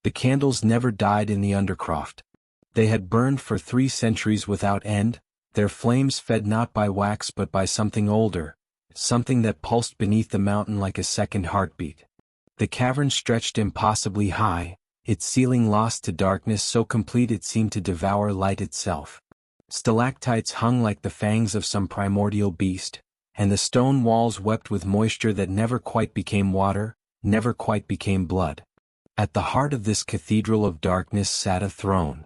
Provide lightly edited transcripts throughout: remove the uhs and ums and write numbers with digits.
The candles never died in the undercroft. They had burned for 3 centuries without end, their flames fed not by wax but by something older, something that pulsed beneath the mountain like a second heartbeat. The cavern stretched impossibly high, its ceiling lost to darkness so complete it seemed to devour light itself. Stalactites hung like the fangs of some primordial beast, and the stone walls wept with moisture that never quite became water, never quite became blood. At the heart of this cathedral of darkness sat a throne.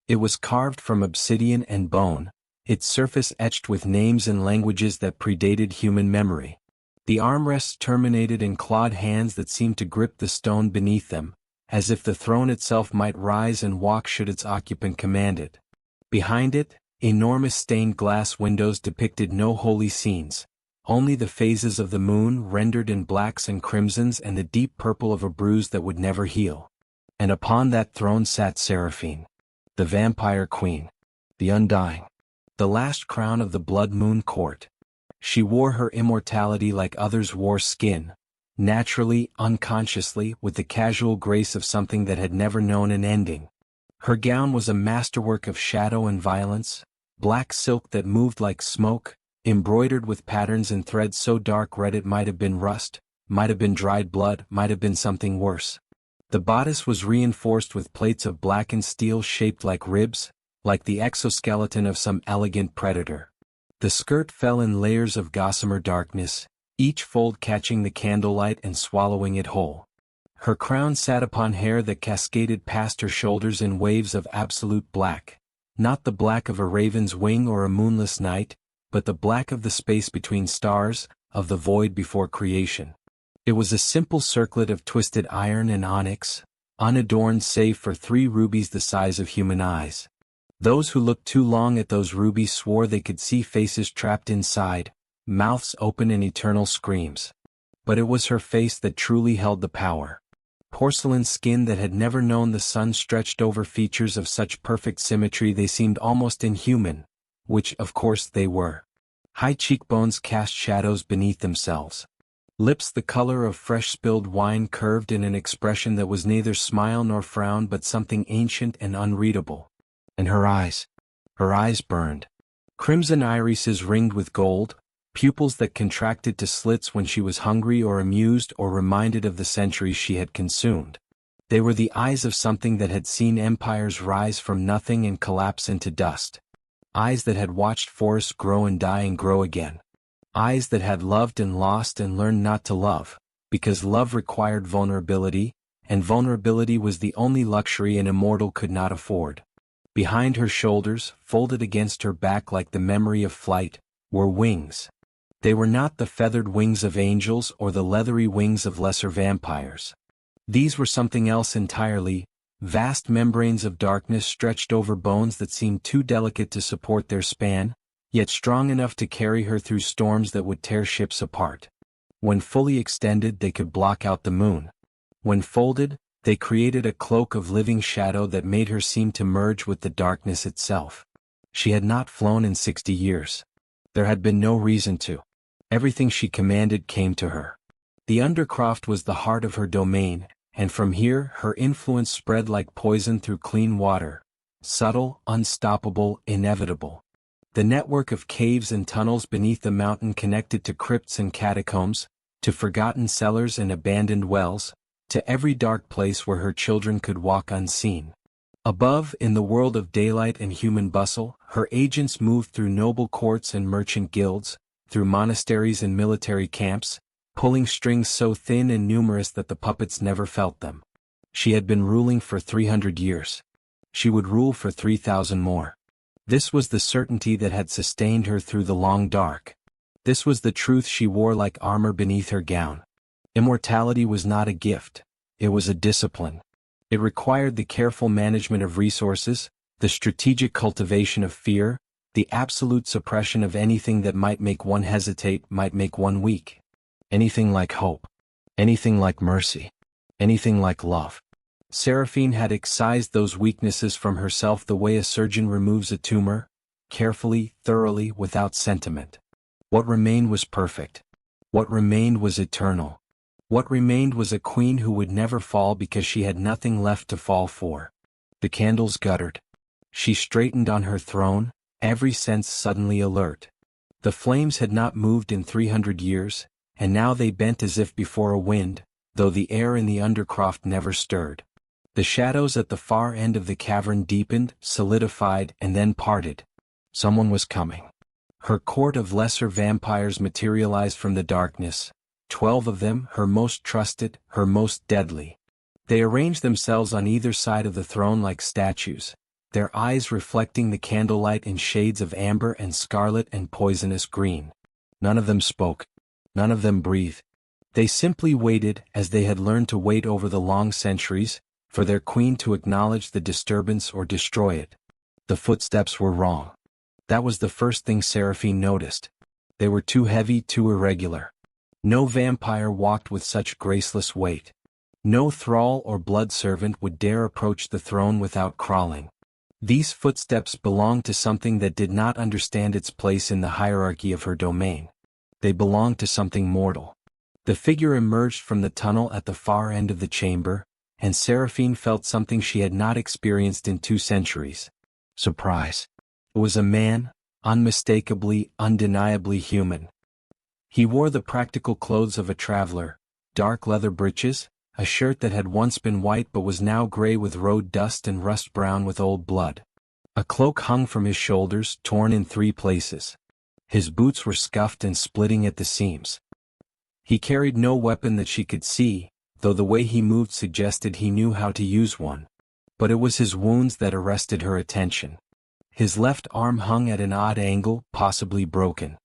It was carved from obsidian and bone, its surface etched with names and languages that predated human memory. The armrests terminated in clawed hands that seemed to grip the stone beneath them, as if the throne itself might rise and walk should its occupant command it. Behind it, enormous stained glass windows depicted no holy scenes, only the phases of the moon rendered in blacks and crimsons and the deep purple of a bruise that would never heal. And upon that throne sat Saraphene, the vampire queen, the undying, the last crown of the blood moon court. She wore her immortality like others wore skin, naturally, unconsciously, with the casual grace of something that had never known an ending. Her gown was a masterwork of shadow and violence, black silk that moved like smoke, embroidered with patterns and threads so dark red it might have been rust, might have been dried blood, might have been something worse. The bodice was reinforced with plates of blackened steel shaped like ribs, like the exoskeleton of some elegant predator. The skirt fell in layers of gossamer darkness, each fold catching the candlelight and swallowing it whole. Her crown sat upon hair that cascaded past her shoulders in waves of absolute black, not the black of a raven's wing or a moonless night, but the black of the space between stars, of the void before creation. It was a simple circlet of twisted iron and onyx, unadorned save for 3 rubies the size of human eyes. Those who looked too long at those rubies swore they could see faces trapped inside, mouths open in eternal screams. But it was her face that truly held the power. Porcelain skin that had never known the sun stretched over features of such perfect symmetry they seemed almost inhuman, which of course they were. High cheekbones cast shadows beneath themselves. Lips the color of fresh spilled wine curved in an expression that was neither smile nor frown but something ancient and unreadable. And her eyes burned. Crimson irises ringed with gold, pupils that contracted to slits when she was hungry or amused or reminded of the centuries she had consumed. They were the eyes of something that had seen empires rise from nothing and collapse into dust. Eyes that had watched forests grow and die and grow again. Eyes that had loved and lost and learned not to love, because love required vulnerability, and vulnerability was the only luxury an immortal could not afford. Behind her shoulders, folded against her back like the memory of flight, were wings. They were not the feathered wings of angels or the leathery wings of lesser vampires. These were something else entirely, vast membranes of darkness stretched over bones that seemed too delicate to support their span, yet strong enough to carry her through storms that would tear ships apart. When fully extended they could block out the moon. When folded, they created a cloak of living shadow that made her seem to merge with the darkness itself. She had not flown in 60 years. There had been no reason to. Everything she commanded came to her. The undercroft was the heart of her domain, and from here her influence spread like poison through clean water, subtle, unstoppable, inevitable. The network of caves and tunnels beneath the mountain connected to crypts and catacombs, to forgotten cellars and abandoned wells, to every dark place where her children could walk unseen. Above, in the world of daylight and human bustle, her agents moved through noble courts and merchant guilds, through monasteries and military camps, pulling strings so thin and numerous that the puppets never felt them. She had been ruling for 300 years. She would rule for 3,000 more. This was the certainty that had sustained her through the long dark. This was the truth she wore like armor beneath her gown. Immortality was not a gift, it was a discipline. It required the careful management of resources, the strategic cultivation of fear, the absolute suppression of anything that might make one hesitate, might make one weak. Anything like hope. Anything like mercy. Anything like love. Saraphene had excised those weaknesses from herself the way a surgeon removes a tumor, carefully, thoroughly, without sentiment. What remained was perfect. What remained was eternal. What remained was a queen who would never fall because she had nothing left to fall for. The candles guttered. She straightened on her throne, every sense suddenly alert. The flames had not moved in 300 years, and now they bent as if before a wind, though the air in the undercroft never stirred. The shadows at the far end of the cavern deepened, solidified, and then parted. Someone was coming. Her court of lesser vampires materialized from the darkness, 12 of them, her most trusted, her most deadly. They arranged themselves on either side of the throne like statues, their eyes reflecting the candlelight in shades of amber and scarlet and poisonous green. None of them spoke. None of them breathed. They simply waited, as they had learned to wait over the long centuries, for their queen to acknowledge the disturbance or destroy it. The footsteps were wrong. That was the first thing Saraphene noticed. They were too heavy, too irregular. No vampire walked with such graceless weight. No thrall or blood servant would dare approach the throne without crawling. These footsteps belonged to something that did not understand its place in the hierarchy of her domain. They belonged to something mortal. The figure emerged from the tunnel at the far end of the chamber, and Saraphene felt something she had not experienced in 2 centuries. Surprise. It was a man, unmistakably, undeniably human. He wore the practical clothes of a traveler, dark leather breeches, a shirt that had once been white but was now gray with road dust and rust brown with old blood. A cloak hung from his shoulders, torn in 3 places. His boots were scuffed and splitting at the seams. He carried no weapon that she could see, though the way he moved suggested he knew how to use one. But it was his wounds that arrested her attention. His left arm hung at an odd angle, possibly broken.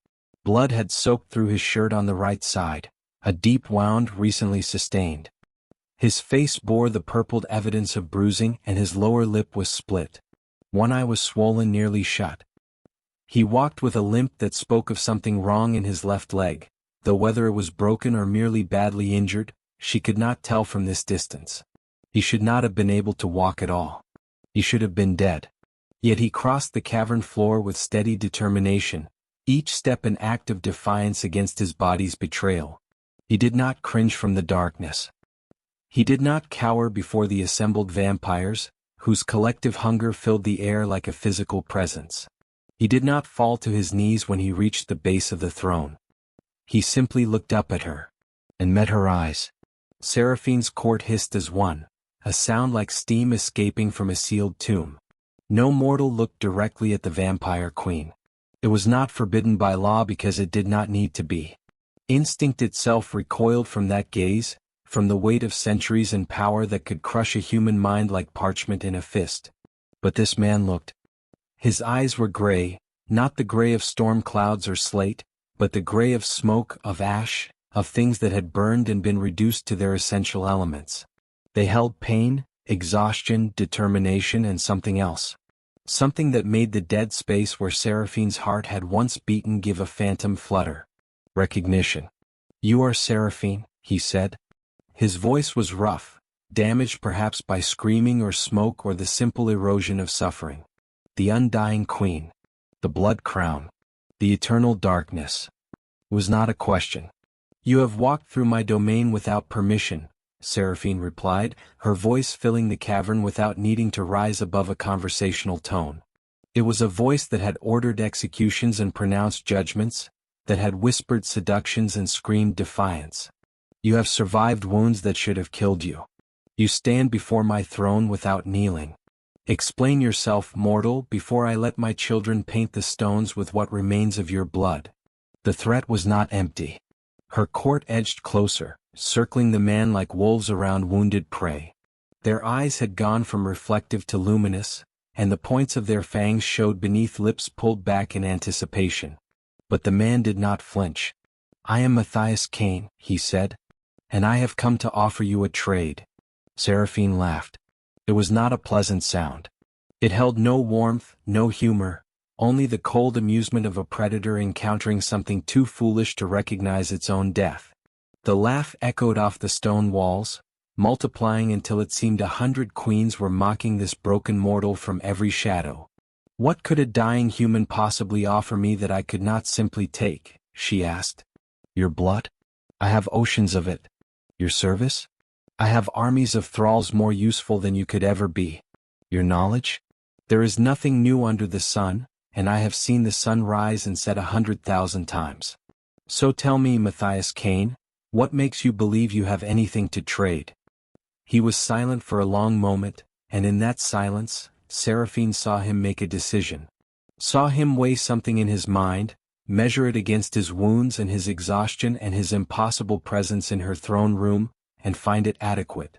Blood had soaked through his shirt on the right side, a deep wound recently sustained. His face bore the purpled evidence of bruising and his lower lip was split. One eye was swollen nearly shut. He walked with a limp that spoke of something wrong in his left leg, though whether it was broken or merely badly injured, she could not tell from this distance. He should not have been able to walk at all. He should have been dead. Yet he crossed the cavern floor with steady determination, each step an act of defiance against his body's betrayal. He did not cringe from the darkness. He did not cower before the assembled vampires, whose collective hunger filled the air like a physical presence. He did not fall to his knees when he reached the base of the throne. He simply looked up at her, and met her eyes. Saraphene's court hissed as one, a sound like steam escaping from a sealed tomb. No mortal looked directly at the vampire queen. It was not forbidden by law because it did not need to be. Instinct itself recoiled from that gaze, from the weight of centuries and power that could crush a human mind like parchment in a fist. But this man looked. His eyes were gray, not the gray of storm clouds or slate, but the gray of smoke, of ash, of things that had burned and been reduced to their essential elements. They held pain, exhaustion, determination, and something else. Something that made the dead space where Saraphene's heart had once beaten give a phantom flutter. Recognition. "You are Saraphene," he said. His voice was rough, damaged perhaps by screaming or smoke or the simple erosion of suffering. The undying queen. The blood crown. The eternal darkness. It was not a question. "You have walked through my domain without permission," Saraphene replied, her voice filling the cavern without needing to rise above a conversational tone. It was a voice that had ordered executions and pronounced judgments, that had whispered seductions and screamed defiance. "You have survived wounds that should have killed you. You stand before my throne without kneeling. Explain yourself, mortal, before I let my children paint the stones with what remains of your blood." The threat was not empty. Her court edged closer, circling the man like wolves around wounded prey. Their eyes had gone from reflective to luminous, and the points of their fangs showed beneath lips pulled back in anticipation. But the man did not flinch. "I am Matias Cain," he said, "and I have come to offer you a trade." Saraphene laughed. It was not a pleasant sound. It held no warmth, no humor, only the cold amusement of a predator encountering something too foolish to recognize its own death. The laugh echoed off the stone walls, multiplying until it seemed 100 queens were mocking this broken mortal from every shadow. "What could a dying human possibly offer me that I could not simply take?" she asked. "Your blood? I have oceans of it." Your service? I have armies of thralls more useful than you could ever be. Your knowledge? There is nothing new under the sun, and I have seen the sun rise and set 100,000 times. So tell me, Matias Cain, what makes you believe you have anything to trade? He was silent for a long moment, and in that silence, Saraphene saw him make a decision. Saw him weigh something in his mind, measure it against his wounds and his exhaustion and his impossible presence in her throne room, and find it adequate.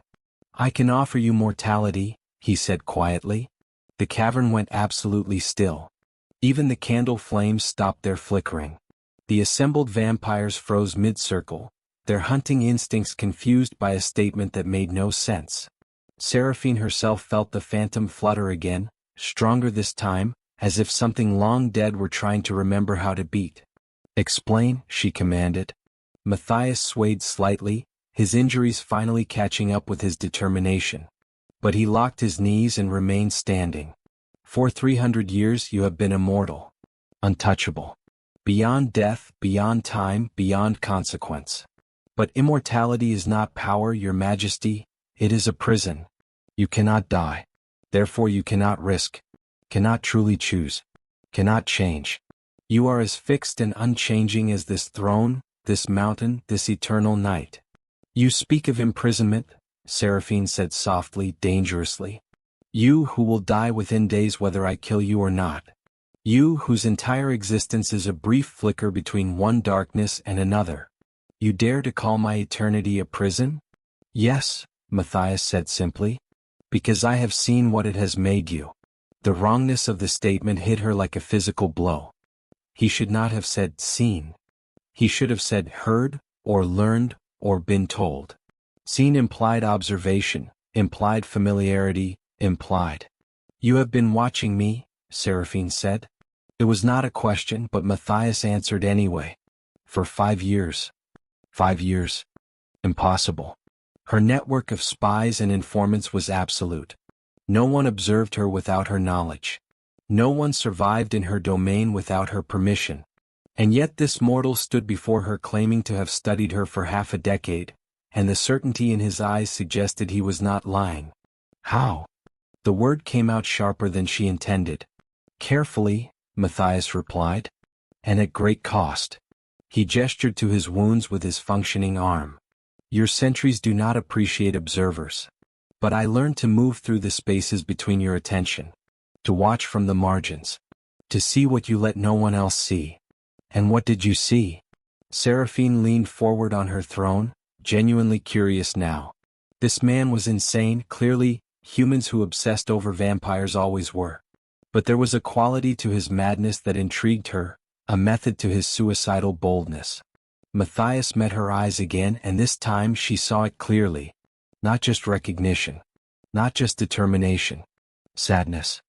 I can offer you mortality, he said quietly. The cavern went absolutely still. Even the candle flames stopped their flickering. The assembled vampires froze mid-circle, their hunting instincts confused by a statement that made no sense. Saraphene herself felt the phantom flutter again, stronger this time, as if something long dead were trying to remember how to beat. Explain, she commanded. Matias swayed slightly, his injuries finally catching up with his determination. But he locked his knees and remained standing. For 300 years you have been immortal. Untouchable. Beyond death, beyond time, beyond consequence. But immortality is not power, your majesty, it is a prison. You cannot die. Therefore you cannot risk. Cannot truly choose. Cannot change. You are as fixed and unchanging as this throne, this mountain, this eternal night. You speak of imprisonment, Saraphene said softly, dangerously. You who will die within days whether I kill you or not. You whose entire existence is a brief flicker between one darkness and another. You dare to call my eternity a prison? Yes, Matias said simply. Because I have seen what it has made you. The wrongness of the statement hit her like a physical blow. He should not have said seen. He should have said heard, or learned, or been told. Seen implied observation, implied familiarity, implied. You have been watching me, Saraphene said. It was not a question, but Matias answered anyway. For 5 years. 5 years. Impossible. Her network of spies and informants was absolute. No one observed her without her knowledge. No one survived in her domain without her permission. And yet this mortal stood before her claiming to have studied her for half a decade, and the certainty in his eyes suggested he was not lying. How? The word came out sharper than she intended. Carefully, Matias replied. And at great cost. He gestured to his wounds with his functioning arm. Your sentries do not appreciate observers. But I learned to move through the spaces between your attention. To watch from the margins. To see what you let no one else see. And what did you see? Saraphene leaned forward on her throne, genuinely curious now. This man was insane, clearly, humans who obsessed over vampires always were. But there was a quality to his madness that intrigued her, a method to his suicidal boldness. Matias met her eyes again, and this time she saw it clearly. Not just recognition. Not just determination. Sadness.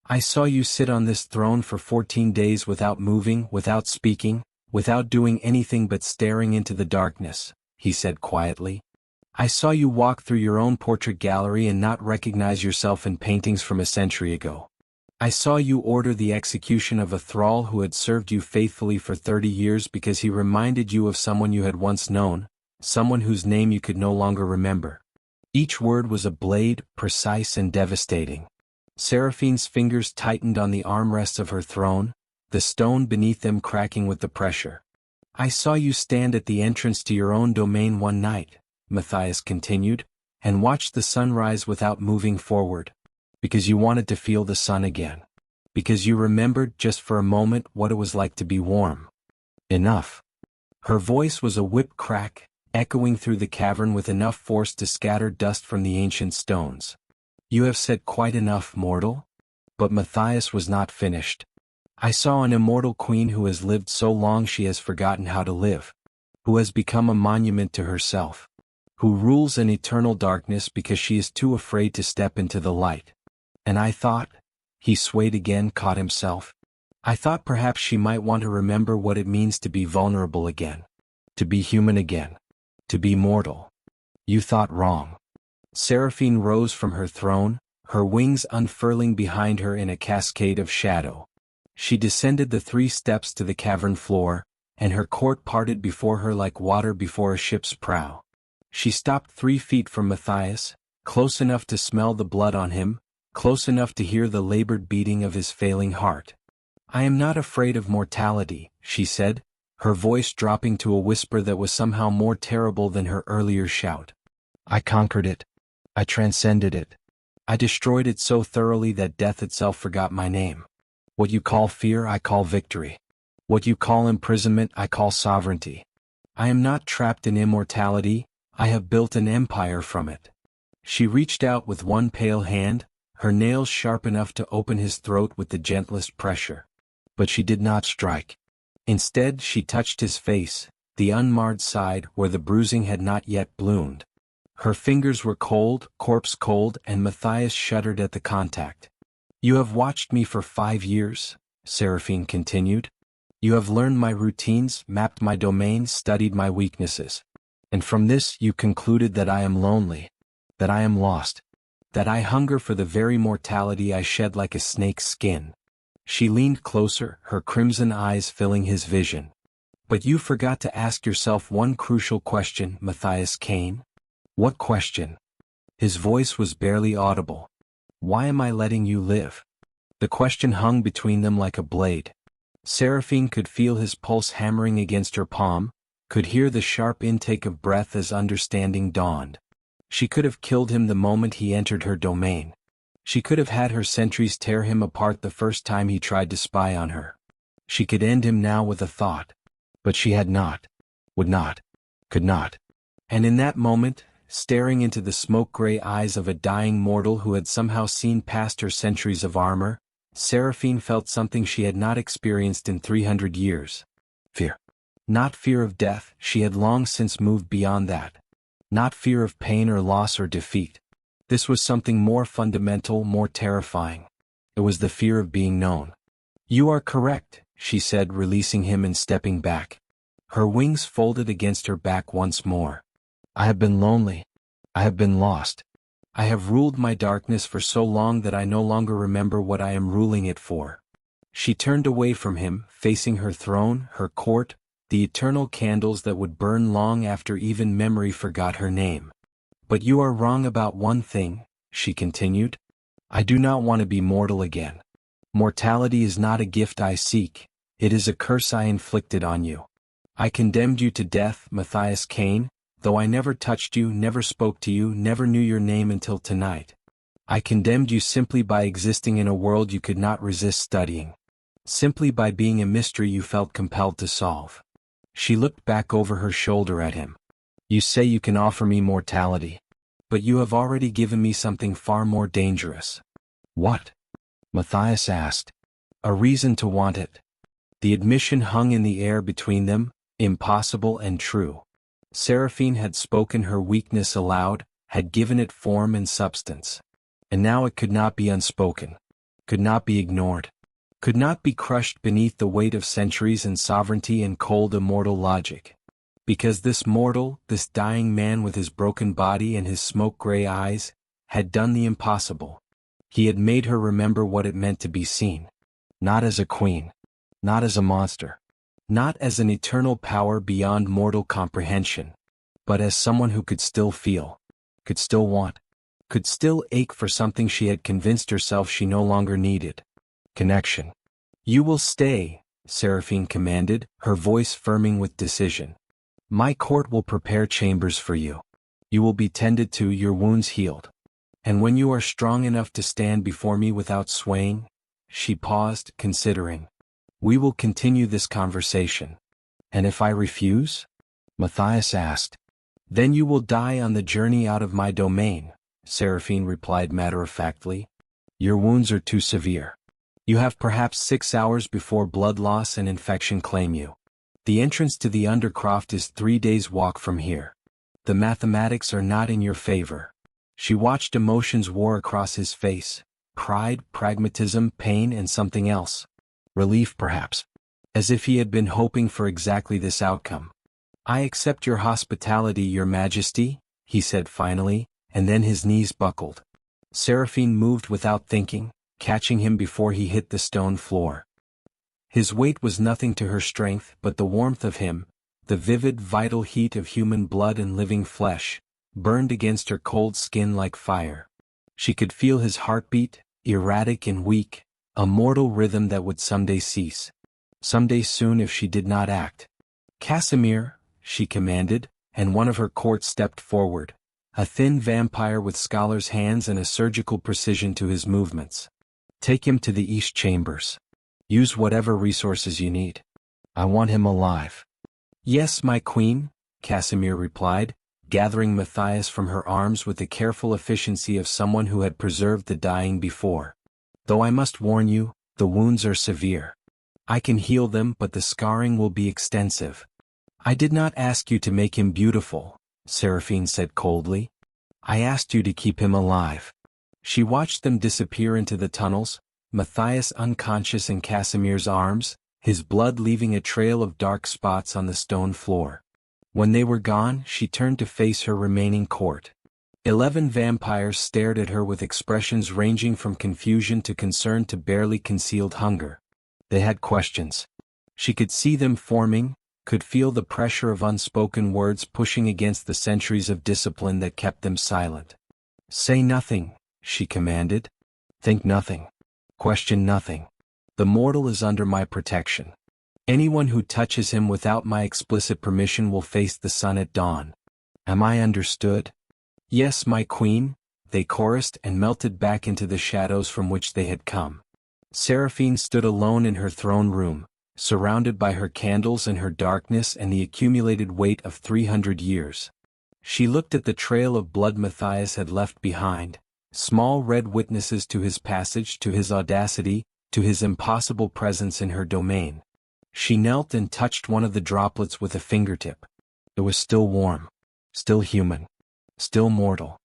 I saw you sit on this throne for 14 days without moving, without speaking, without doing anything but staring into the darkness, he said quietly. I saw you walk through your own portrait gallery and not recognize yourself in paintings from a century ago. I saw you order the execution of a thrall who had served you faithfully for 30 years because he reminded you of someone you had once known, someone whose name you could no longer remember. Each word was a blade, precise and devastating. Saraphene's fingers tightened on the armrests of her throne, the stone beneath them cracking with the pressure. I saw you stand at the entrance to your own domain one night, Matias continued, and watch the sun rise without moving forward. Because you wanted to feel the sun again. Because you remembered just for a moment what it was like to be warm. Enough. Her voice was a whip crack, echoing through the cavern with enough force to scatter dust from the ancient stones. You have said quite enough, mortal. But Matias was not finished. I saw an immortal queen who has lived so long she has forgotten how to live. Who has become a monument to herself. Who rules in eternal darkness because she is too afraid to step into the light. And I thought, he swayed again, caught himself. I thought perhaps she might want to remember what it means to be vulnerable again. To be human again. To be mortal. You thought wrong. Saraphene rose from her throne, her wings unfurling behind her in a cascade of shadow. She descended the 3 steps to the cavern floor, and her court parted before her like water before a ship's prow. She stopped 3 feet from Matias, close enough to smell the blood on him, close enough to hear the labored beating of his failing heart. "I am not afraid of mortality," she said, her voice dropping to a whisper that was somehow more terrible than her earlier shout. "I conquered it. I transcended it. I destroyed it so thoroughly that death itself forgot my name. What you call fear, I call victory. What you call imprisonment, I call sovereignty. I am not trapped in immortality, I have built an empire from it." She reached out with one pale hand, her nails sharp enough to open his throat with the gentlest pressure. But she did not strike. Instead, she touched his face, the unmarred side where the bruising had not yet bloomed. Her fingers were cold, corpse cold, and Matias shuddered at the contact. "You have watched me for 5 years," Saraphene continued. "You have learned my routines, mapped my domains, studied my weaknesses. And from this you concluded that I am lonely, that I am lost, that I hunger for the very mortality I shed like a snake's skin." She leaned closer, her crimson eyes filling his vision. "But you forgot to ask yourself one crucial question, Matias Cain." "What question?" His voice was barely audible. "Why am I letting you live?" The question hung between them like a blade. Saraphene could feel his pulse hammering against her palm, could hear the sharp intake of breath as understanding dawned. She could have killed him the moment he entered her domain. She could have had her sentries tear him apart the first time he tried to spy on her. She could end him now with a thought. But she had not, would not, could not. And in that moment, staring into the smoke-gray eyes of a dying mortal who had somehow seen past her centuries of armor, Saraphene felt something she had not experienced in 300 years. Fear. Not fear of death, she had long since moved beyond that. Not fear of pain or loss or defeat. This was something more fundamental, more terrifying. It was the fear of being known. "You are correct," she said, releasing him and stepping back. Her wings folded against her back once more. "I have been lonely. I have been lost. I have ruled my darkness for so long that I no longer remember what I am ruling it for." She turned away from him, facing her throne, her court, the eternal candles that would burn long after even memory forgot her name. "But you are wrong about one thing," she continued. "I do not want to be mortal again. Mortality is not a gift I seek, it is a curse I inflicted on you. I condemned you to death, Matias Cain, though I never touched you, never spoke to you, never knew your name until tonight. I condemned you simply by existing in a world you could not resist studying. Simply by being a mystery you felt compelled to solve." She looked back over her shoulder at him. "You say you can offer me mortality. But you have already given me something far more dangerous." "What?" Matias asked. "A reason to want it." The admission hung in the air between them, impossible and true. Saraphene had spoken her weakness aloud, had given it form and substance. And now it could not be unspoken. Could not be ignored. Could not be crushed beneath the weight of centuries and sovereignty and cold immortal logic. Because this mortal, this dying man with his broken body and his smoke-gray eyes, had done the impossible. He had made her remember what it meant to be seen. Not as a queen. Not as a monster. Not as an eternal power beyond mortal comprehension. But as someone who could still feel. Could still want. Could still ache for something she had convinced herself she no longer needed. Connection. "You will stay," Saraphene commanded, her voice firming with decision. "My court will prepare chambers for you. You will be tended to, your wounds healed. And when you are strong enough to stand before me without swaying," she paused, considering, "we will continue this conversation." "And if I refuse?" Matias asked. "Then you will die on the journey out of my domain," Saraphene replied matter-of-factly. "Your wounds are too severe. You have perhaps 6 hours before blood loss and infection claim you. The entrance to the undercroft is 3 days' walk from here. The mathematics are not in your favor." She watched emotions war across his face, pride, pragmatism, pain, and something else. Relief, perhaps. As if he had been hoping for exactly this outcome. "I accept your hospitality, your majesty," he said finally, and then his knees buckled. Saraphene moved without thinking, catching him before he hit the stone floor. His weight was nothing to her strength, but the warmth of him, The vivid, vital heat of human blood and living flesh burned against her cold skin like fire. She could feel his heartbeat, erratic and weak, a mortal rhythm that would someday cease. Someday soon if she did not act. "Casemir," she commanded, and one of her court stepped forward, a thin vampire with scholar's hands and a surgical precision to his movements. "Take him to the East Chambers. Use whatever resources you need. I want him alive." "Yes, my queen," Casemir replied, gathering Matias from her arms with the careful efficiency of someone who had preserved the dying before. "Though I must warn you, the wounds are severe. I can heal them, but the scarring will be extensive." "I did not ask you to make him beautiful," Saraphene said coldly. "I asked you to keep him alive." She watched them disappear into the tunnels, Matias unconscious in Casemir's arms, his blood leaving a trail of dark spots on the stone floor. When they were gone, she turned to face her remaining court. 11 vampires stared at her with expressions ranging from confusion to concern to barely concealed hunger. They had questions. She could see them forming, could feel the pressure of unspoken words pushing against the centuries of discipline that kept them silent. "Say nothing," she commanded. "Think nothing. Question nothing. The mortal is under my protection. Anyone who touches him without my explicit permission will face the sun at dawn. Am I understood?" "Yes, my queen," they chorused and melted back into the shadows from which they had come. Saraphene stood alone in her throne room, surrounded by her candles and her darkness and the accumulated weight of 300 years. She looked at the trail of blood Matias had left behind, small red witnesses to his passage, to his audacity, to his impossible presence in her domain. She knelt and touched one of the droplets with a fingertip. It was still warm, still human, still mortal.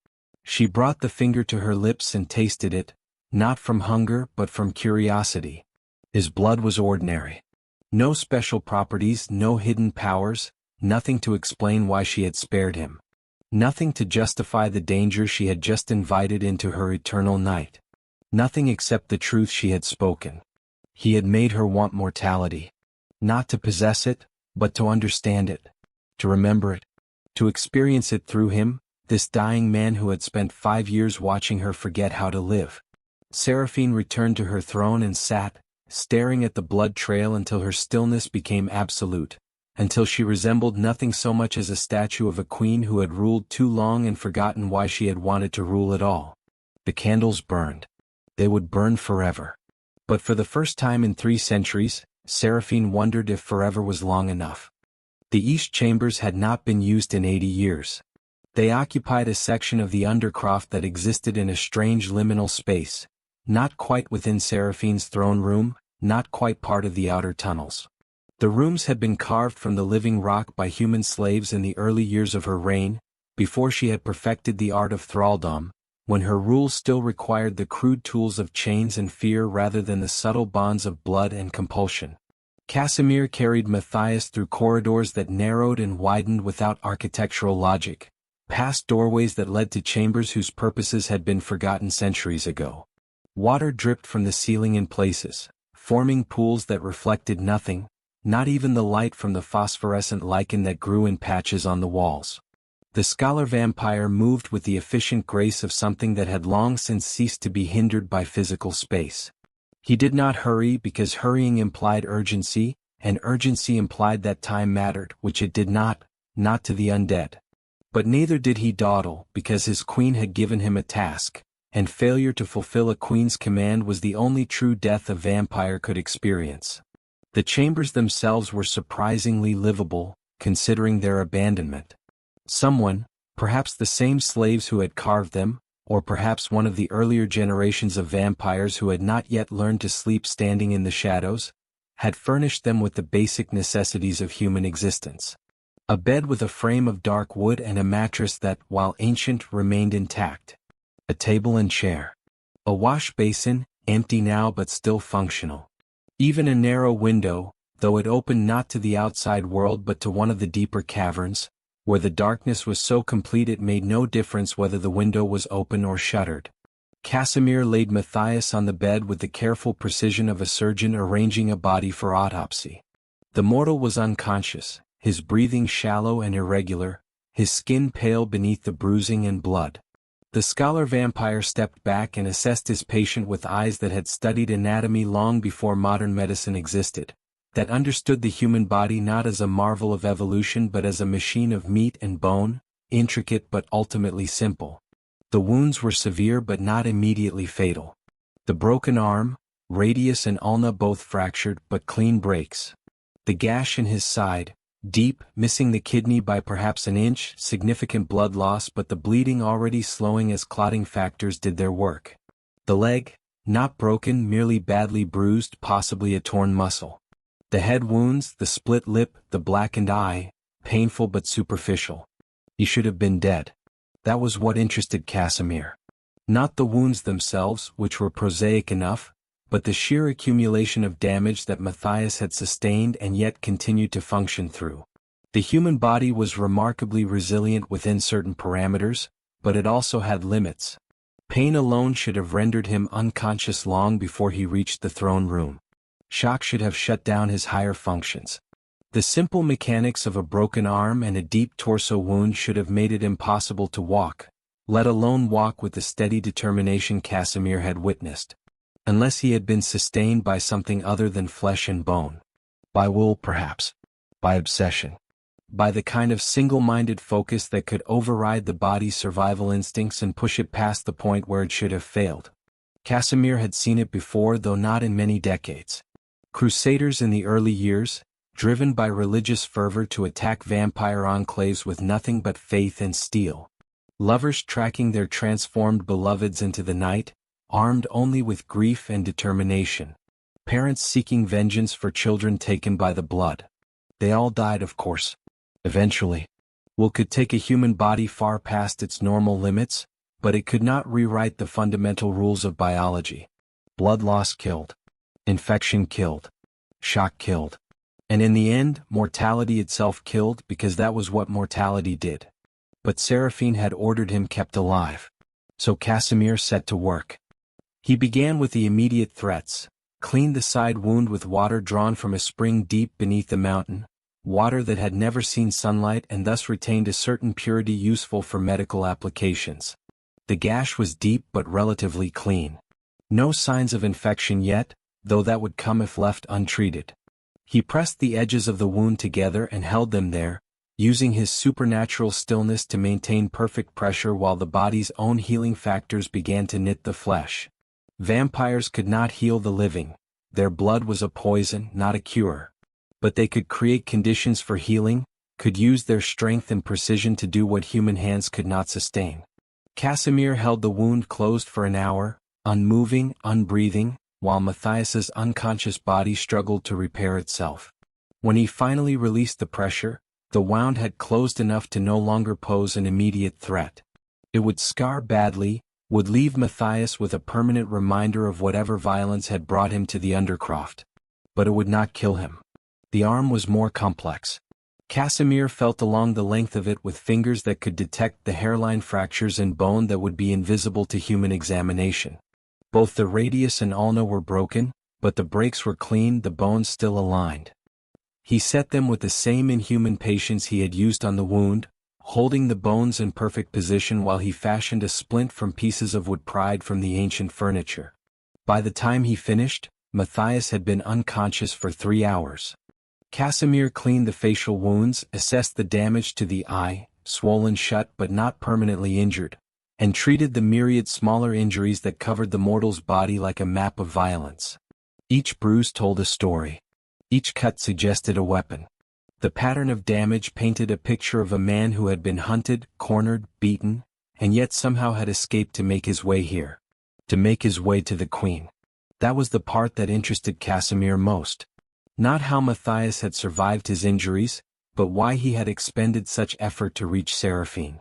She brought the finger to her lips and tasted it, not from hunger but from curiosity. His blood was ordinary. No special properties, no hidden powers, nothing to explain why she had spared him. Nothing to justify the danger she had just invited into her eternal night. Nothing except the truth she had spoken. He had made her want mortality. Not to possess it, but to understand it. To remember it. To experience it through him, this dying man who had spent 5 years watching her forget how to live. Saraphene returned to her throne and sat, staring at the blood trail until her stillness became absolute, until she resembled nothing so much as a statue of a queen who had ruled too long and forgotten why she had wanted to rule at all. The candles burned. They would burn forever. But for the first time in 3 centuries, Saraphene wondered if forever was long enough. The East Chambers had not been used in 80 years. They occupied a section of the undercroft that existed in a strange liminal space, not quite within Saraphene's throne room, not quite part of the outer tunnels. The rooms had been carved from the living rock by human slaves in the early years of her reign, before she had perfected the art of thraldom, when her rule still required the crude tools of chains and fear rather than the subtle bonds of blood and compulsion. Casemir carried Matias through corridors that narrowed and widened without architectural logic, past doorways that led to chambers whose purposes had been forgotten centuries ago. Water dripped from the ceiling in places, forming pools that reflected nothing, not even the light from the phosphorescent lichen that grew in patches on the walls. The scholar vampire moved with the efficient grace of something that had long since ceased to be hindered by physical space. He did not hurry because hurrying implied urgency, and urgency implied that time mattered, which it did not to the undead. But neither did he dawdle because his queen had given him a task, and failure to fulfill a queen's command was the only true death a vampire could experience. The chambers themselves were surprisingly livable, considering their abandonment. Someone, perhaps the same slaves who had carved them, or perhaps one of the earlier generations of vampires who had not yet learned to sleep standing in the shadows, had furnished them with the basic necessities of human existence. A bed with a frame of dark wood and a mattress that, while ancient, remained intact. A table and chair. A wash basin, empty now but still functional. Even a narrow window, though it opened not to the outside world but to one of the deeper caverns, where the darkness was so complete it made no difference whether the window was open or shuttered. Casemir laid Matias on the bed with the careful precision of a surgeon arranging a body for autopsy. The mortal was unconscious, his breathing shallow and irregular, his skin pale beneath the bruising and blood. The scholar vampire stepped back and assessed his patient with eyes that had studied anatomy long before modern medicine existed, that understood the human body not as a marvel of evolution but as a machine of meat and bone, intricate but ultimately simple. The wounds were severe but not immediately fatal. The broken arm, radius and ulna both fractured but clean breaks. The gash in his side, deep, missing the kidney by perhaps an inch, significant blood loss but the bleeding already slowing as clotting factors did their work. The leg, not broken, merely badly bruised, possibly a torn muscle. The head wounds, the split lip, the blackened eye, painful but superficial. He should have been dead. That was what interested Casemir. Not the wounds themselves, which were prosaic enough, but the sheer accumulation of damage that Matias had sustained and yet continued to function through. The human body was remarkably resilient within certain parameters, but it also had limits. Pain alone should have rendered him unconscious long before he reached the throne room. Shock should have shut down his higher functions. The simple mechanics of a broken arm and a deep torso wound should have made it impossible to walk, let alone walk with the steady determination Casemir had witnessed. Unless he had been sustained by something other than flesh and bone. By will, perhaps. By obsession. By the kind of single-minded focus that could override the body's survival instincts and push it past the point where it should have failed. Casemir had seen it before, though not in many decades. Crusaders in the early years, driven by religious fervor to attack vampire enclaves with nothing but faith and steel. Lovers tracking their transformed beloveds into the night, armed only with grief and determination. Parents seeking vengeance for children taken by the blood. They all died, of course. Eventually. Will could take a human body far past its normal limits, but it could not rewrite the fundamental rules of biology. Blood loss killed. Infection killed. Shock killed. And in the end, mortality itself killed, because that was what mortality did. But Saraphene had ordered him kept alive. So Casemir set to work. He began with the immediate threats, cleaned the side wound with water drawn from a spring deep beneath the mountain, water that had never seen sunlight and thus retained a certain purity useful for medical applications. The gash was deep but relatively clean. No signs of infection yet, though that would come if left untreated. He pressed the edges of the wound together and held them there, using his supernatural stillness to maintain perfect pressure while the body's own healing factors began to knit the flesh. Vampires could not heal the living. Their blood was a poison, not a cure. But they could create conditions for healing, could use their strength and precision to do what human hands could not sustain. Casemir held the wound closed for an hour, unmoving, unbreathing, while Matias's unconscious body struggled to repair itself. When he finally released the pressure, the wound had closed enough to no longer pose an immediate threat. It would scar badly, would leave Matias with a permanent reminder of whatever violence had brought him to the undercroft. But it would not kill him. The arm was more complex. Casemir felt along the length of it with fingers that could detect the hairline fractures in bone that would be invisible to human examination. Both the radius and ulna were broken, but the breaks were clean, the bones still aligned. He set them with the same inhuman patience he had used on the wound, holding the bones in perfect position while he fashioned a splint from pieces of wood pried from the ancient furniture. By the time he finished, Matias had been unconscious for 3 hours. Casemir cleaned the facial wounds, assessed the damage to the eye, swollen shut but not permanently injured, and treated the myriad smaller injuries that covered the mortal's body like a map of violence. Each bruise told a story. Each cut suggested a weapon. The pattern of damage painted a picture of a man who had been hunted, cornered, beaten, and yet somehow had escaped to make his way here. To make his way to the Queen. That was the part that interested Casemir most. Not how Matias had survived his injuries, but why he had expended such effort to reach Saraphene.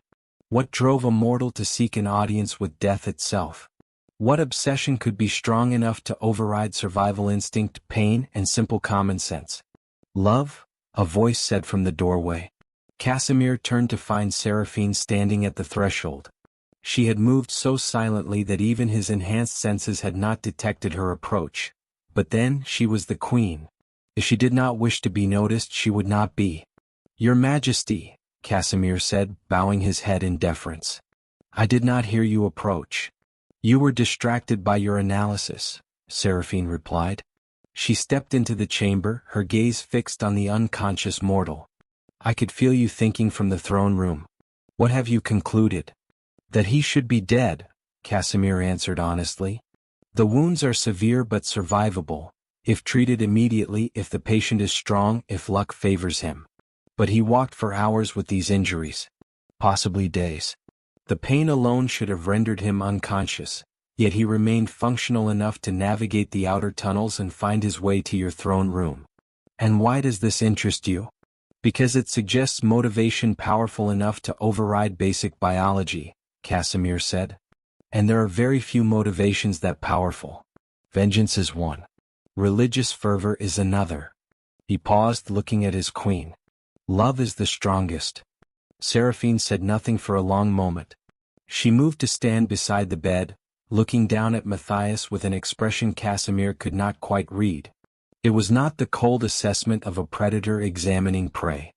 What drove a mortal to seek an audience with death itself? What obsession could be strong enough to override survival instinct, pain, and simple common sense? Love? A voice said from the doorway. Casemir turned to find Saraphene standing at the threshold. She had moved so silently that even his enhanced senses had not detected her approach. But then, she was the Queen. If she did not wish to be noticed, she would not be. Your Majesty, Casemir said, bowing his head in deference. I did not hear you approach. You were distracted by your analysis, Saraphene replied. She stepped into the chamber, her gaze fixed on the unconscious mortal. I could feel you thinking from the throne room. What have you concluded? That he should be dead, Casemir answered honestly. The wounds are severe but survivable, if treated immediately, if the patient is strong, if luck favors him. But he walked for hours with these injuries. Possibly days. The pain alone should have rendered him unconscious, yet he remained functional enough to navigate the outer tunnels and find his way to your throne room. And why does this interest you? Because it suggests motivation powerful enough to override basic biology, Casemir said. And there are very few motivations that powerful. Vengeance is one. Religious fervor is another. He paused, looking at his queen. Love is the strongest. Saraphene said nothing for a long moment. She moved to stand beside the bed, looking down at Matias with an expression Casemir could not quite read. It was not the cold assessment of a predator examining prey.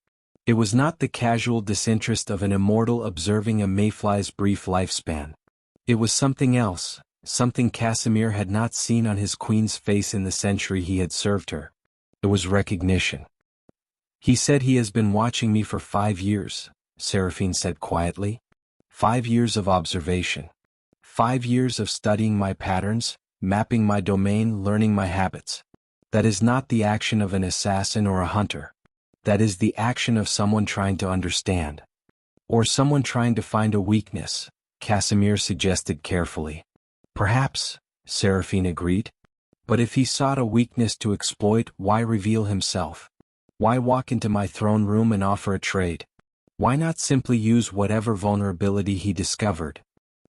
It was not the casual disinterest of an immortal observing a mayfly's brief lifespan. It was something else, something Casemir had not seen on his queen's face in the century he had served her. It was recognition. He said he has been watching me for 5 years, Saraphene said quietly. 5 years of observation. 5 years of studying my patterns, mapping my domain, learning my habits. That is not the action of an assassin or a hunter. That is the action of someone trying to understand. Or someone trying to find a weakness, Casemir suggested carefully. Perhaps, Saraphene agreed. But if he sought a weakness to exploit, why reveal himself? Why walk into my throne room and offer a trade? Why not simply use whatever vulnerability he discovered?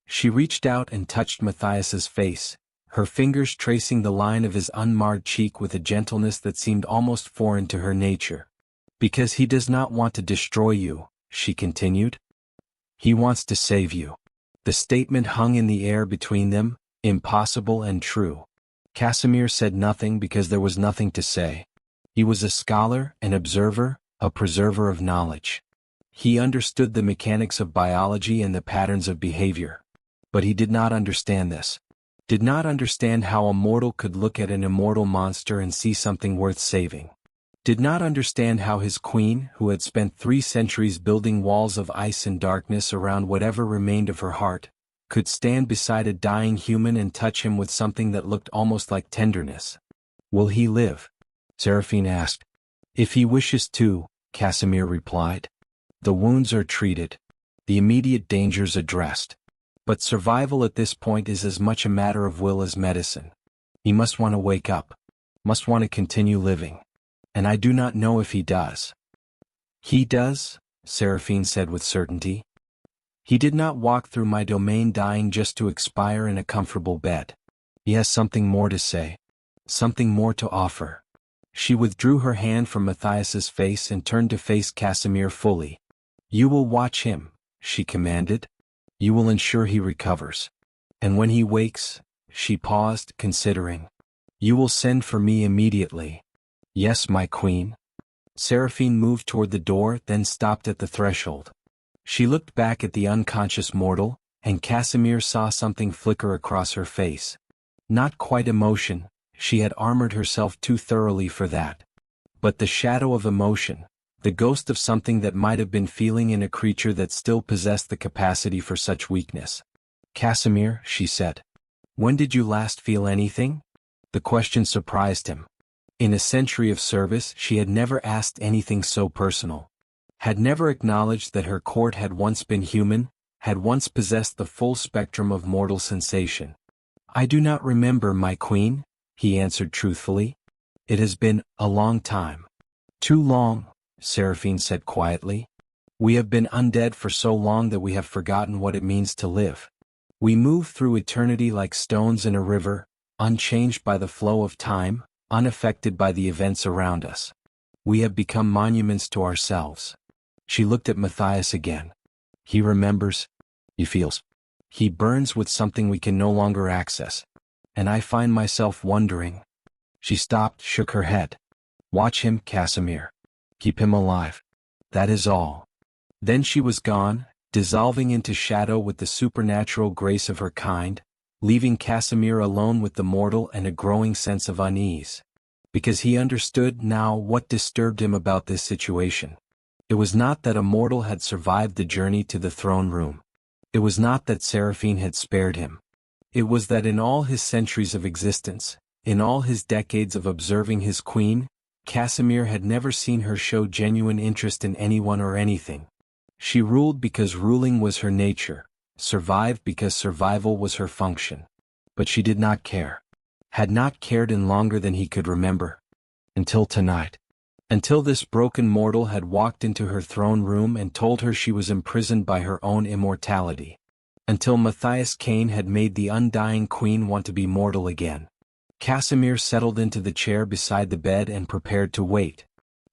She reached out and touched Matias's face, her fingers tracing the line of his unmarred cheek with a gentleness that seemed almost foreign to her nature. Because he does not want to destroy you, she continued. He wants to save you. The statement hung in the air between them, impossible and true. Casemir said nothing because there was nothing to say. He was a scholar, an observer, a preserver of knowledge. He understood the mechanics of biology and the patterns of behavior. But he did not understand this. Did not understand how a mortal could look at an immortal monster and see something worth saving. Did not understand how his queen, who had spent 3 centuries building walls of ice and darkness around whatever remained of her heart, could stand beside a dying human and touch him with something that looked almost like tenderness. Will he live? Saraphene asked. If he wishes to, Casemir replied. The wounds are treated. The immediate dangers addressed. But survival at this point is as much a matter of will as medicine. He must want to wake up. Must want to continue living. And I do not know if he does. He does, Saraphene said with certainty. He did not walk through my domain dying just to expire in a comfortable bed. He has something more to say. Something more to offer. She withdrew her hand from Matias's face and turned to face Casemir fully. You will watch him, she commanded. You will ensure he recovers. And when he wakes, she paused, considering. You will send for me immediately. Yes, my queen. Saraphene moved toward the door, then stopped at the threshold. She looked back at the unconscious mortal, and Casemir saw something flicker across her face. Not quite emotion, she had armored herself too thoroughly for that. But the shadow of emotion, the ghost of something that might have been feeling in a creature that still possessed the capacity for such weakness. Casemir, she said. When did you last feel anything? The question surprised him. In a century of service, she had never asked anything so personal. Had never acknowledged that her court had once been human, had once possessed the full spectrum of mortal sensation. I do not remember, my queen, he answered truthfully. It has been a long time. Too long, Saraphene said quietly. We have been undead for so long that we have forgotten what it means to live. We move through eternity like stones in a river, unchanged by the flow of time, unaffected by the events around us. We have become monuments to ourselves. She looked at Matias again. He remembers. He feels. He burns with something we can no longer access. And I find myself wondering. She stopped, shook her head. Watch him, Casemir. Keep him alive. That is all. Then she was gone, dissolving into shadow with the supernatural grace of her kind, leaving Casemir alone with the mortal and a growing sense of unease. Because he understood now what disturbed him about this situation. It was not that Immortal had survived the journey to the throne room. It was not that Saraphene had spared him. It was that in all his centuries of existence, in all his decades of observing his queen, Casemir had never seen her show genuine interest in anyone or anything. She ruled because ruling was her nature, survived because survival was her function. But she did not care. Had not cared in longer than he could remember. Until tonight. Until this broken mortal had walked into her throne room and told her she was imprisoned by her own immortality. Until Matias Cain had made the undying queen want to be mortal again. Casemir settled into the chair beside the bed and prepared to wait.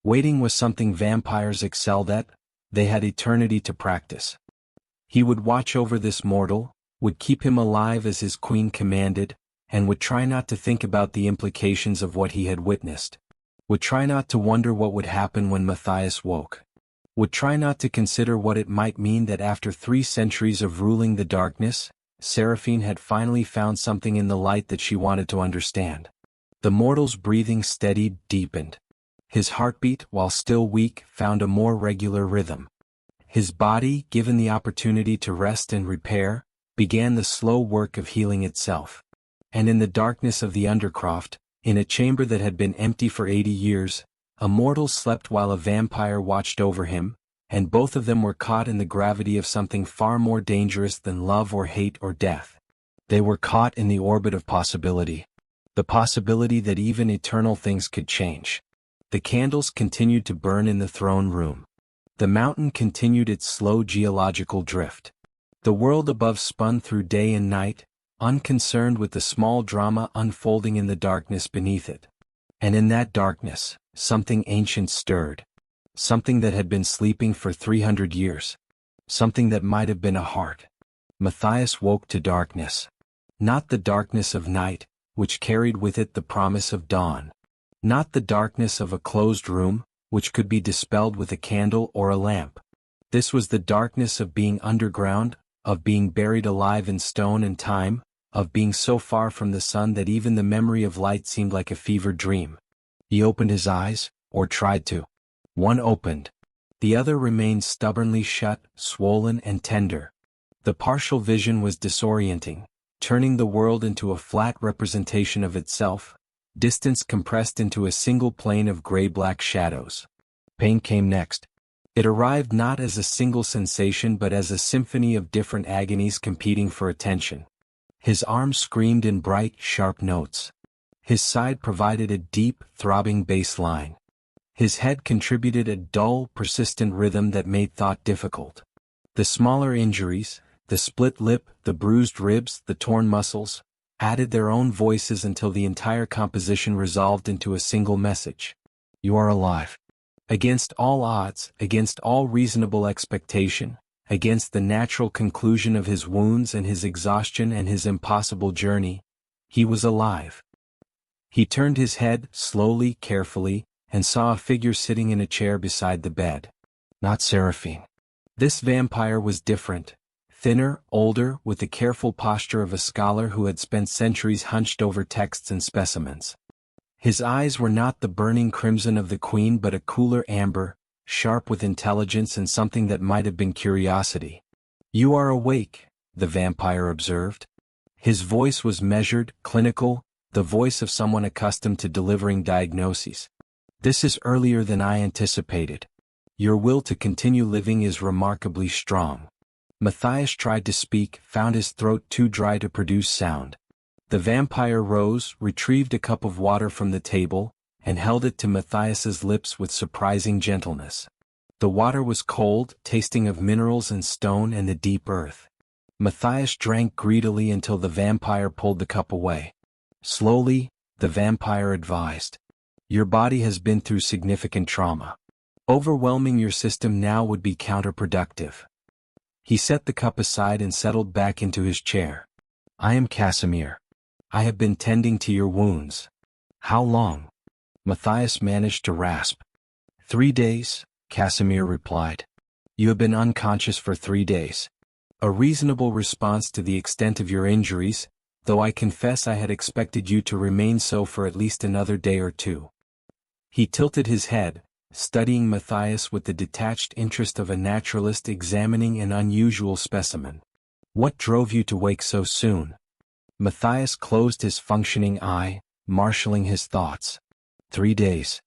Waiting was something vampires excelled at. They had eternity to practice. He would watch over this mortal, would keep him alive as his queen commanded, and would try not to think about the implications of what he had witnessed. Would try not to wonder what would happen when Matias woke. Would try not to consider what it might mean that after 3 centuries of ruling the darkness, Saraphene had finally found something in the light that she wanted to understand. The mortal's breathing steadied, deepened. His heartbeat, while still weak, found a more regular rhythm. His body, given the opportunity to rest and repair, began the slow work of healing itself. And in the darkness of the undercroft, in a chamber that had been empty for 80 years, Immortal slept while a vampire watched over him, and both of them were caught in the gravity of something far more dangerous than love or hate or death. They were caught in the orbit of possibility. The possibility that even eternal things could change. The candles continued to burn in the throne room. The mountain continued its slow geological drift. The world above spun through day and night, unconcerned with the small drama unfolding in the darkness beneath it. And in that darkness, something ancient stirred. Something that had been sleeping for 300 years. Something that might have been a heart. Matias woke to darkness. Not the darkness of night, which carried with it the promise of dawn. Not the darkness of a closed room, which could be dispelled with a candle or a lamp. This was the darkness of being underground, of being buried alive in stone and time, of being so far from the sun that even the memory of light seemed like a fevered dream. He opened his eyes, or tried to. One opened. The other remained stubbornly shut, swollen and tender. The partial vision was disorienting, turning the world into a flat representation of itself, distance compressed into a single plane of gray-black shadows. Pain came next. It arrived not as a single sensation but as a symphony of different agonies competing for attention. His arms screamed in bright, sharp notes. His side provided a deep, throbbing bass line. His head contributed a dull, persistent rhythm that made thought difficult. The smaller injuries, the split lip, the bruised ribs, the torn muscles, added their own voices until the entire composition resolved into a single message. You are alive. Against all odds, against all reasonable expectation, against the natural conclusion of his wounds and his exhaustion and his impossible journey, he was alive. He turned his head, slowly, carefully, and saw a figure sitting in a chair beside the bed. Not Saraphene. This vampire was different, thinner, older, with the careful posture of a scholar who had spent centuries hunched over texts and specimens. His eyes were not the burning crimson of the queen but a cooler amber, sharp with intelligence and something that might have been curiosity. You are awake, the vampire observed. His voice was measured, clinical, the voice of someone accustomed to delivering diagnoses. This is earlier than I anticipated. Your will to continue living is remarkably strong. Matias tried to speak, found his throat too dry to produce sound. The vampire rose, retrieved a cup of water from the table, and held it to Matias's lips with surprising gentleness. The water was cold, tasting of minerals and stone and the deep earth. Matias drank greedily until the vampire pulled the cup away. Slowly, the vampire advised. Your body has been through significant trauma. Overwhelming your system now would be counterproductive. He set the cup aside and settled back into his chair. I am Casemir. I have been tending to your wounds. How long? Matias managed to rasp. 3 days, Casemir replied. You have been unconscious for 3 days. A reasonable response to the extent of your injuries, though I confess I had expected you to remain so for at least another day or two. He tilted his head, studying Matias with the detached interest of a naturalist examining an unusual specimen. What drove you to wake so soon? Matias closed his functioning eye, marshalling his thoughts. 3 days.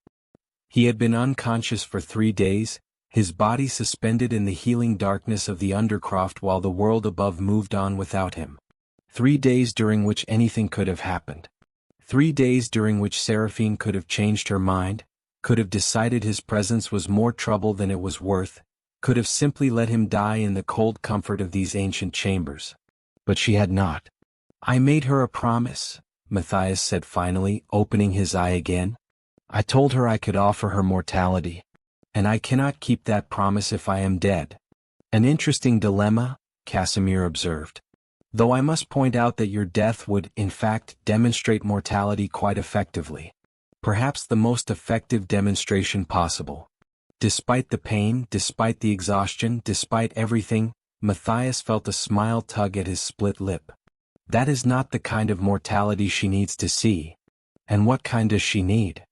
He had been unconscious for 3 days, his body suspended in the healing darkness of the undercroft while the world above moved on without him. 3 days during which anything could have happened. 3 days during which Saraphene could have changed her mind, could have decided his presence was more trouble than it was worth, could have simply let him die in the cold comfort of these ancient chambers. But she had not. I made her a promise, Matias said finally, opening his eye again. I told her I could offer her mortality. And I cannot keep that promise if I am dead. An interesting dilemma, Casemir observed. Though I must point out that your death would, in fact, demonstrate mortality quite effectively. Perhaps the most effective demonstration possible. Despite the pain, despite the exhaustion, despite everything, Matias felt a smile tug at his split lip. That is not the kind of mortality she needs to see. And what kind does she need?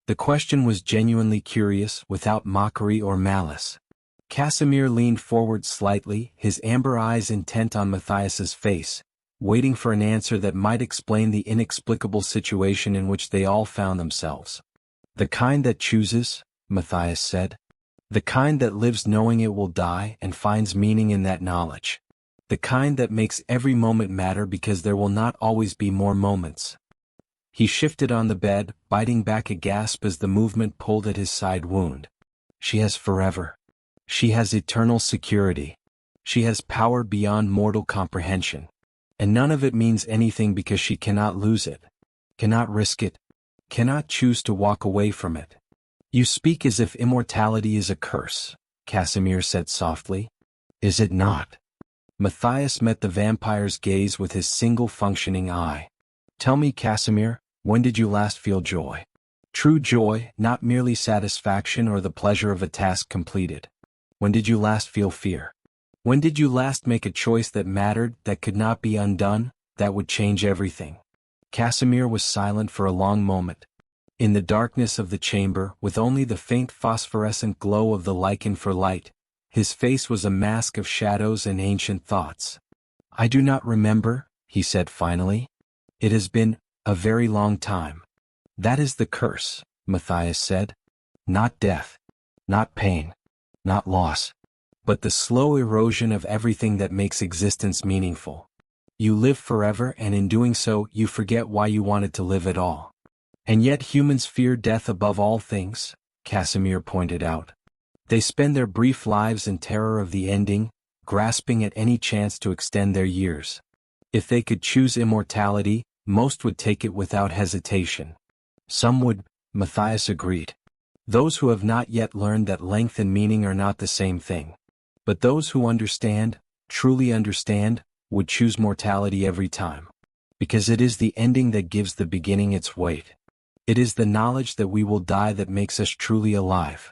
The question was genuinely curious, without mockery or malice. Casemir leaned forward slightly, his amber eyes intent on Matias's face, waiting for an answer that might explain the inexplicable situation in which they all found themselves. The kind that chooses, Matias said. The kind that lives knowing it will die and finds meaning in that knowledge. The kind that makes every moment matter because there will not always be more moments. He shifted on the bed, biting back a gasp as the movement pulled at his side wound. She has forever. She has eternal security. She has power beyond mortal comprehension. And none of it means anything because she cannot lose it, cannot risk it, cannot choose to walk away from it. You speak as if immortality is a curse, Casemir said softly. Is it not? Matias met the vampire's gaze with his single functioning eye. Tell me, Casemir, when did you last feel joy? True joy, not merely satisfaction or the pleasure of a task completed. When did you last feel fear? When did you last make a choice that mattered, that could not be undone, that would change everything? Casemir was silent for a long moment. In the darkness of the chamber, with only the faint phosphorescent glow of the lichen for light, his face was a mask of shadows and ancient thoughts. I do not remember, he said finally. It has been a very long time. That is the curse, Matias said. Not death. Not pain. Not loss. But the slow erosion of everything that makes existence meaningful. You live forever and in doing so you forget why you wanted to live at all. And yet humans fear death above all things, Casemir pointed out. They spend their brief lives in terror of the ending, grasping at any chance to extend their years. If they could choose immortality, most would take it without hesitation. Some would, Matias agreed. Those who have not yet learned that length and meaning are not the same thing. But those who understand, truly understand, would choose mortality every time. Because it is the ending that gives the beginning its weight. It is the knowledge that we will die that makes us truly alive.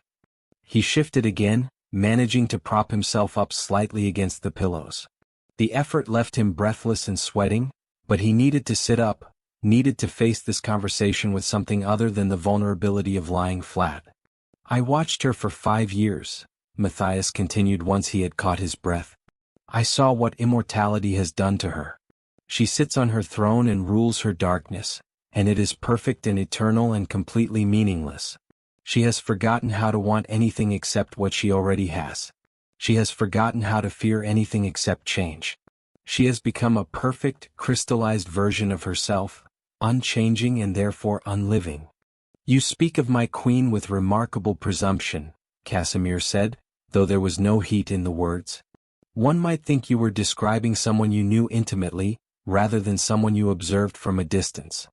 He shifted again, managing to prop himself up slightly against the pillows. The effort left him breathless and sweating, but he needed to sit up, needed to face this conversation with something other than the vulnerability of lying flat. I watched her for 5 years, Matias continued once he had caught his breath. I saw what immortality has done to her. She sits on her throne and rules her darkness, and it is perfect and eternal and completely meaningless. She has forgotten how to want anything except what she already has. She has forgotten how to fear anything except change. She has become a perfect, crystallized version of herself, unchanging and therefore unliving. You speak of my queen with remarkable presumption, Casemir said, though there was no heat in the words. One might think you were describing someone you knew intimately, rather than someone you observed from a distance.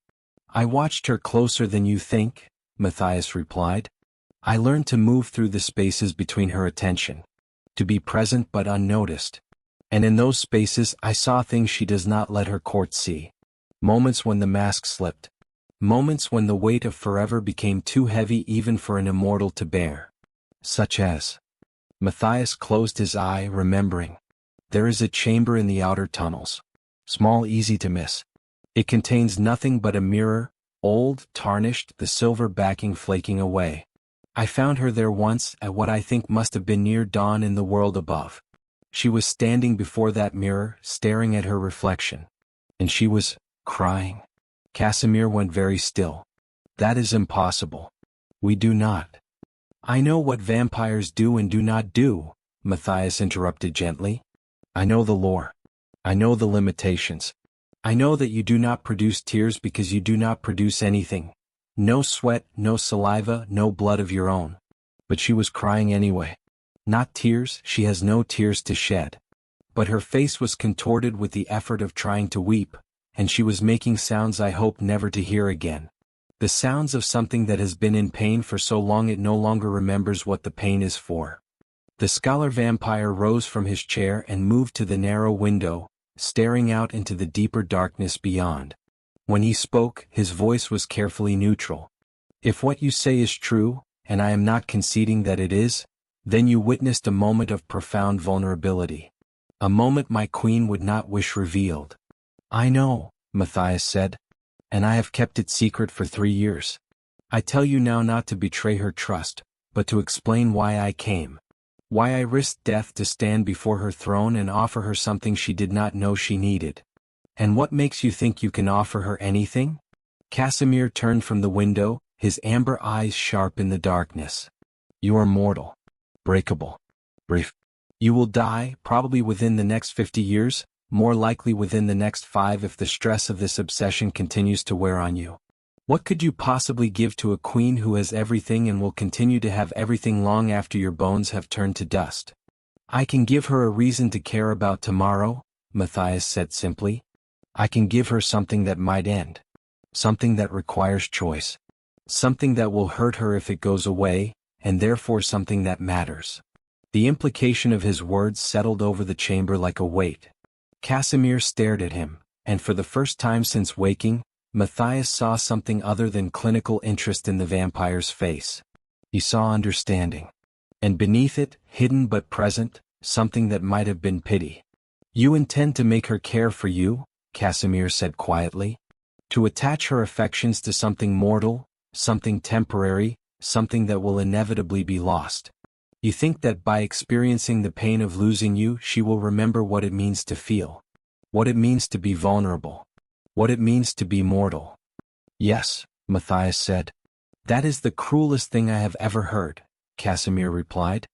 I watched her closer than you think, Matias replied. I learned to move through the spaces between her attention. To be present but unnoticed. And in those spaces I saw things she does not let her court see. Moments when the mask slipped. Moments when the weight of forever became too heavy even for an immortal to bear. Such as. Matias closed his eye, remembering. There is a chamber in the outer tunnels. Small, easy to miss. It contains nothing but a mirror, old, tarnished, the silver backing flaking away. I found her there once at what I think must have been near dawn in the world above. She was standing before that mirror, staring at her reflection. And she was crying. Casemir went very still. That is impossible. We do not. I know what vampires do and do not do, Matias interrupted gently. I know the lore. I know the limitations. I know that you do not produce tears because you do not produce anything. No sweat, no saliva, no blood of your own. But she was crying anyway. Not tears, she has no tears to shed. But her face was contorted with the effort of trying to weep, and she was making sounds I hope never to hear again. The sounds of something that has been in pain for so long it no longer remembers what the pain is for. The scholar vampire rose from his chair and moved to the narrow window, staring out into the deeper darkness beyond. When he spoke, his voice was carefully neutral. If what you say is true, and I am not conceding that it is, then you witnessed a moment of profound vulnerability. A moment my queen would not wish revealed. I know, Matias said. And I have kept it secret for 3 years. I tell you now not to betray her trust, but to explain why I came. Why I risked death to stand before her throne and offer her something she did not know she needed. And what makes you think you can offer her anything? Casemir turned from the window, his amber eyes sharp in the darkness. You are mortal. Breakable. Brief. You will die, probably within the next 50 years, more likely within the next 5 if the stress of this obsession continues to wear on you. What could you possibly give to a queen who has everything and will continue to have everything long after your bones have turned to dust? I can give her a reason to care about tomorrow, Matias said simply. I can give her something that might end. Something that requires choice. Something that will hurt her if it goes away, and therefore something that matters. The implication of his words settled over the chamber like a weight. Casemir stared at him, and for the first time since waking, Matias saw something other than clinical interest in the vampire's face. He saw understanding. And beneath it, hidden but present, something that might have been pity. You intend to make her care for you, Casemir said quietly. To attach her affections to something mortal, something temporary, something that will inevitably be lost. You think that by experiencing the pain of losing you, she will remember what it means to feel. What it means to be vulnerable. What it means to be mortal. Yes, Matias said. That is the cruelest thing I have ever heard, Casemir replied.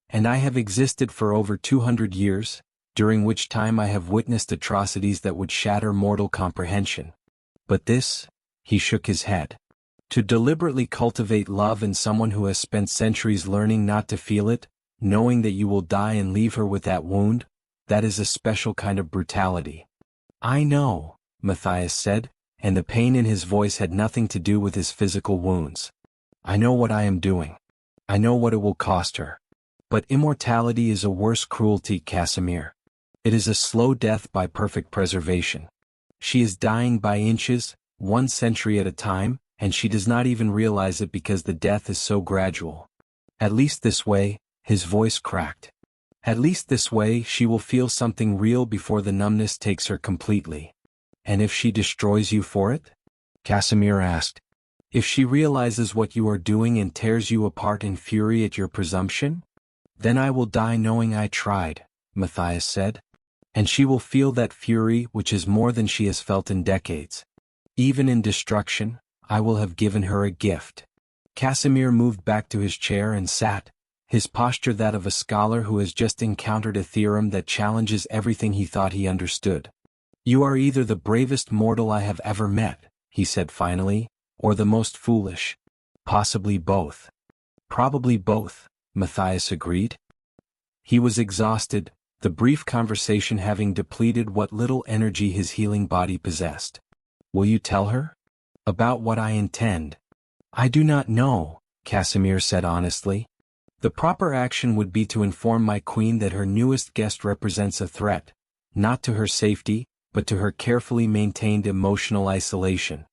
And I have existed for over 200 years, during which time I have witnessed atrocities that would shatter mortal comprehension. But this, he shook his head. To deliberately cultivate love in someone who has spent centuries learning not to feel it, knowing that you will die and leave her with that wound, that is a special kind of brutality. I know, Matias said, and the pain in his voice had nothing to do with his physical wounds. I know what I am doing. I know what it will cost her. But immortality is a worse cruelty, Casemir. It is a slow death by perfect preservation. She is dying by inches, 1 century at a time, and she does not even realize it because the death is so gradual. At least this way, his voice cracked. At least this way she will feel something real before the numbness takes her completely. And if she destroys you for it? Casemir asked. If she realizes what you are doing and tears you apart in fury at your presumption? Then I will die knowing I tried, Matias said. And she will feel that fury which is more than she has felt in decades. Even in destruction, I will have given her a gift. Casemir moved back to his chair and sat, his posture that of a scholar who has just encountered a theorem that challenges everything he thought he understood. You are either the bravest mortal I have ever met, he said finally, or the most foolish. Possibly both. Probably both, Matias agreed. He was exhausted, the brief conversation having depleted what little energy his healing body possessed. Will you tell her? About what I intend. I do not know, Casemir said honestly. The proper action would be to inform my queen that her newest guest represents a threat, not to her safety, but to her carefully maintained emotional isolation.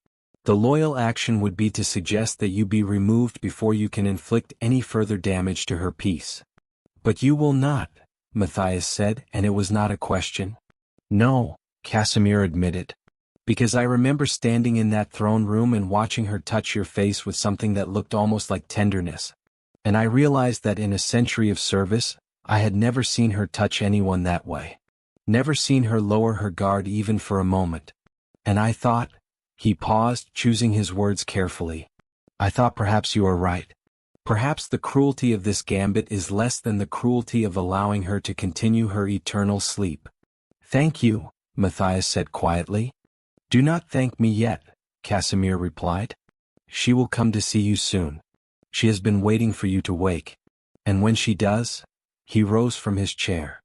The loyal action would be to suggest that you be removed before you can inflict any further damage to her peace. But you will not, Matias said, and it was not a question. No, Casemir admitted. Because I remember standing in that throne room and watching her touch your face with something that looked almost like tenderness. And I realized that in a century of service, I had never seen her touch anyone that way. Never seen her lower her guard even for a moment. And I thought, he paused, choosing his words carefully. I thought perhaps you are right. Perhaps the cruelty of this gambit is less than the cruelty of allowing her to continue her eternal sleep. Thank you, Matias said quietly. Do not thank me yet, Casemir replied. She will come to see you soon. She has been waiting for you to wake. And when she does, he rose from his chair.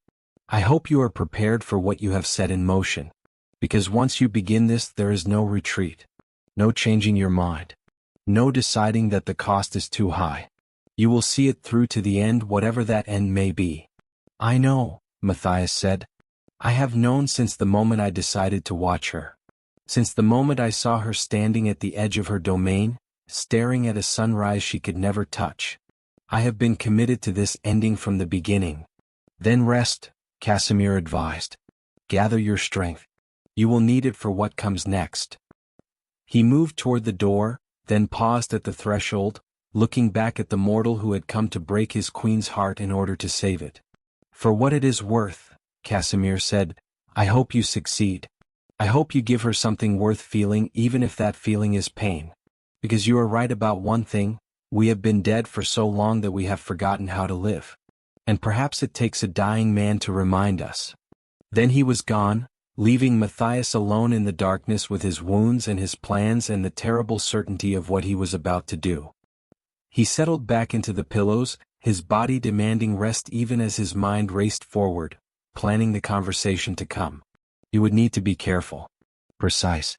I hope you are prepared for what you have set in motion. Because once you begin this, there is no retreat. No changing your mind. No deciding that the cost is too high. You will see it through to the end, whatever that end may be. I know, Matias said. I have known since the moment I decided to watch her. Since the moment I saw her standing at the edge of her domain, staring at a sunrise she could never touch. I have been committed to this ending from the beginning. Then rest, Casemir advised. Gather your strength. You will need it for what comes next. He moved toward the door, then paused at the threshold, looking back at the mortal who had come to break his queen's heart in order to save it. For what it is worth, Casemir said, I hope you succeed. I hope you give her something worth feeling, even if that feeling is pain. Because you are right about one thing, we have been dead for so long that we have forgotten how to live. And perhaps it takes a dying man to remind us. Then he was gone, leaving Matias alone in the darkness with his wounds and his plans and the terrible certainty of what he was about to do. He settled back into the pillows, his body demanding rest even as his mind raced forward, planning the conversation to come. You would need to be careful. Precise.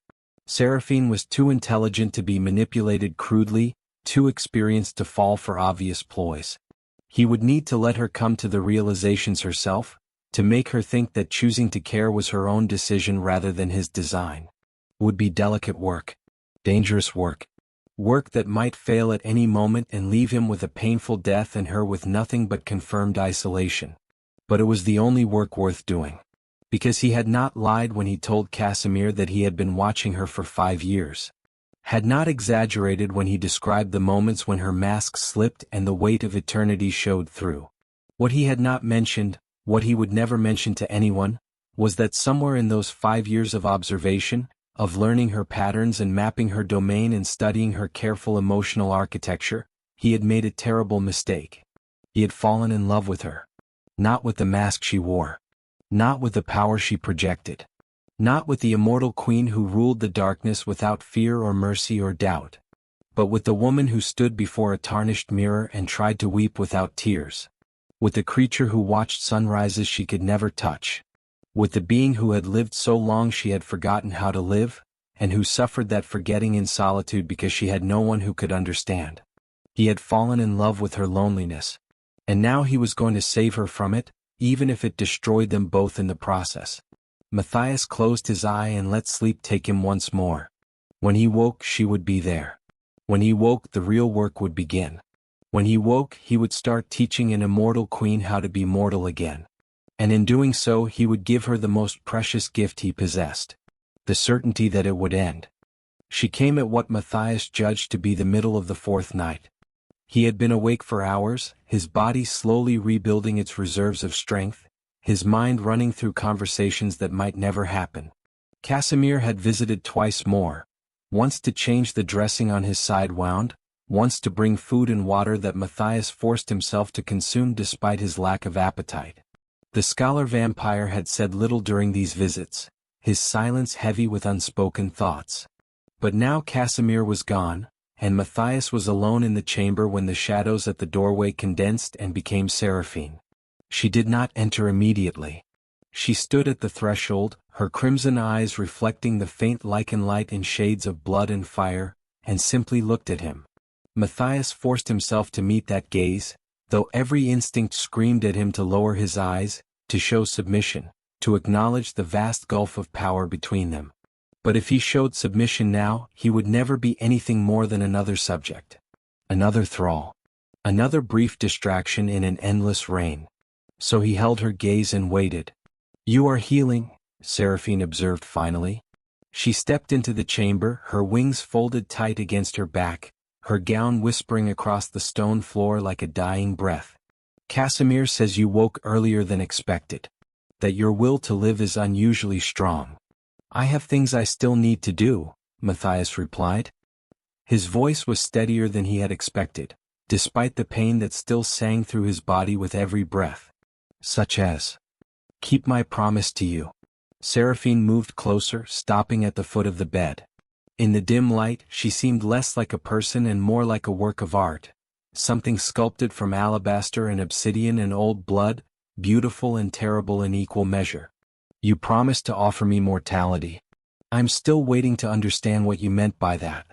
Saraphene was too intelligent to be manipulated crudely, too experienced to fall for obvious ploys. He would need to let her come to the realizations herself, to make her think that choosing to care was her own decision rather than his design. It would be delicate work. Dangerous work. Work that might fail at any moment and leave him with a painful death and her with nothing but confirmed isolation. But it was the only work worth doing. Because he had not lied when he told Casemir that he had been watching her for 5 years. Had not exaggerated when he described the moments when her mask slipped and the weight of eternity showed through. What he had not mentioned, what he would never mention to anyone, was that somewhere in those 5 years of observation, of learning her patterns and mapping her domain and studying her careful emotional architecture, he had made a terrible mistake. He had fallen in love with her. Not with the mask she wore. Not with the power she projected. Not with the immortal queen who ruled the darkness without fear or mercy or doubt. But with the woman who stood before a tarnished mirror and tried to weep without tears. With the creature who watched sunrises she could never touch. With the being who had lived so long she had forgotten how to live, and who suffered that forgetting in solitude because she had no one who could understand. He had fallen in love with her loneliness. And now he was going to save her from it, even if it destroyed them both in the process. Matias closed his eye and let sleep take him once more. When he woke, she would be there. When he woke, the real work would begin. When he woke, he would start teaching an immortal queen how to be mortal again. And in doing so, he would give her the most precious gift he possessed. The certainty that it would end. She came at what Matias judged to be the middle of the 4th night. He had been awake for hours, his body slowly rebuilding its reserves of strength, his mind running through conversations that might never happen. Casemir had visited twice more, once to change the dressing on his side wound, once to bring food and water that Matias forced himself to consume despite his lack of appetite. The scholar vampire had said little during these visits, his silence heavy with unspoken thoughts. But now Casemir was gone, and Matias was alone in the chamber when the shadows at the doorway condensed and became Saraphene. She did not enter immediately. She stood at the threshold, her crimson eyes reflecting the faint lichen light in shades of blood and fire, and simply looked at him. Matias forced himself to meet that gaze, though every instinct screamed at him to lower his eyes, to show submission, to acknowledge the vast gulf of power between them. But if he showed submission now, he would never be anything more than another subject. Another thrall. Another brief distraction in an endless reign. So he held her gaze and waited. "You are healing," Saraphene observed finally. She stepped into the chamber, her wings folded tight against her back, her gown whispering across the stone floor like a dying breath. "Casemir says you woke earlier than expected. That your will to live is unusually strong." "I have things I still need to do," Matias replied. His voice was steadier than he had expected, despite the pain that still sang through his body with every breath. "Such as? Keep my promise to you." Saraphene moved closer, stopping at the foot of the bed. In the dim light, she seemed less like a person and more like a work of art, something sculpted from alabaster and obsidian and old blood, beautiful and terrible in equal measure. "You promised to offer me mortality. I'm still waiting to understand what you meant by that.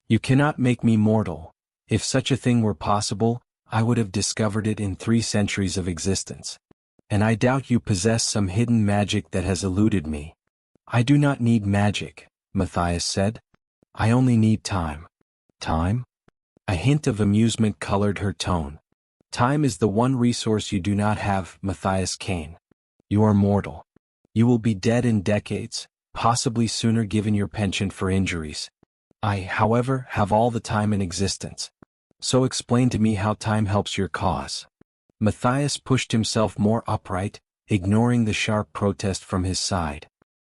You cannot make me mortal. If such a thing were possible, I would have discovered it in 3 centuries of existence. And I doubt you possess some hidden magic that has eluded me." "I do not need magic," Matias said. "I only need time." "Time?" A hint of amusement colored her tone. "Time is the one resource you do not have, Matias Cain. You are mortal. You will be dead in decades, possibly sooner given your penchant for injuries. I, however, have all the time in existence. So explain to me how time helps your cause." Matias pushed himself more upright, ignoring the sharp protest from his side.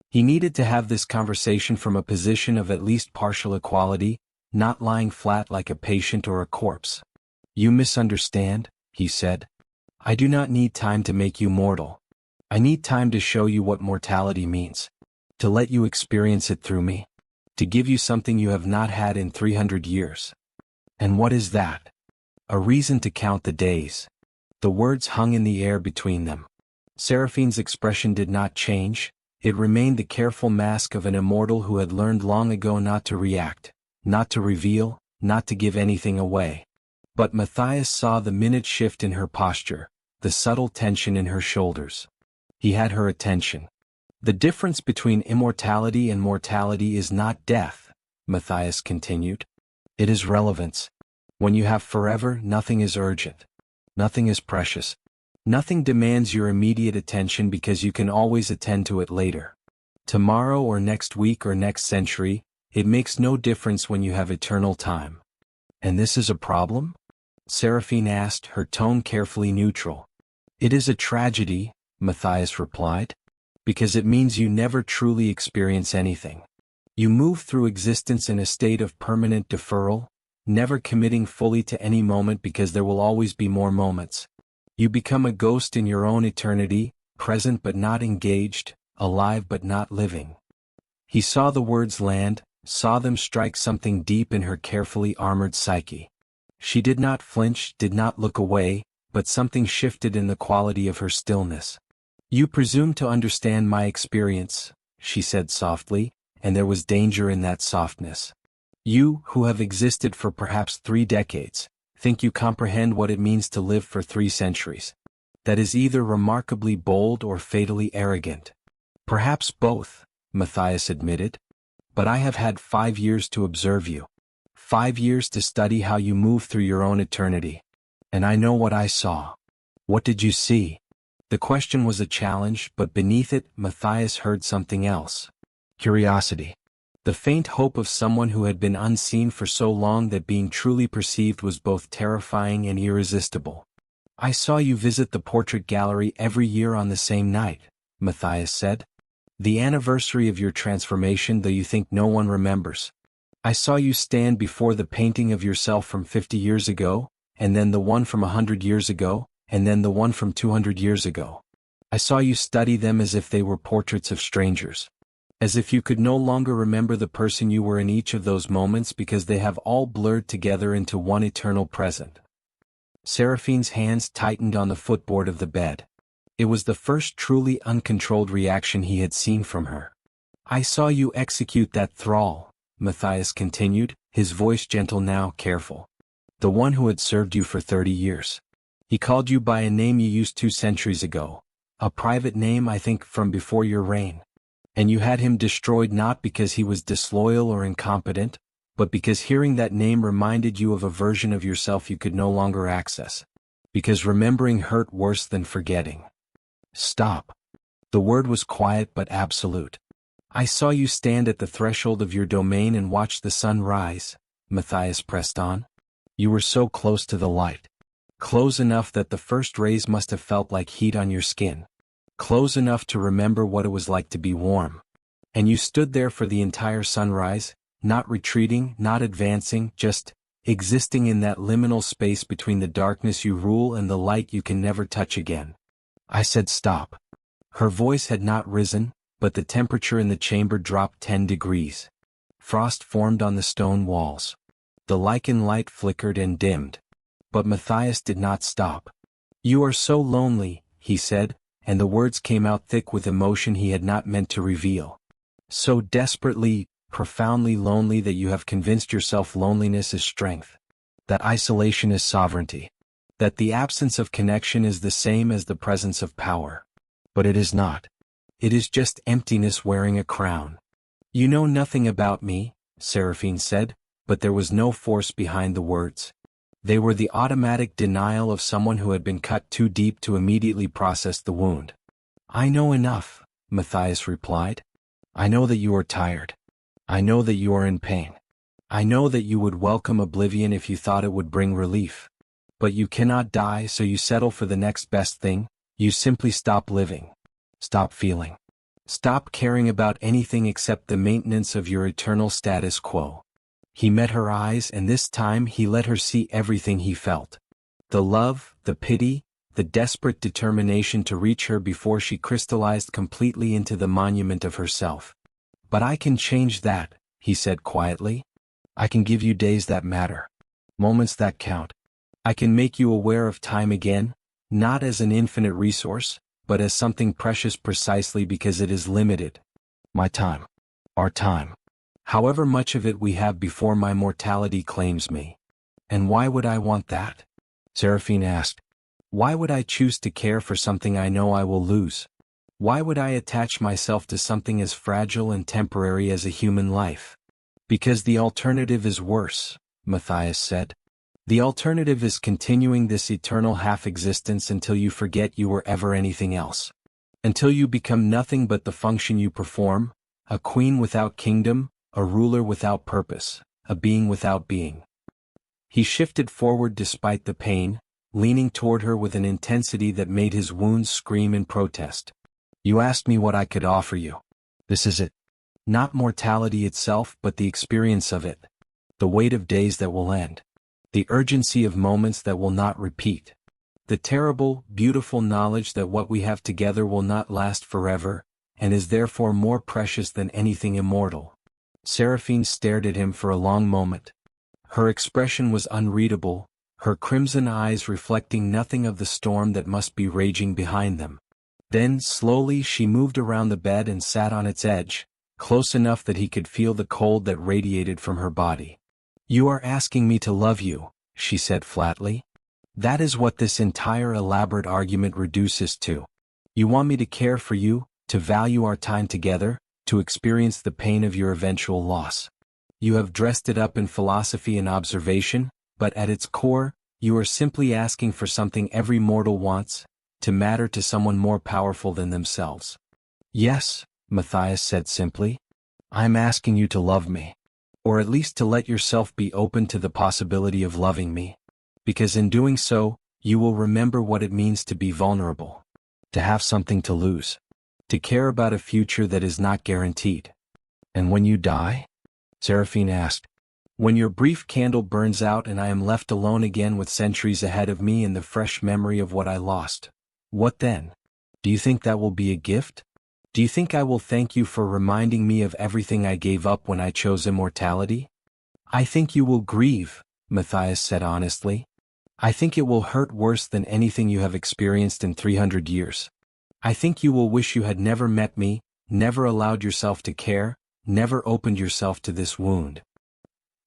He needed to have this conversation from a position of at least partial equality, not lying flat like a patient or a corpse. "You misunderstand," he said. "I do not need time to make you mortal. I need time to show you what mortality means. To let you experience it through me. To give you something you have not had in 300 years. And what is that? A reason to count the days." The words hung in the air between them. Saraphene's expression did not change, it remained the careful mask of an immortal who had learned long ago not to react, not to reveal, not to give anything away. But Matias saw the minute shift in her posture, the subtle tension in her shoulders. He had her attention. "The difference between immortality and mortality is not death," Matias continued. "It is relevance. When you have forever, nothing is urgent. Nothing is precious. Nothing demands your immediate attention because you can always attend to it later. Tomorrow or next week or next century, it makes no difference when you have eternal time." "And this is a problem?" Saraphene asked, her tone carefully neutral. "It is a tragedy," Matias replied, "because it means you never truly experience anything. You move through existence in a state of permanent deferral, never committing fully to any moment because there will always be more moments. You become a ghost in your own eternity, present but not engaged, alive but not living." He saw the words land, saw them strike something deep in her carefully armored psyche. She did not flinch, did not look away, but something shifted in the quality of her stillness. "You presume to understand my experience," she said softly, and there was danger in that softness. "You, who have existed for perhaps 3 decades, think you comprehend what it means to live for 3 centuries. That is either remarkably bold or fatally arrogant." "Perhaps both," Matias admitted. "But I have had 5 years to observe you. 5 years to study how you move through your own eternity. And I know what I saw." "What did you see?" The question was a challenge, but beneath it, Matias heard something else. Curiosity. The faint hope of someone who had been unseen for so long that being truly perceived was both terrifying and irresistible. "I saw you visit the portrait gallery every year on the same night," Matias said. "The anniversary of your transformation, though you think no one remembers. I saw you stand before the painting of yourself from 50 years ago, and then the one from 100 years ago, and then the one from 200 years ago. I saw you study them as if they were portraits of strangers. As if you could no longer remember the person you were in each of those moments because they have all blurred together into one eternal present." Saraphene's hands tightened on the footboard of the bed. It was the first truly uncontrolled reaction he had seen from her. "I saw you execute that thrall," Matias continued, his voice gentle now, careful. "The one who had served you for 30 years. He called you by a name you used 2 centuries ago, a private name I think from before your reign. And you had him destroyed not because he was disloyal or incompetent, but because hearing that name reminded you of a version of yourself you could no longer access. Because remembering hurt worse than forgetting. Stop. The word was quiet but absolute. I saw you stand at the threshold of your domain and watch the sun rise, Matias pressed on. You were so close to the light. Close enough that the first rays must have felt like heat on your skin. Close enough to remember what it was like to be warm. And you stood there for the entire sunrise, not retreating, not advancing, just existing in that liminal space between the darkness you rule and the light you can never touch again. I said stop. Her voice had not risen, but the temperature in the chamber dropped 10 degrees. Frost formed on the stone walls. The lichen light flickered and dimmed. But Matias did not stop. You are so lonely, he said, and the words came out thick with emotion he had not meant to reveal. So desperately, profoundly lonely that you have convinced yourself loneliness is strength. That isolation is sovereignty. That the absence of connection is the same as the presence of power. But it is not. It is just emptiness wearing a crown. You know nothing about me, Saraphene said, but there was no force behind the words. They were the automatic denial of someone who had been cut too deep to immediately process the wound. I know enough, Matias replied. I know that you are tired. I know that you are in pain. I know that you would welcome oblivion if you thought it would bring relief. But you cannot die, so you settle for the next best thing. You simply stop living. Stop feeling. Stop caring about anything except the maintenance of your eternal status quo. He met her eyes, and this time he let her see everything he felt. The love, the pity, the desperate determination to reach her before she crystallized completely into the monument of herself. But I can change that, he said quietly. I can give you days that matter. Moments that count. I can make you aware of time again, not as an infinite resource, but as something precious precisely because it is limited. My time. Our time. However much of it we have before my mortality claims me. And why would I want that? Saraphene asked. Why would I choose to care for something I know I will lose? Why would I attach myself to something as fragile and temporary as a human life? Because the alternative is worse, Matias said. The alternative is continuing this eternal half-existence until you forget you were ever anything else. Until you become nothing but the function you perform, a queen without kingdom, a ruler without purpose, a being without being. He shifted forward despite the pain, leaning toward her with an intensity that made his wounds scream in protest. You asked me what I could offer you. This is it. Not mortality itself, but the experience of it. The weight of days that will end. The urgency of moments that will not repeat. The terrible, beautiful knowledge that what we have together will not last forever, and is therefore more precious than anything immortal. Saraphene stared at him for a long moment. Her expression was unreadable, her crimson eyes reflecting nothing of the storm that must be raging behind them. Then, slowly, she moved around the bed and sat on its edge, close enough that he could feel the cold that radiated from her body. You are asking me to love you, she said flatly. That is what this entire elaborate argument reduces to. You want me to care for you, to value our time together, to experience the pain of your eventual loss. You have dressed it up in philosophy and observation, but at its core, you are simply asking for something every mortal wants, to matter to someone more powerful than themselves. Yes, Matias said simply. I'm asking you to love me. Or at least to let yourself be open to the possibility of loving me. Because in doing so, you will remember what it means to be vulnerable. To have something to lose. To care about a future that is not guaranteed. And when you die? Saraphene asked. When your brief candle burns out and I am left alone again with centuries ahead of me and the fresh memory of what I lost. What then? Do you think that will be a gift? Do you think I will thank you for reminding me of everything I gave up when I chose immortality? I think you will grieve, Matias said honestly. I think it will hurt worse than anything you have experienced in 300 years. I think you will wish you had never met me, never allowed yourself to care, never opened yourself to this wound.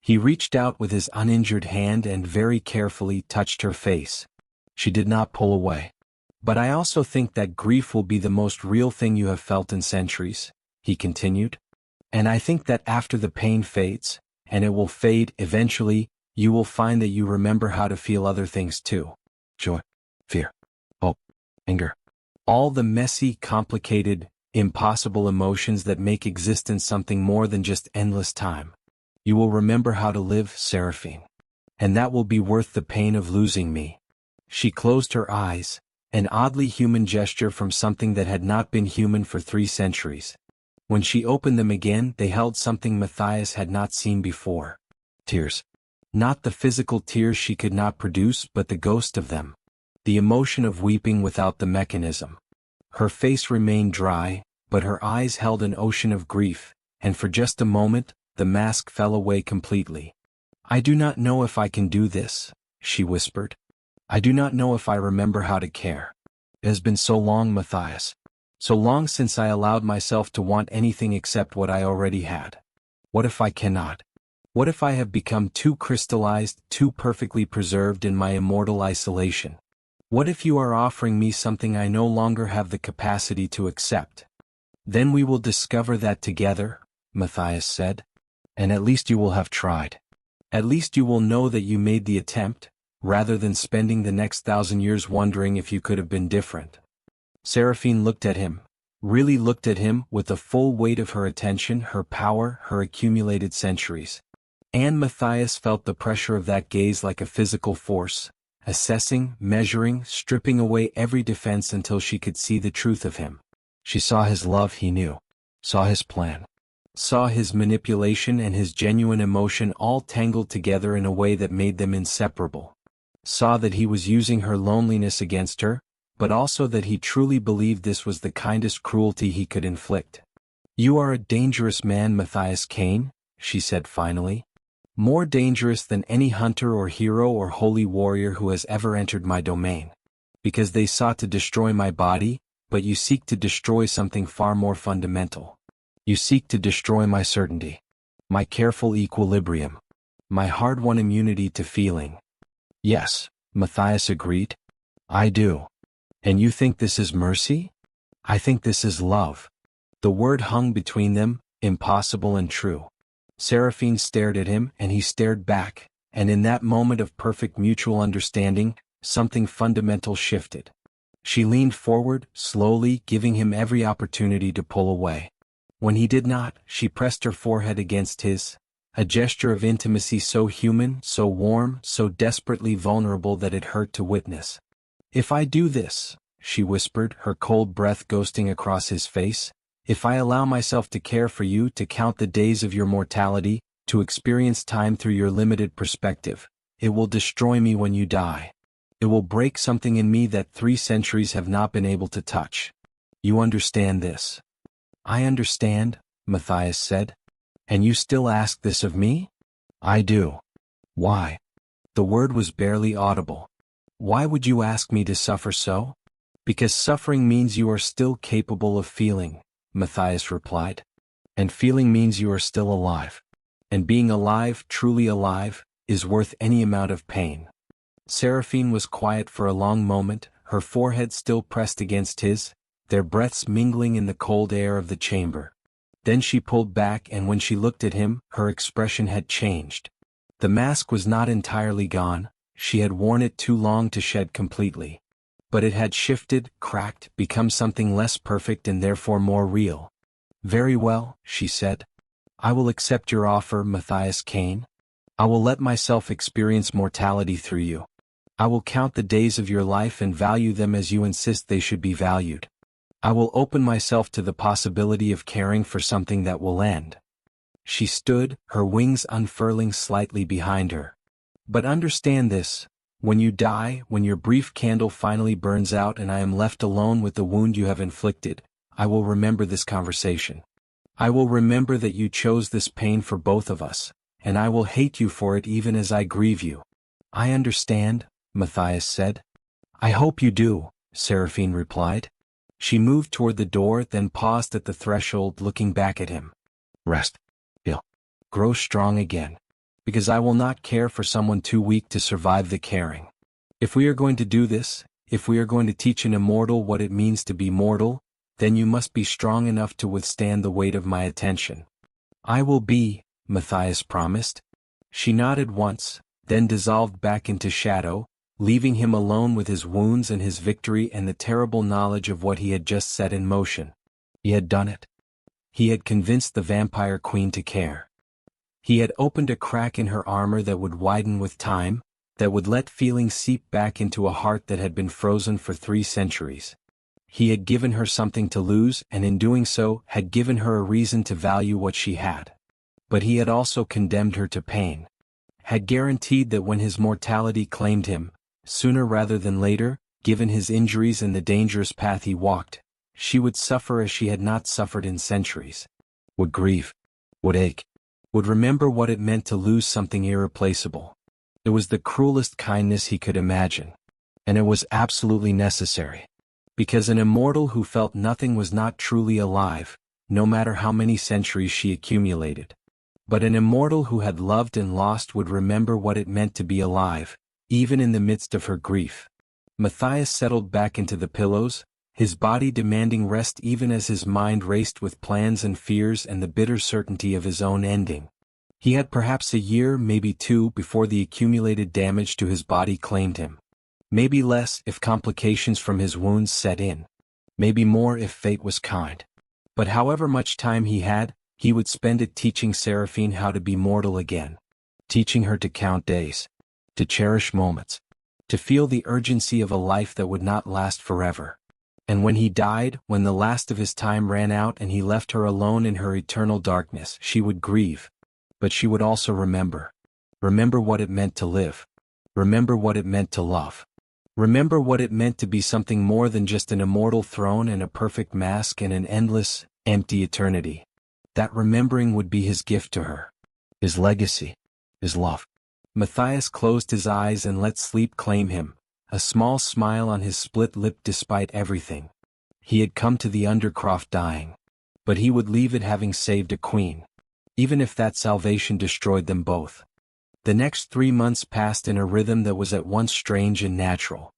He reached out with his uninjured hand and very carefully touched her face. She did not pull away. But I also think that grief will be the most real thing you have felt in centuries, he continued. And I think that after the pain fades, and it will fade eventually, you will find that you remember how to feel other things too. Joy, fear, hope, anger. All the messy, complicated, impossible emotions that make existence something more than just endless time. You will remember how to live, Saraphene. And that will be worth the pain of losing me. She closed her eyes, an oddly human gesture from something that had not been human for 3 centuries. When she opened them again, they held something Matias had not seen before. Tears. Not the physical tears she could not produce, but the ghost of them. The emotion of weeping without the mechanism. Her face remained dry, but her eyes held an ocean of grief, and for just a moment, the mask fell away completely. I do not know if I can do this, she whispered. I do not know if I remember how to care. It has been so long, Matias. So long since I allowed myself to want anything except what I already had. What if I cannot? What if I have become too crystallized, too perfectly preserved in my immortal isolation? What if you are offering me something I no longer have the capacity to accept? Then we will discover that together, Matias said. And at least you will have tried. At least you will know that you made the attempt, rather than spending the next 1,000 years wondering if you could have been different. Saraphene looked at him, really looked at him with the full weight of her attention, her power, her accumulated centuries. And Matias felt the pressure of that gaze like a physical force, assessing, measuring, stripping away every defense until she could see the truth of him. She saw his love, he knew. Saw his plan. Saw his manipulation and his genuine emotion all tangled together in a way that made them inseparable. Saw that he was using her loneliness against her, but also that he truly believed this was the kindest cruelty he could inflict. You are a dangerous man, Matias Cain, she said finally. More dangerous than any hunter or hero or holy warrior who has ever entered my domain. Because they sought to destroy my body, but you seek to destroy something far more fundamental. You seek to destroy my certainty. My careful equilibrium. My hard-won immunity to feeling. Yes, Matias agreed. I do. And you think this is mercy? I think this is love. The word hung between them, impossible and true. Saraphene stared at him and he stared back, and in that moment of perfect mutual understanding, something fundamental shifted. She leaned forward, slowly, giving him every opportunity to pull away. When he did not, she pressed her forehead against his, a gesture of intimacy so human, so warm, so desperately vulnerable that it hurt to witness. If I do this, she whispered, her cold breath ghosting across his face, if I allow myself to care for you, to count the days of your mortality, to experience time through your limited perspective, it will destroy me when you die. It will break something in me that 3 centuries have not been able to touch. You understand this? I understand, Matias said. And you still ask this of me? I do. Why? The word was barely audible. Why would you ask me to suffer so? Because suffering means you are still capable of feeling, Matias replied. And feeling means you are still alive. And being alive, truly alive, is worth any amount of pain. Saraphene was quiet for a long moment, her forehead still pressed against his, their breaths mingling in the cold air of the chamber. Then she pulled back, and when she looked at him, her expression had changed. The mask was not entirely gone, she had worn it too long to shed completely. But it had shifted, cracked, become something less perfect and therefore more real. Very well, she said. I will accept your offer, Matias Cain. I will let myself experience mortality through you. I will count the days of your life and value them as you insist they should be valued. I will open myself to the possibility of caring for something that will end. She stood, her wings unfurling slightly behind her. But understand this, when you die, when your brief candle finally burns out and I am left alone with the wound you have inflicted, I will remember this conversation. I will remember that you chose this pain for both of us, and I will hate you for it even as I grieve you. I understand, Matias said. I hope you do, Saraphene replied. She moved toward the door, then paused at the threshold, looking back at him. Rest. Heal. Grow strong again. Because I will not care for someone too weak to survive the caring. If we are going to do this, if we are going to teach an immortal what it means to be mortal, then you must be strong enough to withstand the weight of my attention. I will be, Matias promised. She nodded once, then dissolved back into shadow, leaving him alone with his wounds and his victory and the terrible knowledge of what he had just set in motion. He had done it. He had convinced the vampire queen to care. He had opened a crack in her armor that would widen with time, that would let feeling seep back into a heart that had been frozen for 3 centuries. He had given her something to lose and in doing so had given her a reason to value what she had. But he had also condemned her to pain. Had guaranteed that when his mortality claimed him, sooner rather than later, given his injuries and the dangerous path he walked, she would suffer as she had not suffered in centuries. Would grieve. Would ache. Would remember what it meant to lose something irreplaceable. It was the cruelest kindness he could imagine. And it was absolutely necessary. Because an immortal who felt nothing was not truly alive, no matter how many centuries she accumulated. But an immortal who had loved and lost would remember what it meant to be alive, even in the midst of her grief. Matias settled back into the pillows, his body demanding rest even as his mind raced with plans and fears and the bitter certainty of his own ending. He had perhaps a year, maybe 2, before the accumulated damage to his body claimed him. Maybe less if complications from his wounds set in. Maybe more if fate was kind. But however much time he had, he would spend it teaching Saraphene how to be mortal again. Teaching her to count days. To cherish moments. To feel the urgency of a life that would not last forever. And when he died, when the last of his time ran out and he left her alone in her eternal darkness, she would grieve. But she would also remember. Remember what it meant to live. Remember what it meant to love. Remember what it meant to be something more than just an immortal throne and a perfect mask and an endless, empty eternity. That remembering would be his gift to her. His legacy. His love. Matias closed his eyes and let sleep claim him, a small smile on his split lip despite everything. He had come to the undercroft dying. But he would leave it having saved a queen. Even if that salvation destroyed them both. The next 3 months passed in a rhythm that was at once strange and natural.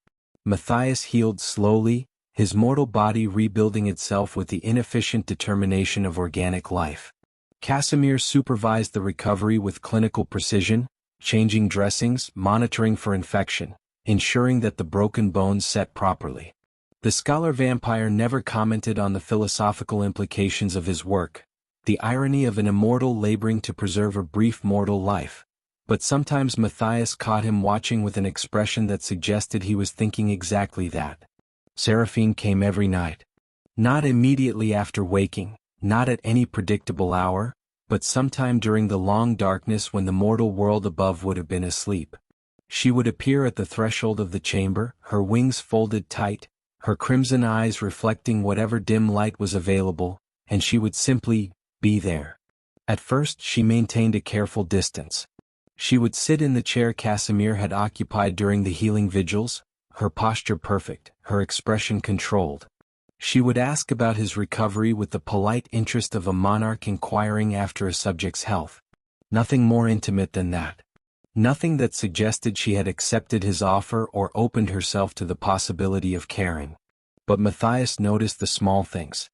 Matias healed slowly, his mortal body rebuilding itself with the inefficient determination of organic life. Casemir supervised the recovery with clinical precision, changing dressings, monitoring for infection, ensuring that the broken bones set properly. The scholar vampire never commented on the philosophical implications of his work, the irony of an immortal laboring to preserve a brief mortal life. But sometimes Matias caught him watching with an expression that suggested he was thinking exactly that. Saraphene came every night. Not immediately after waking, not at any predictable hour, but sometime during the long darkness when the mortal world above would have been asleep. She would appear at the threshold of the chamber, her wings folded tight, her crimson eyes reflecting whatever dim light was available, and she would simply be there. At first she maintained a careful distance. She would sit in the chair Casemir had occupied during the healing vigils, her posture perfect, her expression controlled. She would ask about his recovery with the polite interest of a monarch inquiring after a subject's health. Nothing more intimate than that. Nothing that suggested she had accepted his offer or opened herself to the possibility of caring. But Matias noticed the small things.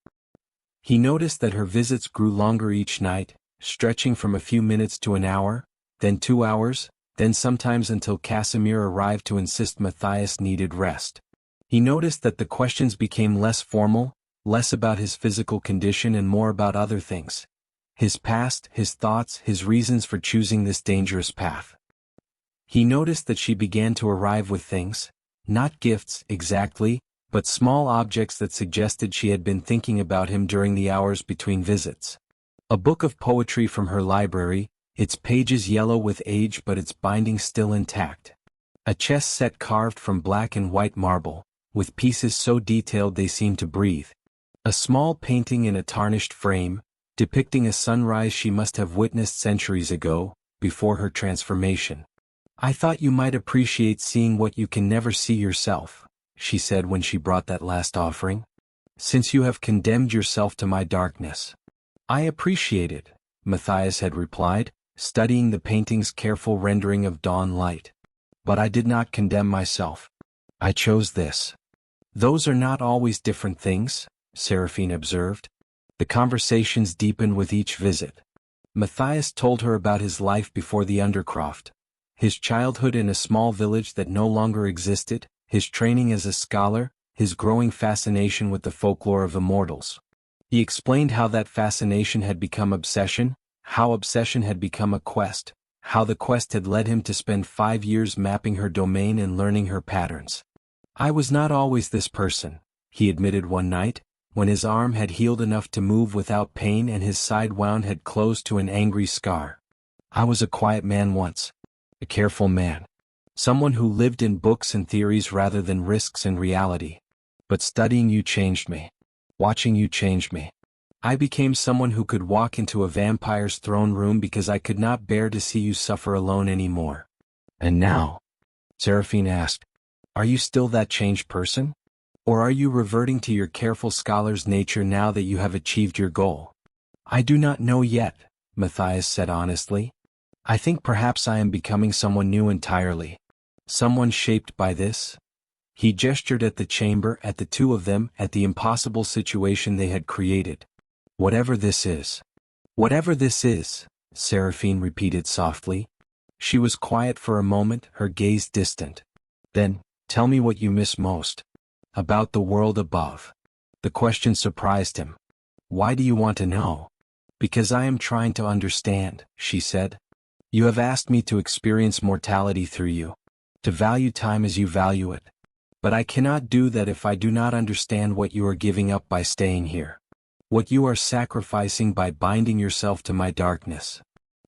He noticed that her visits grew longer each night, stretching from a few minutes to an hour, then 2 hours, then sometimes until Casemir arrived to insist Matias needed rest. He noticed that the questions became less formal, less about his physical condition and more about other things. His past, his thoughts, his reasons for choosing this dangerous path. He noticed that she began to arrive with things, not gifts exactly, but small objects that suggested she had been thinking about him during the hours between visits. A book of poetry from her library, its pages yellow with age but its binding still intact. A chess set carved from black and white marble, with pieces so detailed they seemed to breathe. A small painting in a tarnished frame, depicting a sunrise she must have witnessed centuries ago, before her transformation. "I thought you might appreciate seeing what you can never see yourself," she said when she brought that last offering. "Since you have condemned yourself to my darkness." "I appreciate it," Matias had replied, studying the painting's careful rendering of dawn light. "But I did not condemn myself. I chose this." "Those are not always different things," Saraphene observed. The conversations deepened with each visit. Matias told her about his life before the undercroft, his childhood in a small village that no longer existed, his training as a scholar, his growing fascination with the folklore of immortals. He explained how that fascination had become obsession, how obsession had become a quest, how the quest had led him to spend 5 years mapping her domain and learning her patterns. I was not always this person, he admitted one night, when his arm had healed enough to move without pain and his side wound had closed to an angry scar. I was a quiet man once. A careful man. Someone who lived in books and theories rather than risks and reality. But studying you changed me. Watching you changed me. I became someone who could walk into a vampire's throne room because I could not bear to see you suffer alone anymore. And now? Saraphene asked. Are you still that changed person? Or are you reverting to your careful scholar's nature now that you have achieved your goal? I do not know yet, Matias said honestly. I think perhaps I am becoming someone new entirely. Someone shaped by this. He gestured at the chamber, at the two of them, at the impossible situation they had created. Whatever this is. Whatever this is, Saraphene repeated softly. She was quiet for a moment, her gaze distant. Then, tell me what you miss most. About the world above. The question surprised him. Why do you want to know? Because I am trying to understand, she said. You have asked me to experience mortality through you. To value time as you value it. But I cannot do that if I do not understand what you are giving up by staying here. What you are sacrificing by binding yourself to my darkness.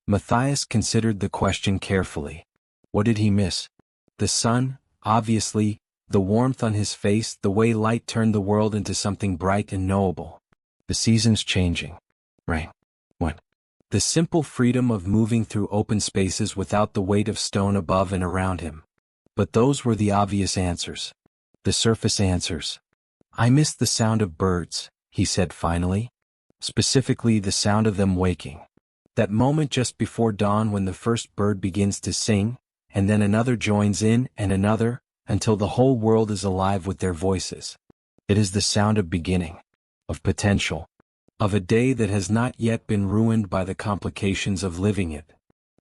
Matias considered the question carefully. What did he miss? The sun, obviously, the warmth on his face, the way light turned the world into something bright and knowable. The seasons changing. Rain. Wind. The simple freedom of moving through open spaces without the weight of stone above and around him. But those were the obvious answers. The surface answers. I missed the sound of birds, he said finally. Specifically the sound of them waking. That moment just before dawn when the first bird begins to sing, and then another joins in and another, until the whole world is alive with their voices. It is the sound of beginning, of potential, of a day that has not yet been ruined by the complications of living it.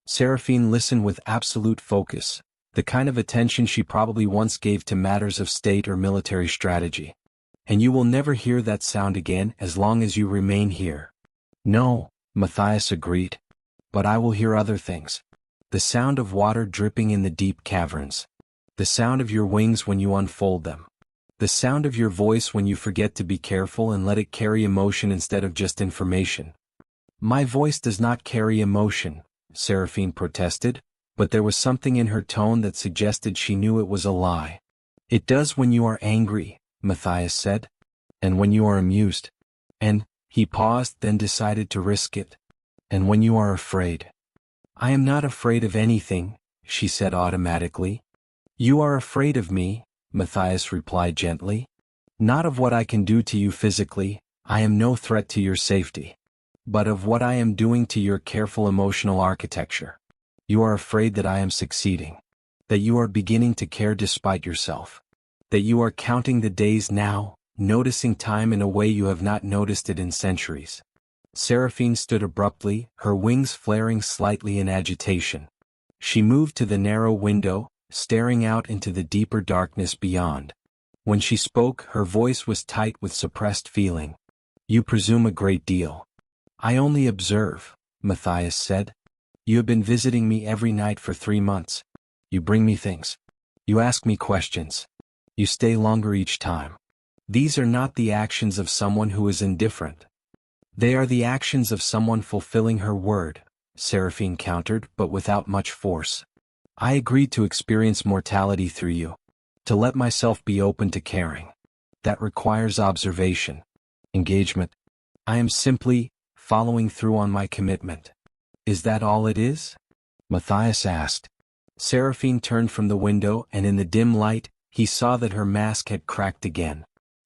Saraphene listened with absolute focus, the kind of attention she probably once gave to matters of state or military strategy. And you will never hear that sound again as long as you remain here. No, Matias agreed. But I will hear other things. The sound of water dripping in the deep caverns. The sound of your wings when you unfold them. The sound of your voice when you forget to be careful and let it carry emotion instead of just information. My voice does not carry emotion, Saraphene protested, but there was something in her tone that suggested she knew it was a lie. It does when you are angry, Matias said. And when you are amused. And, he paused, then decided to risk it. And when you are afraid. I am not afraid of anything, she said automatically. You are afraid of me, Matias replied gently. Not of what I can do to you physically, I am no threat to your safety. But of what I am doing to your careful emotional architecture. You are afraid that I am succeeding. That you are beginning to care despite yourself. That you are counting the days now, noticing time in a way you have not noticed it in centuries. Saraphene stood abruptly, her wings flaring slightly in agitation. She moved to the narrow window, staring out into the deeper darkness beyond. When she spoke, her voice was tight with suppressed feeling. You presume a great deal. I only observe, Matias said. You have been visiting me every night for 3 months. You bring me things. You ask me questions. You stay longer each time. These are not the actions of someone who is indifferent. They are the actions of someone fulfilling her word, Saraphene countered, but without much force. I agreed to experience mortality through you. To let myself be open to caring. That requires observation. Engagement. I am simply following through on my commitment. Is that all it is? Matias asked. Saraphene turned from the window and in the dim light, he saw that her mask had cracked again.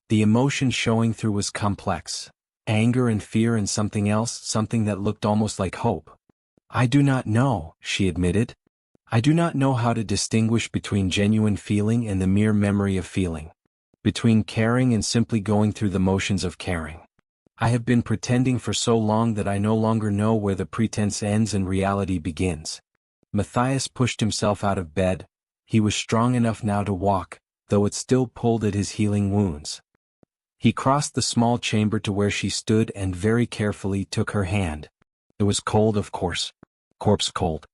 The emotion showing through was complex. Anger and fear and something else, something that looked almost like hope. I do not know, she admitted. I do not know how to distinguish between genuine feeling and the mere memory of feeling. between caring and simply going through the motions of caring. I have been pretending for so long that I no longer know where the pretense ends and reality begins. Matias pushed himself out of bed. He was strong enough now to walk, though it still pulled at his healing wounds. He crossed the small chamber to where she stood and very carefully took her hand. It was cold, of course. Corpse cold.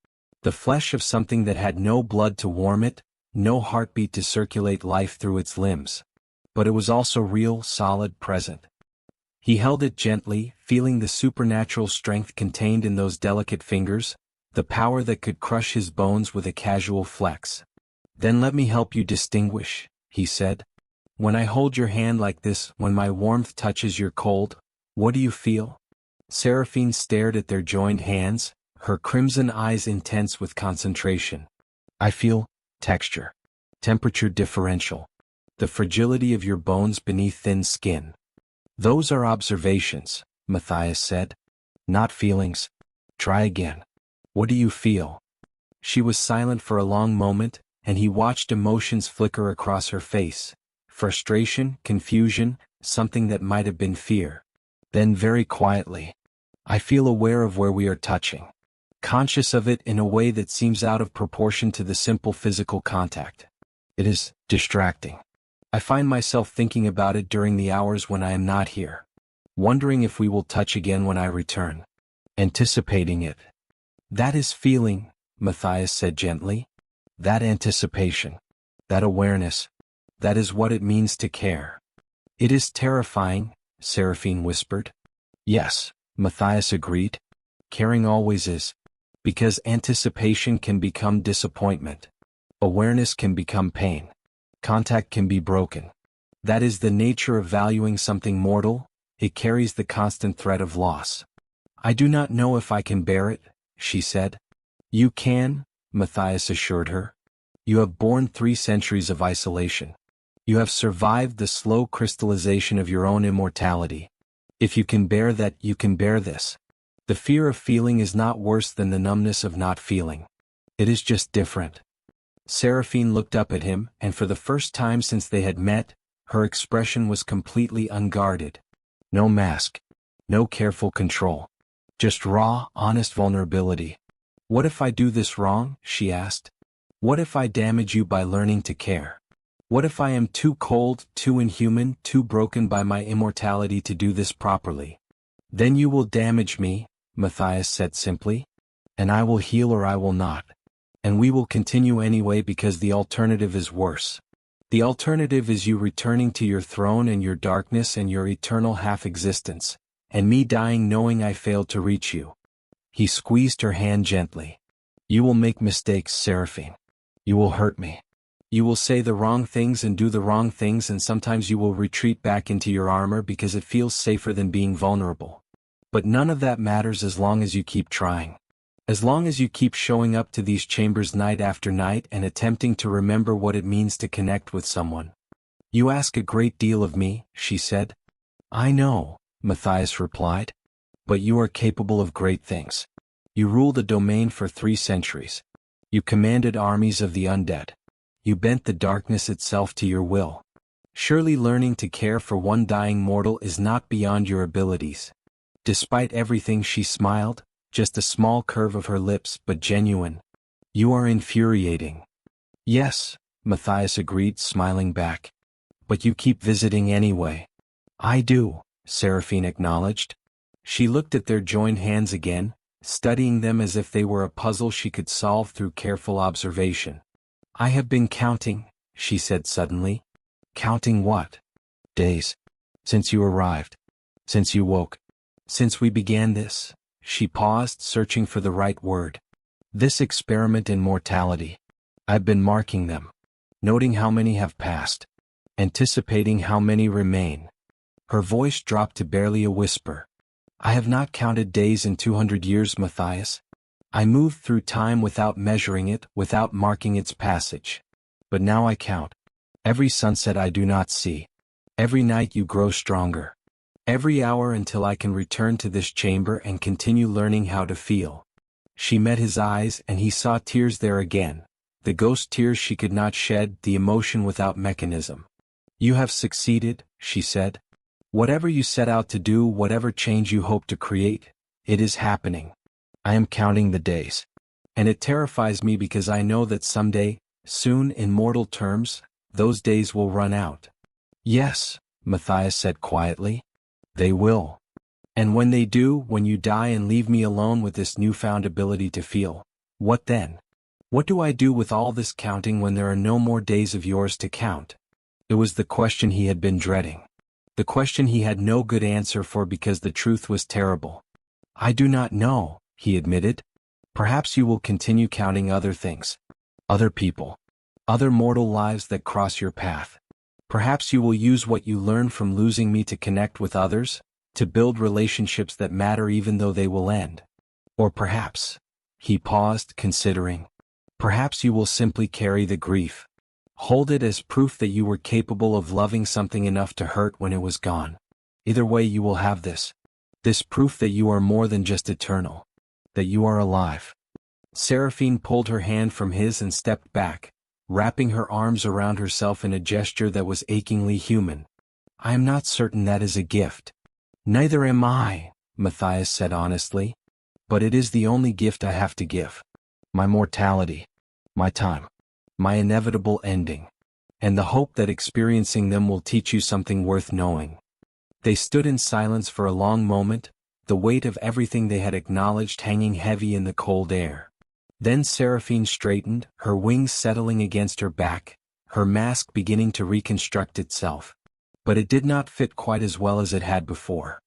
The flesh of something that had no blood to warm it, no heartbeat to circulate life through its limbs. But it was also real, solid, present. He held it gently, feeling the supernatural strength contained in those delicate fingers, the power that could crush his bones with a casual flex. "Then let me help you distinguish," he said. "When I hold your hand like this, when my warmth touches your cold, what do you feel?" Saraphene stared at their joined hands, her crimson eyes intense with concentration. "I feel texture, temperature differential, the fragility of your bones beneath thin skin." "Those are observations," Matias said. "Not feelings. Try again. What do you feel?" She was silent for a long moment, and he watched emotions flicker across her face. Frustration, confusion, something that might have been fear. Then very quietly, "I feel aware of where we are touching. Conscious of it in a way that seems out of proportion to the simple physical contact. It is distracting. I find myself thinking about it during the hours when I am not here. Wondering if we will touch again when I return. Anticipating it." "That is feeling," Matias said gently. "That anticipation. That awareness. That is what it means to care." "It is terrifying," Saraphene whispered. "Yes," Matias agreed. "Caring always is. Because anticipation can become disappointment. Awareness can become pain. Contact can be broken. That is the nature of valuing something mortal. It carries the constant threat of loss." "I do not know if I can bear it," she said. "You can," Matias assured her. "You have borne 3 centuries of isolation. You have survived the slow crystallization of your own immortality. If you can bear that, you can bear this. The fear of feeling is not worse than the numbness of not feeling. It is just different." Saraphene looked up at him, and for the first time since they had met, her expression was completely unguarded. No mask. No careful control. Just raw, honest vulnerability. "What if I do this wrong?" she asked. "What if I damage you by learning to care? What if I am too cold, too inhuman, too broken by my immortality to do this properly?" "Then you will damage me," Matias said simply. "And I will heal or I will not. And we will continue anyway because the alternative is worse. The alternative is you returning to your throne and your darkness and your eternal half-existence, and me dying knowing I failed to reach you." He squeezed her hand gently. "You will make mistakes, Saraphene. You will hurt me. You will say the wrong things and do the wrong things, and sometimes you will retreat back into your armor because it feels safer than being vulnerable. But none of that matters as long as you keep trying. As long as you keep showing up to these chambers night after night and attempting to remember what it means to connect with someone." "You ask a great deal of me," she said. "I know," Matias replied. "But you are capable of great things. You ruled a domain for 3 centuries. You commanded armies of the undead. You bent the darkness itself to your will. Surely learning to care for one dying mortal is not beyond your abilities." Despite everything, she smiled, just a small curve of her lips, but genuine. "You are infuriating." "Yes," Matias agreed, smiling back. "But you keep visiting anyway." "I do," Saraphene acknowledged. She looked at their joined hands again, studying them as if they were a puzzle she could solve through careful observation. "I have been counting," she said suddenly. "Counting what?" "Days. Since you arrived. Since you woke. Since we began this." She paused, searching for the right word. "This experiment in mortality. I've been marking them. Noting how many have passed. Anticipating how many remain." Her voice dropped to barely a whisper. "I have not counted days in 200 years, Matias. I moved through time without measuring it, without marking its passage. But now I count. Every sunset I do not see. Every night you grow stronger. Every hour until I can return to this chamber and continue learning how to feel." She met his eyes and he saw tears there again. The ghost tears she could not shed, the emotion without mechanism. You have succeeded, she said. Whatever you set out to do, whatever change you hope to create, it is happening. I am counting the days. And it terrifies me because I know that someday, soon in mortal terms, those days will run out. Yes, Matias said quietly. They will. And when they do, when you die and leave me alone with this newfound ability to feel, what then? What do I do with all this counting when there are no more days of yours to count? It was the question he had been dreading. The question he had no good answer for because the truth was terrible. I do not know, he admitted. Perhaps you will continue counting other things. Other people. Other mortal lives that cross your path. Perhaps you will use what you learn from losing me to connect with others, to build relationships that matter even though they will end. Or perhaps, he paused, considering, perhaps you will simply carry the grief. Hold it as proof that you were capable of loving something enough to hurt when it was gone. Either way you will have this. This proof that you are more than just eternal. That you are alive. Saraphene pulled her hand from his and stepped back, wrapping her arms around herself in a gesture that was achingly human. I am not certain that is a gift. Neither am I, Matias said honestly. But it is the only gift I have to give. My mortality. My time. My inevitable ending. And the hope that experiencing them will teach you something worth knowing. They stood in silence for a long moment, the weight of everything they had acknowledged hanging heavy in the cold air. Then Saraphene straightened, her wings settling against her back, her mask beginning to reconstruct itself. But it did not fit quite as well as it had before.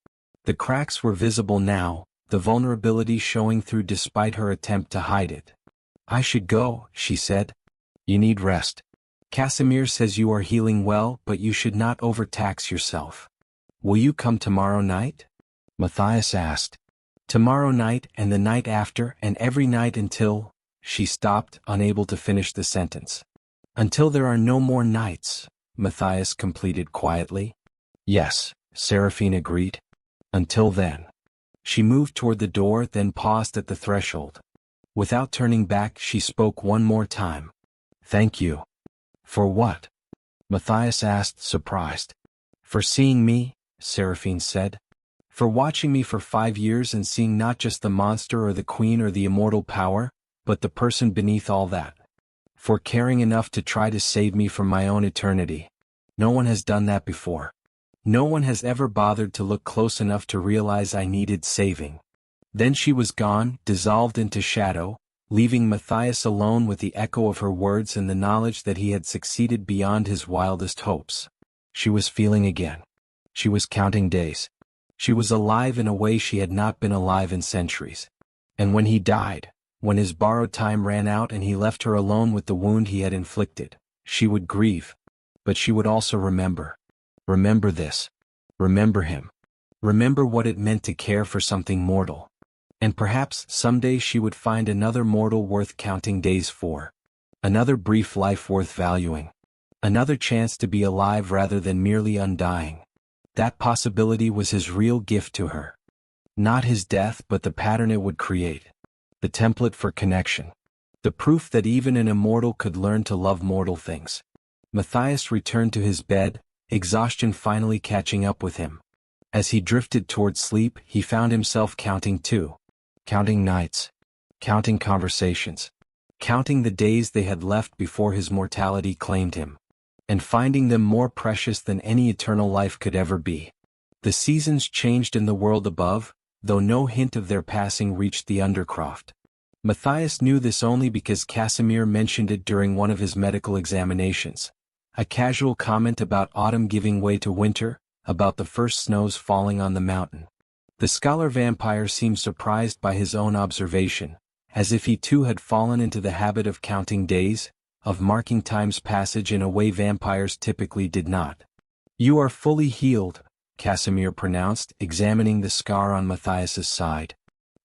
The cracks were visible now, the vulnerability showing through despite her attempt to hide it. I should go, she said. You need rest. Casemir says you are healing well, but you should not overtax yourself. Will you come tomorrow night? Matias asked. Tomorrow night and the night after and every night until, she stopped, unable to finish the sentence. Until there are no more nights, Matias completed quietly. Yes, Saraphene agreed. Until then. She moved toward the door, then paused at the threshold. Without turning back, she spoke one more time. Thank you. For what? Matias asked, surprised. For seeing me, Saraphene said. For watching me for 5 years and seeing not just the monster or the queen or the immortal power, but the person beneath all that. For caring enough to try to save me from my own eternity. No one has done that before. No one has ever bothered to look close enough to realize I needed saving. Then she was gone, dissolved into shadow, leaving Matias alone with the echo of her words and the knowledge that he had succeeded beyond his wildest hopes. She was feeling again. She was counting days. She was alive in a way she had not been alive in centuries. And when he died, when his borrowed time ran out and he left her alone with the wound he had inflicted, she would grieve. But she would also remember. Remember this. Remember him. Remember what it meant to care for something mortal. And perhaps someday she would find another mortal worth counting days for. Another brief life worth valuing. Another chance to be alive rather than merely undying. That possibility was his real gift to her. Not his death, but the pattern it would create. The template for connection. The proof that even an immortal could learn to love mortal things. Matias returned to his bed, exhaustion finally catching up with him. As he drifted toward sleep, he found himself counting too. Counting nights. Counting conversations. Counting the days they had left before his mortality claimed him. And finding them more precious than any eternal life could ever be. The seasons changed in the world above, though no hint of their passing reached the undercroft. Matias knew this only because Casemir mentioned it during one of his medical examinations. A casual comment about autumn giving way to winter, about the first snows falling on the mountain. The scholar vampire seemed surprised by his own observation, as if he too had fallen into the habit of counting days, of marking time's passage in a way vampires typically did not. You are fully healed, Casemir pronounced, examining the scar on Matias's side.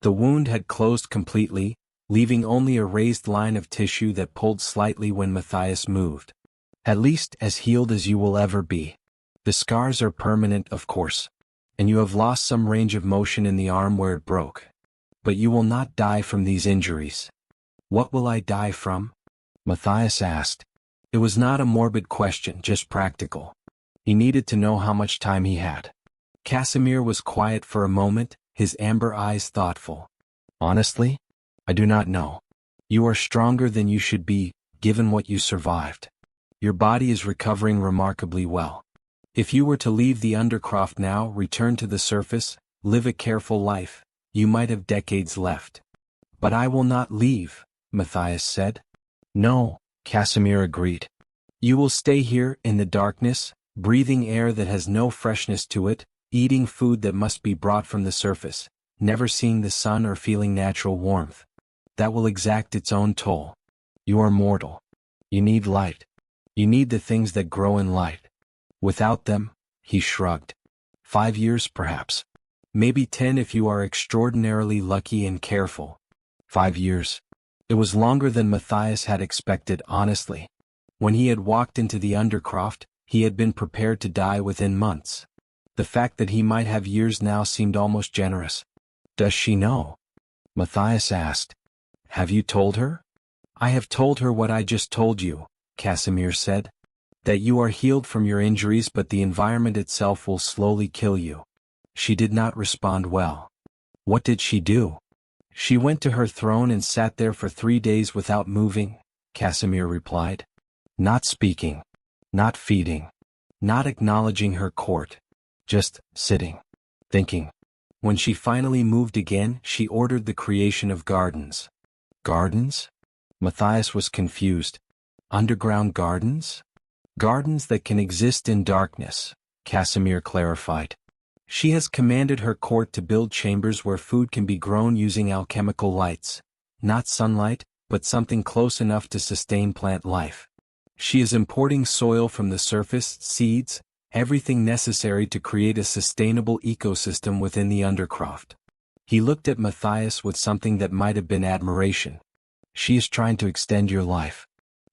The wound had closed completely, leaving only a raised line of tissue that pulled slightly when Matias moved. At least as healed as you will ever be. The scars are permanent, of course. And you have lost some range of motion in the arm where it broke. But you will not die from these injuries. What will I die from? Matias asked. It was not a morbid question, just practical. He needed to know how much time he had. Casemir was quiet for a moment, his amber eyes thoughtful. Honestly, I do not know. You are stronger than you should be, given what you survived. Your body is recovering remarkably well. If you were to leave the undercroft now, return to the surface, live a careful life, you might have decades left. But I will not leave, Matias said. No, Casemir agreed. You will stay here in the darkness, breathing air that has no freshness to it, eating food that must be brought from the surface, never seeing the sun or feeling natural warmth. That will exact its own toll. You are mortal. You need light. You need the things that grow in light. Without them, he shrugged. 5 years perhaps. Maybe 10 if you are extraordinarily lucky and careful. 5 years. It was longer than Matias had expected, honestly. When he had walked into the undercroft, he had been prepared to die within months. The fact that he might have years now seemed almost generous. Does she know? Matias asked. Have you told her? I have told her what I just told you, Casemir said. That you are healed from your injuries, but the environment itself will slowly kill you. She did not respond well. What did she do? She went to her throne and sat there for 3 days without moving, Casemir replied. Not speaking. Not feeding. Not acknowledging her court. Just sitting. Thinking. When she finally moved again, she ordered the creation of gardens. Gardens? Matias was confused. Underground gardens? Gardens that can exist in darkness, Casemir clarified. She has commanded her court to build chambers where food can be grown using alchemical lights. Not sunlight, but something close enough to sustain plant life. She is importing soil from the surface, seeds, everything necessary to create a sustainable ecosystem within the undercroft. He looked at Matias with something that might have been admiration. She is trying to extend your life.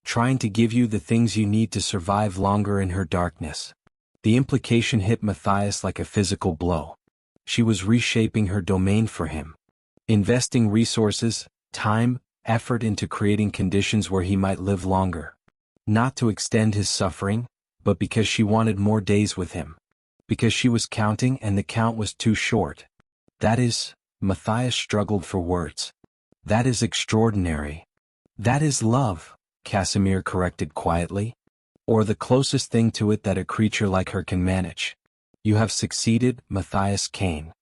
Trying to give you the things you need to survive longer in her darkness. The implication hit Matias like a physical blow. She was reshaping her domain for him. Investing resources, time, effort into creating conditions where he might live longer. Not to extend his suffering, but because she wanted more days with him. Because she was counting and the count was too short. That is, Matias struggled for words. That is extraordinary. That is love, Casemir corrected quietly. Or the closest thing to it that a creature like her can manage. You have succeeded, Matias Cain.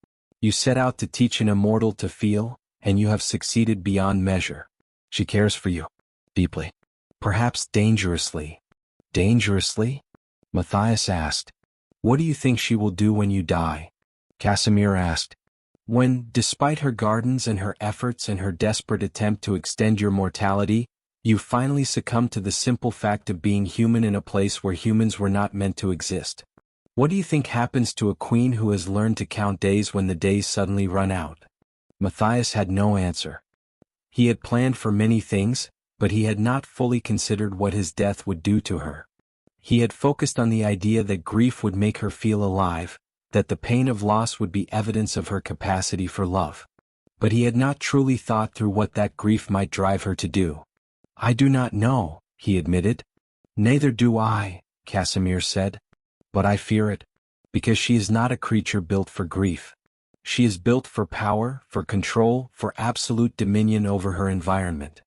You set out to teach an immortal to feel, and you have succeeded beyond measure. She cares for you. Deeply. Perhaps dangerously. Dangerously? Matias asked. What do you think she will do when you die? Casemir asked. When, despite her gardens and her efforts and her desperate attempt to extend your mortality, you finally succumb to the simple fact of being human in a place where humans were not meant to exist. What do you think happens to a queen who has learned to count days when the days suddenly run out? Matias had no answer. He had planned for many things, but he had not fully considered what his death would do to her. He had focused on the idea that grief would make her feel alive, that the pain of loss would be evidence of her capacity for love. But he had not truly thought through what that grief might drive her to do. I do not know, he admitted. Neither do I, Casemir said. But I fear it. Because she is not a creature built for grief. She is built for power, for control, for absolute dominion over her environment.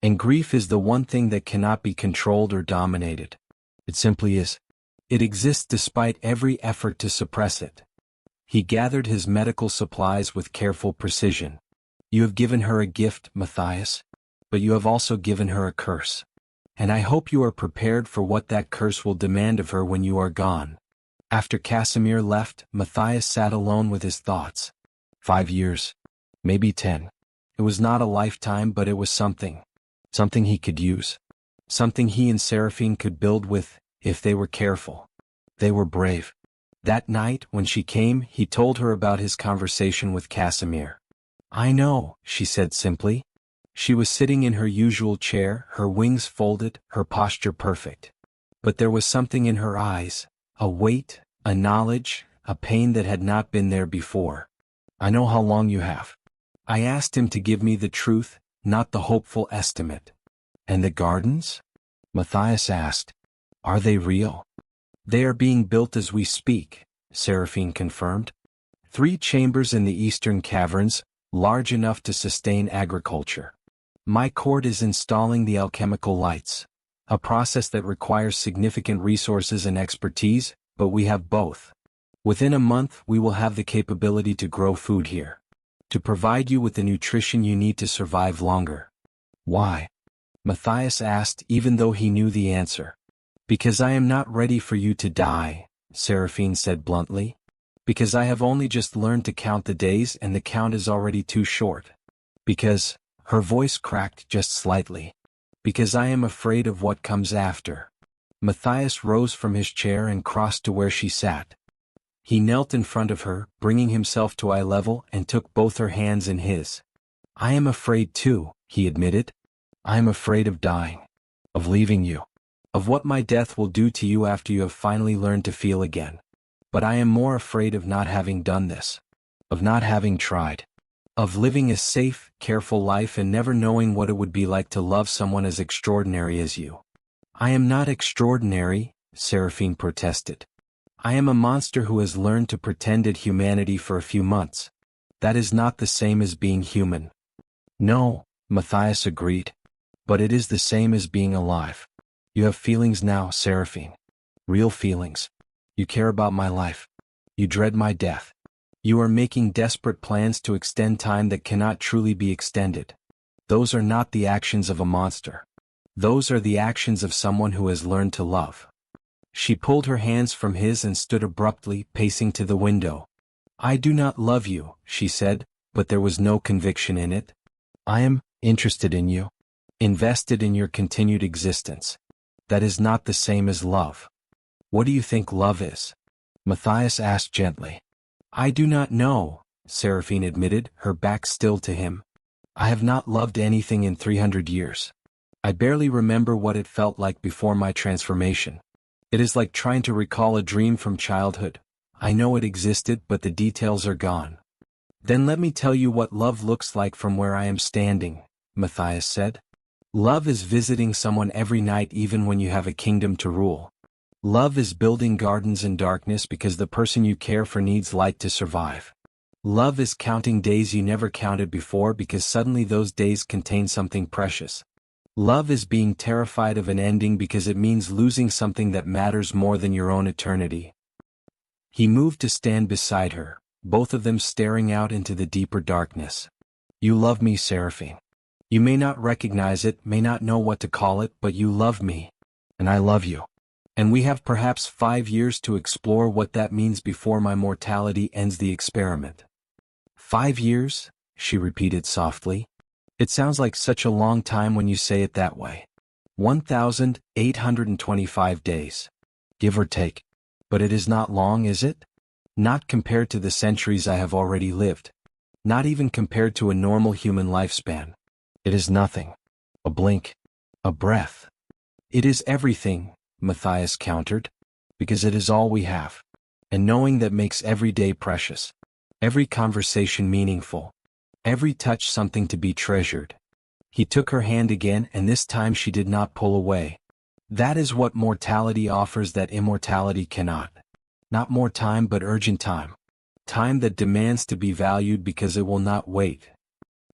And grief is the one thing that cannot be controlled or dominated. It simply is. It exists despite every effort to suppress it. He gathered his medical supplies with careful precision. You have given her a gift, Matias. But you have also given her a curse. And I hope you are prepared for what that curse will demand of her when you are gone. After Casemir left, Matias sat alone with his thoughts. 5 years. Maybe 10. It was not a lifetime, but it was something. Something he could use. Something he and Saraphene could build with, if they were careful. They were brave. That night, when she came, he told her about his conversation with Casemir. I know, she said simply. She was sitting in her usual chair, her wings folded, her posture perfect. But there was something in her eyes, a weight, a knowledge, a pain that had not been there before. I know how long you have. I asked him to give me the truth, not the hopeful estimate. And the gardens? Matias asked. Are they real? They are being built as we speak, Saraphene confirmed. 3 chambers in the eastern caverns, large enough to sustain agriculture. My court is installing the alchemical lights, a process that requires significant resources and expertise, but we have both. Within a month we will have the capability to grow food here, to provide you with the nutrition you need to survive longer. Why? Matias asked, even though he knew the answer. Because I am not ready for you to die, Saraphene said bluntly. Because I have only just learned to count the days and the count is already too short. Because, her voice cracked just slightly. Because I am afraid of what comes after. Matias rose from his chair and crossed to where she sat. He knelt in front of her, bringing himself to eye level, and took both her hands in his. I am afraid too, he admitted. I am afraid of dying. Of leaving you. Of what my death will do to you after you have finally learned to feel again. But I am more afraid of not having done this. Of not having tried. Of living a safe, careful life and never knowing what it would be like to love someone as extraordinary as you. I am not extraordinary, Saraphene protested. I am a monster who has learned to pretend at humanity for a few months. That is not the same as being human. No, Matias agreed. But it is the same as being alive. You have feelings now, Saraphene. Real feelings. You care about my life. You dread my death. You are making desperate plans to extend time that cannot truly be extended. Those are not the actions of a monster. Those are the actions of someone who has learned to love. She pulled her hands from his and stood abruptly, pacing to the window. I do not love you, she said, but there was no conviction in it. I am interested in you. Invested in your continued existence. That is not the same as love. What do you think love is? Matias asked gently. I do not know, Saraphene admitted, her back still to him. I have not loved anything in 300 years. I barely remember what it felt like before my transformation. It is like trying to recall a dream from childhood. I know it existed, but the details are gone. Then let me tell you what love looks like from where I am standing, Matias said. Love is visiting someone every night even when you have a kingdom to rule. Love is building gardens in darkness because the person you care for needs light to survive. Love is counting days you never counted before because suddenly those days contain something precious. Love is being terrified of an ending because it means losing something that matters more than your own eternity. He moved to stand beside her, both of them staring out into the deeper darkness. You love me, Saraphene. You may not recognize it, may not know what to call it, but you love me. And I love you. And we have perhaps 5 years to explore what that means before my mortality ends the experiment. 5 years? She repeated softly. It sounds like such a long time when you say it that way. 1,825 days. Give or take. But it is not long, is it? Not compared to the centuries I have already lived. Not even compared to a normal human lifespan. It is nothing. A blink. A breath. It is everything, Matias countered. Because it is all we have. And knowing that makes every day precious. Every conversation meaningful. Every touch something to be treasured. He took her hand again and this time she did not pull away. That is what mortality offers that immortality cannot. Not more time but urgent time. Time that demands to be valued because it will not wait.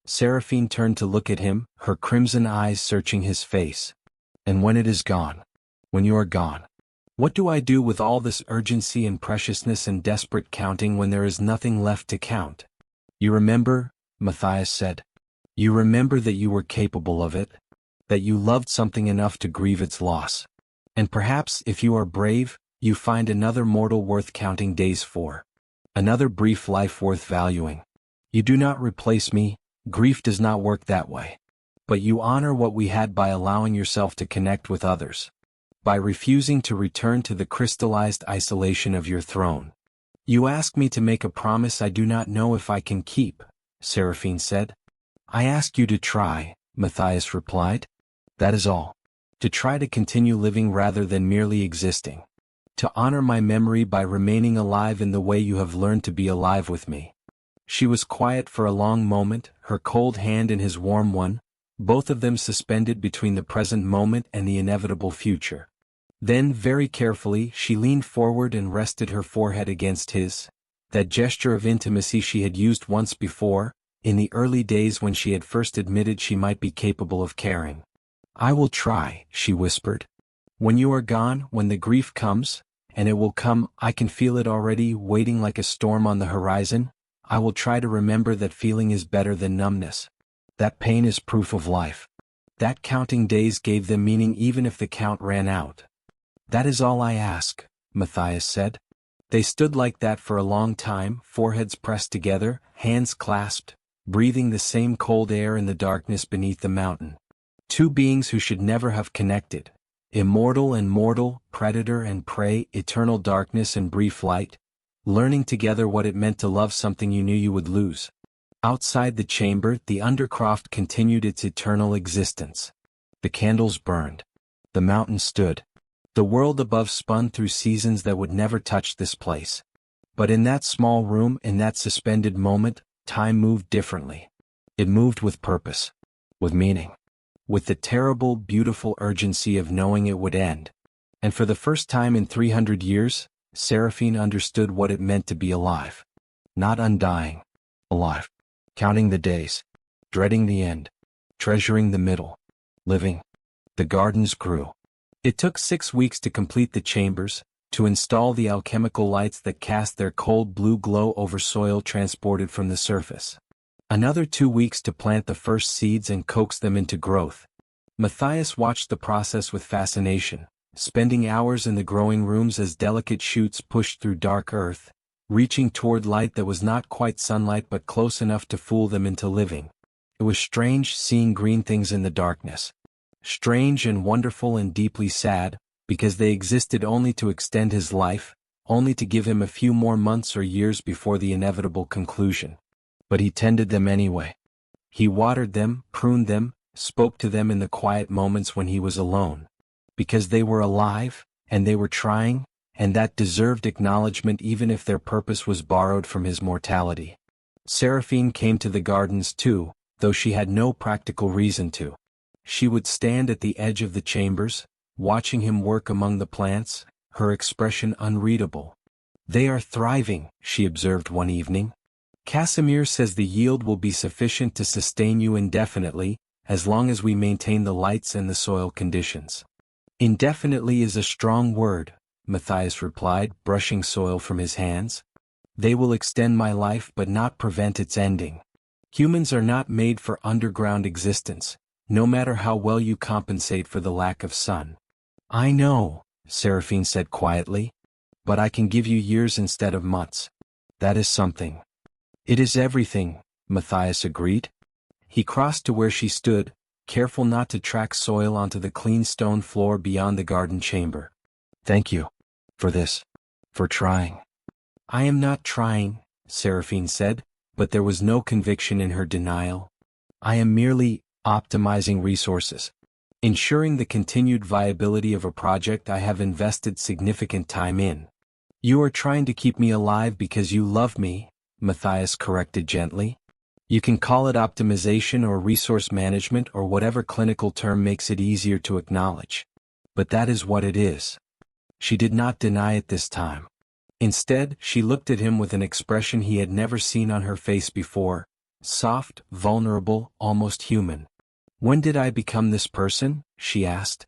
Saraphene turned to look at him, her crimson eyes searching his face. And when it is gone. When you are gone. What do I do with all this urgency and preciousness and desperate counting when there is nothing left to count? You remember, Matias said. You remember that you were capable of it? That you loved something enough to grieve its loss. And perhaps, if you are brave, you find another mortal worth counting days for. Another brief life worth valuing. You do not replace me, grief does not work that way. But you honor what we had by allowing yourself to connect with others. By refusing to return to the crystallized isolation of your throne. You ask me to make a promise I do not know if I can keep, Saraphene said. I ask you to try, Matias replied. That is all. To try to continue living rather than merely existing. To honor my memory by remaining alive in the way you have learned to be alive with me. She was quiet for a long moment, her cold hand in his warm one, both of them suspended between the present moment and the inevitable future. Then, very carefully, she leaned forward and rested her forehead against his. That gesture of intimacy she had used once before, in the early days when she had first admitted she might be capable of caring. "I will try," she whispered. "When you are gone, when the grief comes, and it will come, I can feel it already, waiting like a storm on the horizon, I will try to remember that feeling is better than numbness. That pain is proof of life. That counting days gave them meaning even if the count ran out." "That is all I ask," Matias said. They stood like that for a long time, foreheads pressed together, hands clasped, breathing the same cold air in the darkness beneath the mountain. Two beings who should never have connected. Immortal and mortal, predator and prey, eternal darkness and brief light, learning together what it meant to love something you knew you would lose. Outside the chamber, the undercroft continued its eternal existence. The candles burned. The mountain stood. The world above spun through seasons that would never touch this place. But in that small room, in that suspended moment, time moved differently. It moved with purpose. With meaning. With the terrible, beautiful urgency of knowing it would end. And for the first time in 300 years, Saraphene understood what it meant to be alive. Not undying. Alive. Counting the days. Dreading the end. Treasuring the middle. Living. The gardens grew. It took 6 weeks to complete the chambers, to install the alchemical lights that cast their cold blue glow over soil transported from the surface. Another 2 weeks to plant the first seeds and coax them into growth. Matias watched the process with fascination, spending hours in the growing rooms as delicate shoots pushed through dark earth, reaching toward light that was not quite sunlight but close enough to fool them into living. It was strange seeing green things in the darkness. Strange and wonderful and deeply sad, because they existed only to extend his life, only to give him a few more months or years before the inevitable conclusion. But he tended them anyway. He watered them, pruned them, spoke to them in the quiet moments when he was alone. Because they were alive, and they were trying, and that deserved acknowledgement even if their purpose was borrowed from his mortality. Saraphene came to the gardens too, though she had no practical reason to. She would stand at the edge of the chambers, watching him work among the plants, her expression unreadable. "They are thriving," she observed one evening. "Casemir says the yield will be sufficient to sustain you indefinitely, as long as we maintain the lights and the soil conditions." "Indefinitely is a strong word," Matias replied, brushing soil from his hands. "They will extend my life but not prevent its ending. Humans are not made for underground existence, no matter how well you compensate for the lack of sun." "I know," Saraphene said quietly. "But I can give you years instead of months. That is something." "It is everything," Matias agreed. He crossed to where she stood, careful not to track soil onto the clean stone floor beyond the garden chamber. "Thank you. For this. For trying." "I am not trying," Saraphene said, but there was no conviction in her denial. "I am merely optimizing resources. Ensuring the continued viability of a project I have invested significant time in." "You are trying to keep me alive because you love me," Matias corrected gently. "You can call it optimization or resource management or whatever clinical term makes it easier to acknowledge. But that is what it is." She did not deny it this time. Instead, she looked at him with an expression he had never seen on her face before, soft, vulnerable, almost human. "When did I become this person?" she asked.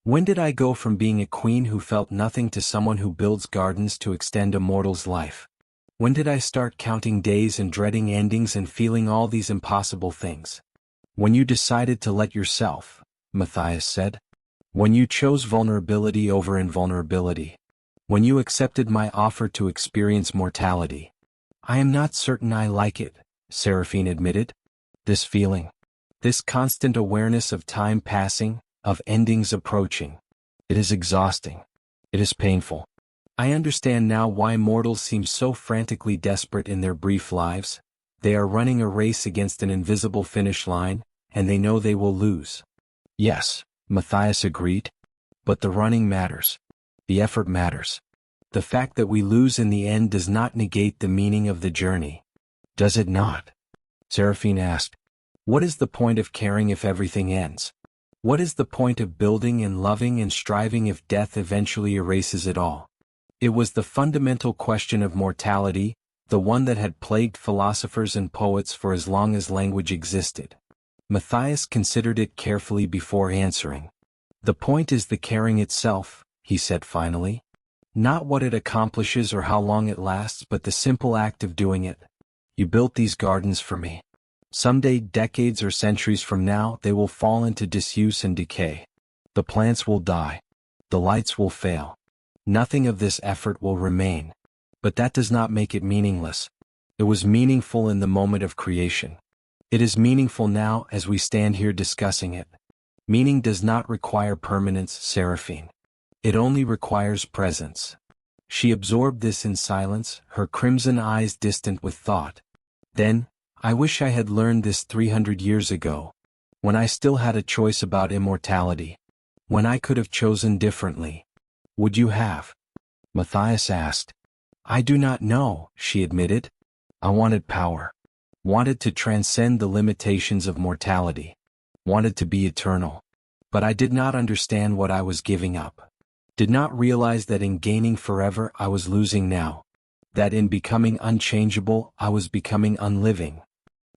"When did I go from being a queen who felt nothing to someone who builds gardens to extend a mortal's life? When did I start counting days and dreading endings and feeling all these impossible things?" "When you decided to let yourself," Matias said. "When you chose vulnerability over invulnerability. When you accepted my offer to experience mortality." "I am not certain I like it," Saraphene admitted. "This feeling. This constant awareness of time passing, of endings approaching. It is exhausting. It is painful. I understand now why mortals seem so frantically desperate in their brief lives. They are running a race against an invisible finish line, and they know they will lose." "Yes," Matias agreed. "But the running matters. The effort matters. The fact that we lose in the end does not negate the meaning of the journey." "Does it not?" Saraphene asked. "What is the point of caring if everything ends? What is the point of building and loving and striving if death eventually erases it all? It was the fundamental question of mortality, the one that had plagued philosophers and poets for as long as language existed. Matias considered it carefully before answering. The point is the caring itself, he said finally. Not what it accomplishes or how long it lasts, but the simple act of doing it. You built these gardens for me. Someday, decades or centuries from now, they will fall into disuse and decay. The plants will die. The lights will fail. Nothing of this effort will remain. But that does not make it meaningless. It was meaningful in the moment of creation. It is meaningful now as we stand here discussing it. Meaning does not require permanence, Saraphene. It only requires presence. She absorbed this in silence, her crimson eyes distant with thought. Then, I wish I had learned this 300 years ago, when I still had a choice about immortality, when I could have chosen differently. Would you have? Matias asked. I do not know, she admitted. I wanted power. Wanted to transcend the limitations of mortality. Wanted to be eternal. But I did not understand what I was giving up. Did not realize that in gaining forever I was losing now. That in becoming unchangeable I was becoming unliving.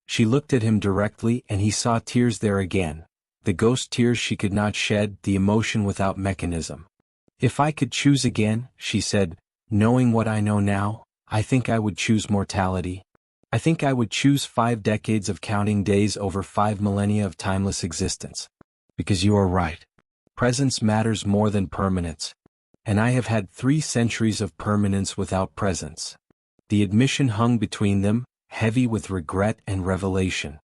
She looked at him directly and he saw tears there again, the ghost tears she could not shed, the emotion without mechanism. If I could choose again, she said, knowing what I know now, I think I would choose mortality. I think I would choose 5 decades of counting days over 5 millennia of timeless existence. Because you are right. Presence matters more than permanence. And I have had 3 centuries of permanence without presence. The admission hung between them, heavy with regret and revelation.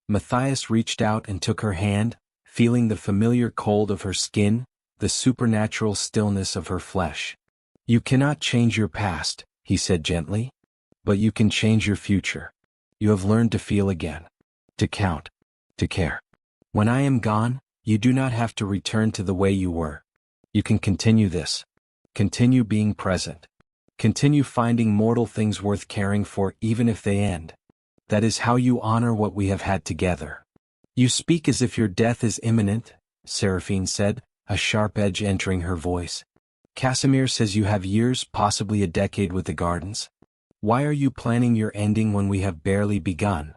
Matias reached out and took her hand, feeling the familiar cold of her skin, the supernatural stillness of her flesh. You cannot change your past, he said gently. But you can change your future. You have learned to feel again. To count. To care. When I am gone, you do not have to return to the way you were. You can continue this. Continue being present. Continue finding mortal things worth caring for even if they end. That is how you honor what we have had together. You speak as if your death is imminent, Saraphene said, a sharp edge entering her voice. Casemir says you have years, possibly a decade with the gardens. Why are you planning your ending when we have barely begun?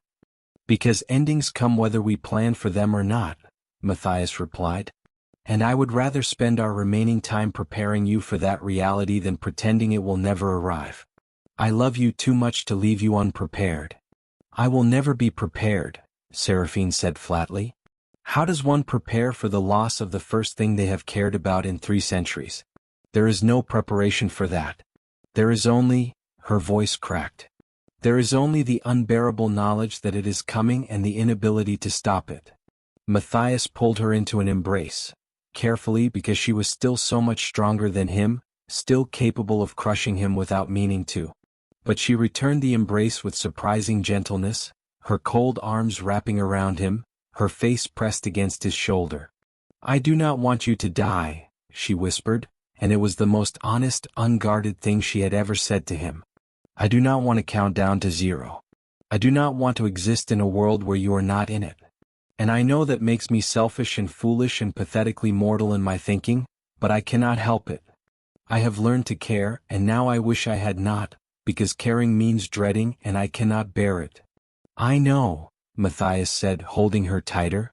Because endings come whether we plan for them or not, Matias replied. And I would rather spend our remaining time preparing you for that reality than pretending it will never arrive. I love you too much to leave you unprepared. I will never be prepared, Saraphene said flatly. How does one prepare for the loss of the first thing they have cared about in 3 centuries? There is no preparation for that. There is only, her voice cracked. There is only the unbearable knowledge that it is coming and the inability to stop it. Matias pulled her into an embrace. Carefully because she was still so much stronger than him, still capable of crushing him without meaning to. But she returned the embrace with surprising gentleness, her cold arms wrapping around him, her face pressed against his shoulder. I do not want you to die, she whispered, and it was the most honest, unguarded thing she had ever said to him. I do not want to count down to 0. I do not want to exist in a world where you are not in it. And I know that makes me selfish and foolish and pathetically mortal in my thinking, but I cannot help it. I have learned to care, and now I wish I had not, because caring means dreading and I cannot bear it. I know, Matias said, holding her tighter.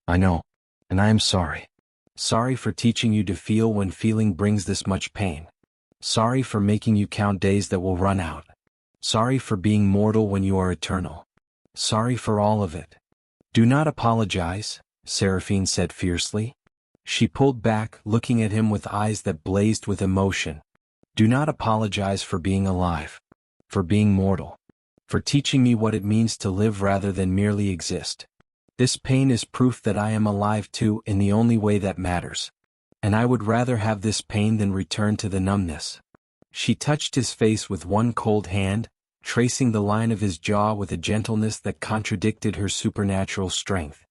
I know, and I am sorry. Sorry for teaching you to feel when feeling brings this much pain. Sorry for making you count days that will run out. Sorry for being mortal when you are eternal. Sorry for all of it. Do not apologize, Saraphene said fiercely. She pulled back, looking at him with eyes that blazed with emotion. Do not apologize for being alive. For being mortal. For teaching me what it means to live rather than merely exist. This pain is proof that I am alive too in the only way that matters. And I would rather have this pain than return to the numbness. She touched his face with one cold hand, tracing the line of his jaw with a gentleness that contradicted her supernatural strength.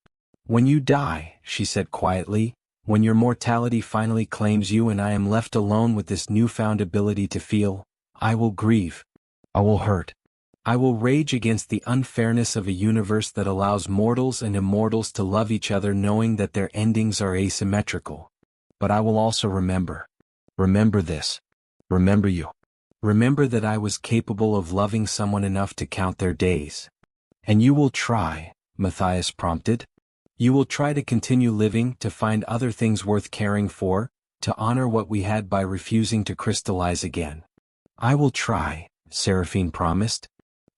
When you die, she said quietly, when your mortality finally claims you and I am left alone with this newfound ability to feel, I will grieve. I will hurt. I will rage against the unfairness of a universe that allows mortals and immortals to love each other knowing that their endings are asymmetrical. But I will also remember. Remember this. Remember you. Remember that I was capable of loving someone enough to count their days. And you will try, Matias prompted. You will try to continue living, to find other things worth caring for, to honor what we had by refusing to crystallize again. I will try, Saraphene promised.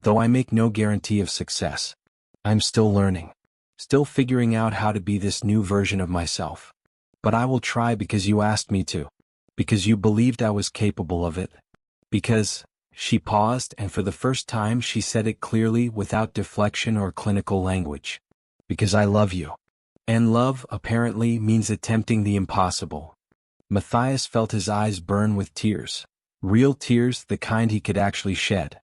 Though I make no guarantee of success. I'm still learning. Still figuring out how to be this new version of myself. But I will try because you asked me to. Because you believed I was capable of it. Because, she paused and for the first time she said it clearly without deflection or clinical language. Because I love you. And love, apparently, means attempting the impossible. Matias felt his eyes burn with tears. Real tears, the kind he could actually shed.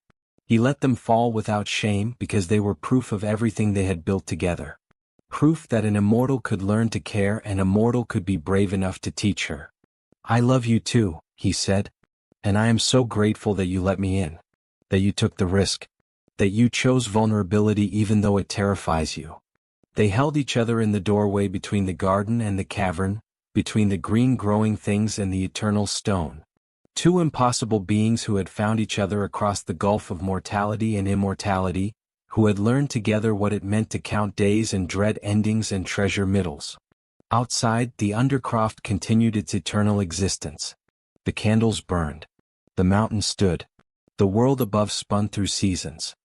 He let them fall without shame because they were proof of everything they had built together. Proof that an immortal could learn to care and a mortal could be brave enough to teach her. I love you too, he said. And I am so grateful that you let me in. That you took the risk. That you chose vulnerability even though it terrifies you. They held each other in the doorway between the garden and the cavern, between the green growing things and the eternal stone. Two impossible beings who had found each other across the gulf of mortality and immortality, who had learned together what it meant to count days and dread endings and treasure middles. Outside, the undercroft continued its eternal existence. The candles burned. The mountain stood. The world above spun through seasons.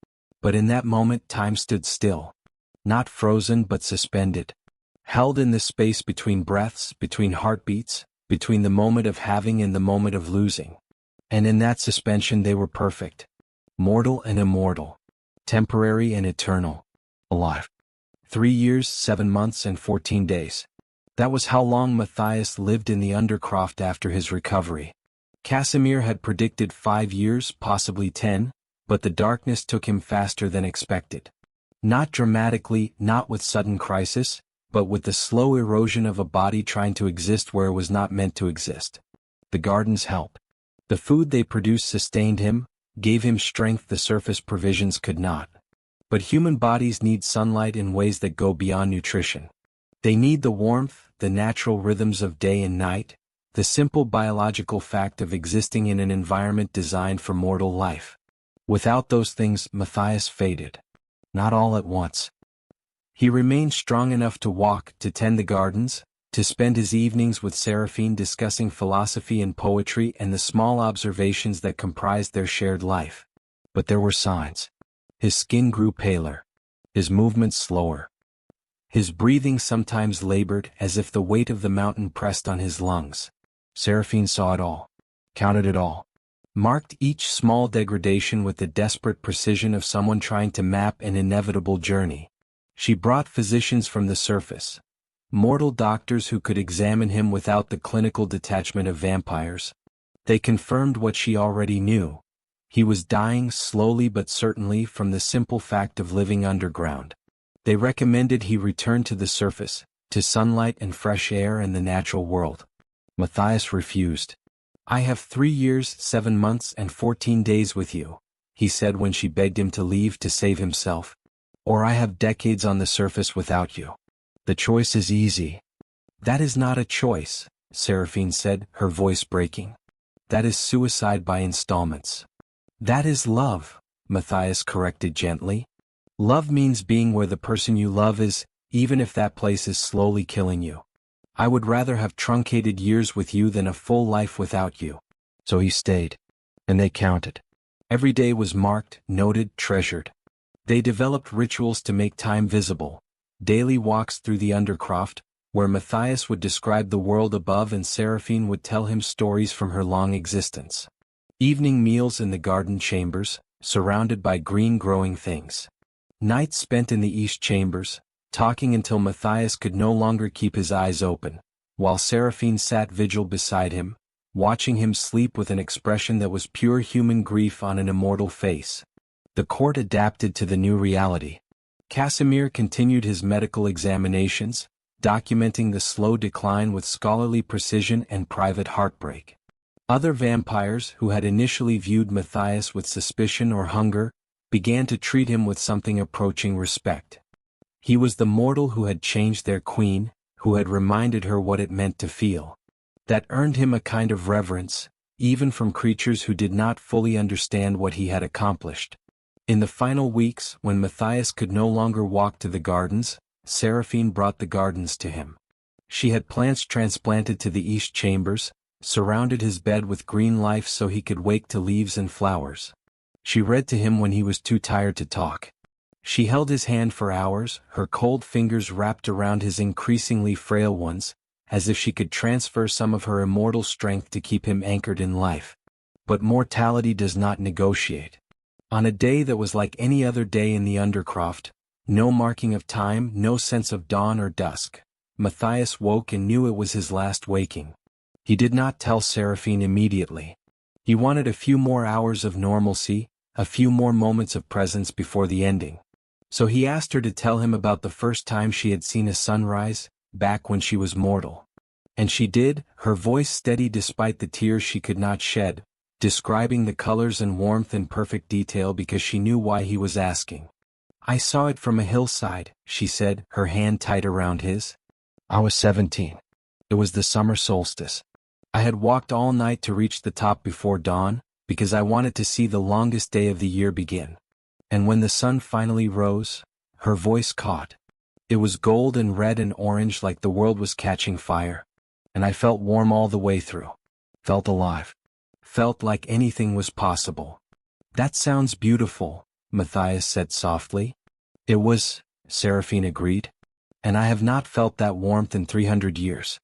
But in that moment time stood still. Not frozen but suspended. Held in the space between breaths, between heartbeats, between the moment of having and the moment of losing. And in that suspension they were perfect. Mortal and immortal. Temporary and eternal. Alive. 3 years, 7 months and 14 days. That was how long Matias lived in the undercroft after his recovery. Casemir had predicted 5 years, possibly 10, but the darkness took him faster than expected. Not dramatically, not with sudden crisis, but with the slow erosion of a body trying to exist where it was not meant to exist. The gardens helped. The food they produced sustained him, gave him strength the surface provisions could not. But human bodies need sunlight in ways that go beyond nutrition. They need the warmth, the natural rhythms of day and night, the simple biological fact of existing in an environment designed for mortal life. Without those things, Matias faded. Not all at once. He remained strong enough to walk, to tend the gardens, to spend his evenings with Saraphene discussing philosophy and poetry and the small observations that comprised their shared life. But there were signs. His skin grew paler. His movements slower. His breathing sometimes labored as if the weight of the mountain pressed on his lungs. Saraphene saw it all. Counted it all. Marked each small degradation with the desperate precision of someone trying to map an inevitable journey. She brought physicians from the surface. Mortal doctors who could examine him without the clinical detachment of vampires. They confirmed what she already knew. He was dying slowly but certainly from the simple fact of living underground. They recommended he return to the surface, to sunlight and fresh air and the natural world. Matias refused. I have 3 years, 7 months and 14 days with you, he said when she begged him to leave to save himself. Or I have decades on the surface without you. The choice is easy. That is not a choice, Saraphene said, her voice breaking. That is suicide by installments. That is love, Matias corrected gently. Love means being where the person you love is, even if that place is slowly killing you. I would rather have truncated years with you than a full life without you. So he stayed. And they counted. Every day was marked, noted, treasured. They developed rituals to make time visible. Daily walks through the undercroft, where Matias would describe the world above and Saraphene would tell him stories from her long existence. Evening meals in the garden chambers, surrounded by green growing things. Nights spent in the east chambers, talking until Matias could no longer keep his eyes open, while Saraphene sat vigil beside him, watching him sleep with an expression that was pure human grief on an immortal face. The court adapted to the new reality. Casemir continued his medical examinations, documenting the slow decline with scholarly precision and private heartbreak. Other vampires who had initially viewed Matias with suspicion or hunger, began to treat him with something approaching respect. He was the mortal who had changed their queen, who had reminded her what it meant to feel. That earned him a kind of reverence, even from creatures who did not fully understand what he had accomplished. In the final weeks, when Matias could no longer walk to the gardens, Saraphene brought the gardens to him. She had plants transplanted to the east chambers, surrounded his bed with green life so he could wake to leaves and flowers. She read to him when he was too tired to talk. She held his hand for hours, her cold fingers wrapped around his increasingly frail ones, as if she could transfer some of her immortal strength to keep him anchored in life. But mortality does not negotiate. On a day that was like any other day in the undercroft, no marking of time, no sense of dawn or dusk, Matias woke and knew it was his last waking. He did not tell Saraphene immediately. He wanted a few more hours of normalcy, a few more moments of presence before the ending. So he asked her to tell him about the first time she had seen a sunrise, back when she was mortal. And she did, her voice steady despite the tears she could not shed, describing the colors and warmth in perfect detail because she knew why he was asking. "I saw it from a hillside," she said, her hand tight around his. "I was 17. It was the summer solstice. I had walked all night to reach the top before dawn, because I wanted to see the longest day of the year begin. And when the sun finally rose," her voice caught. "It was gold and red and orange like the world was catching fire. And I felt warm all the way through. Felt alive. Felt like anything was possible." "That sounds beautiful," Matias said softly. "It was," Saraphene agreed. "And I have not felt that warmth in 300 years.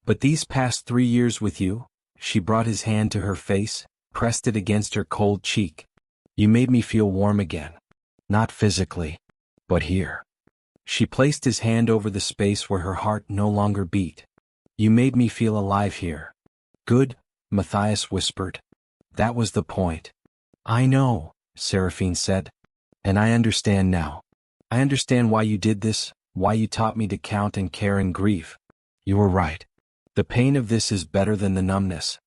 But these past 3 years with you," she brought his hand to her face, pressed it against her cold cheek. "You made me feel warm again. Not physically, but here." She placed his hand over the space where her heart no longer beat. "You made me feel alive here." "Good," Matias whispered. "That was the point." "I know," Saraphene said. "And I understand now. I understand why you did this, why you taught me to count and care and grieve. You were right. The pain of this is better than the numbness.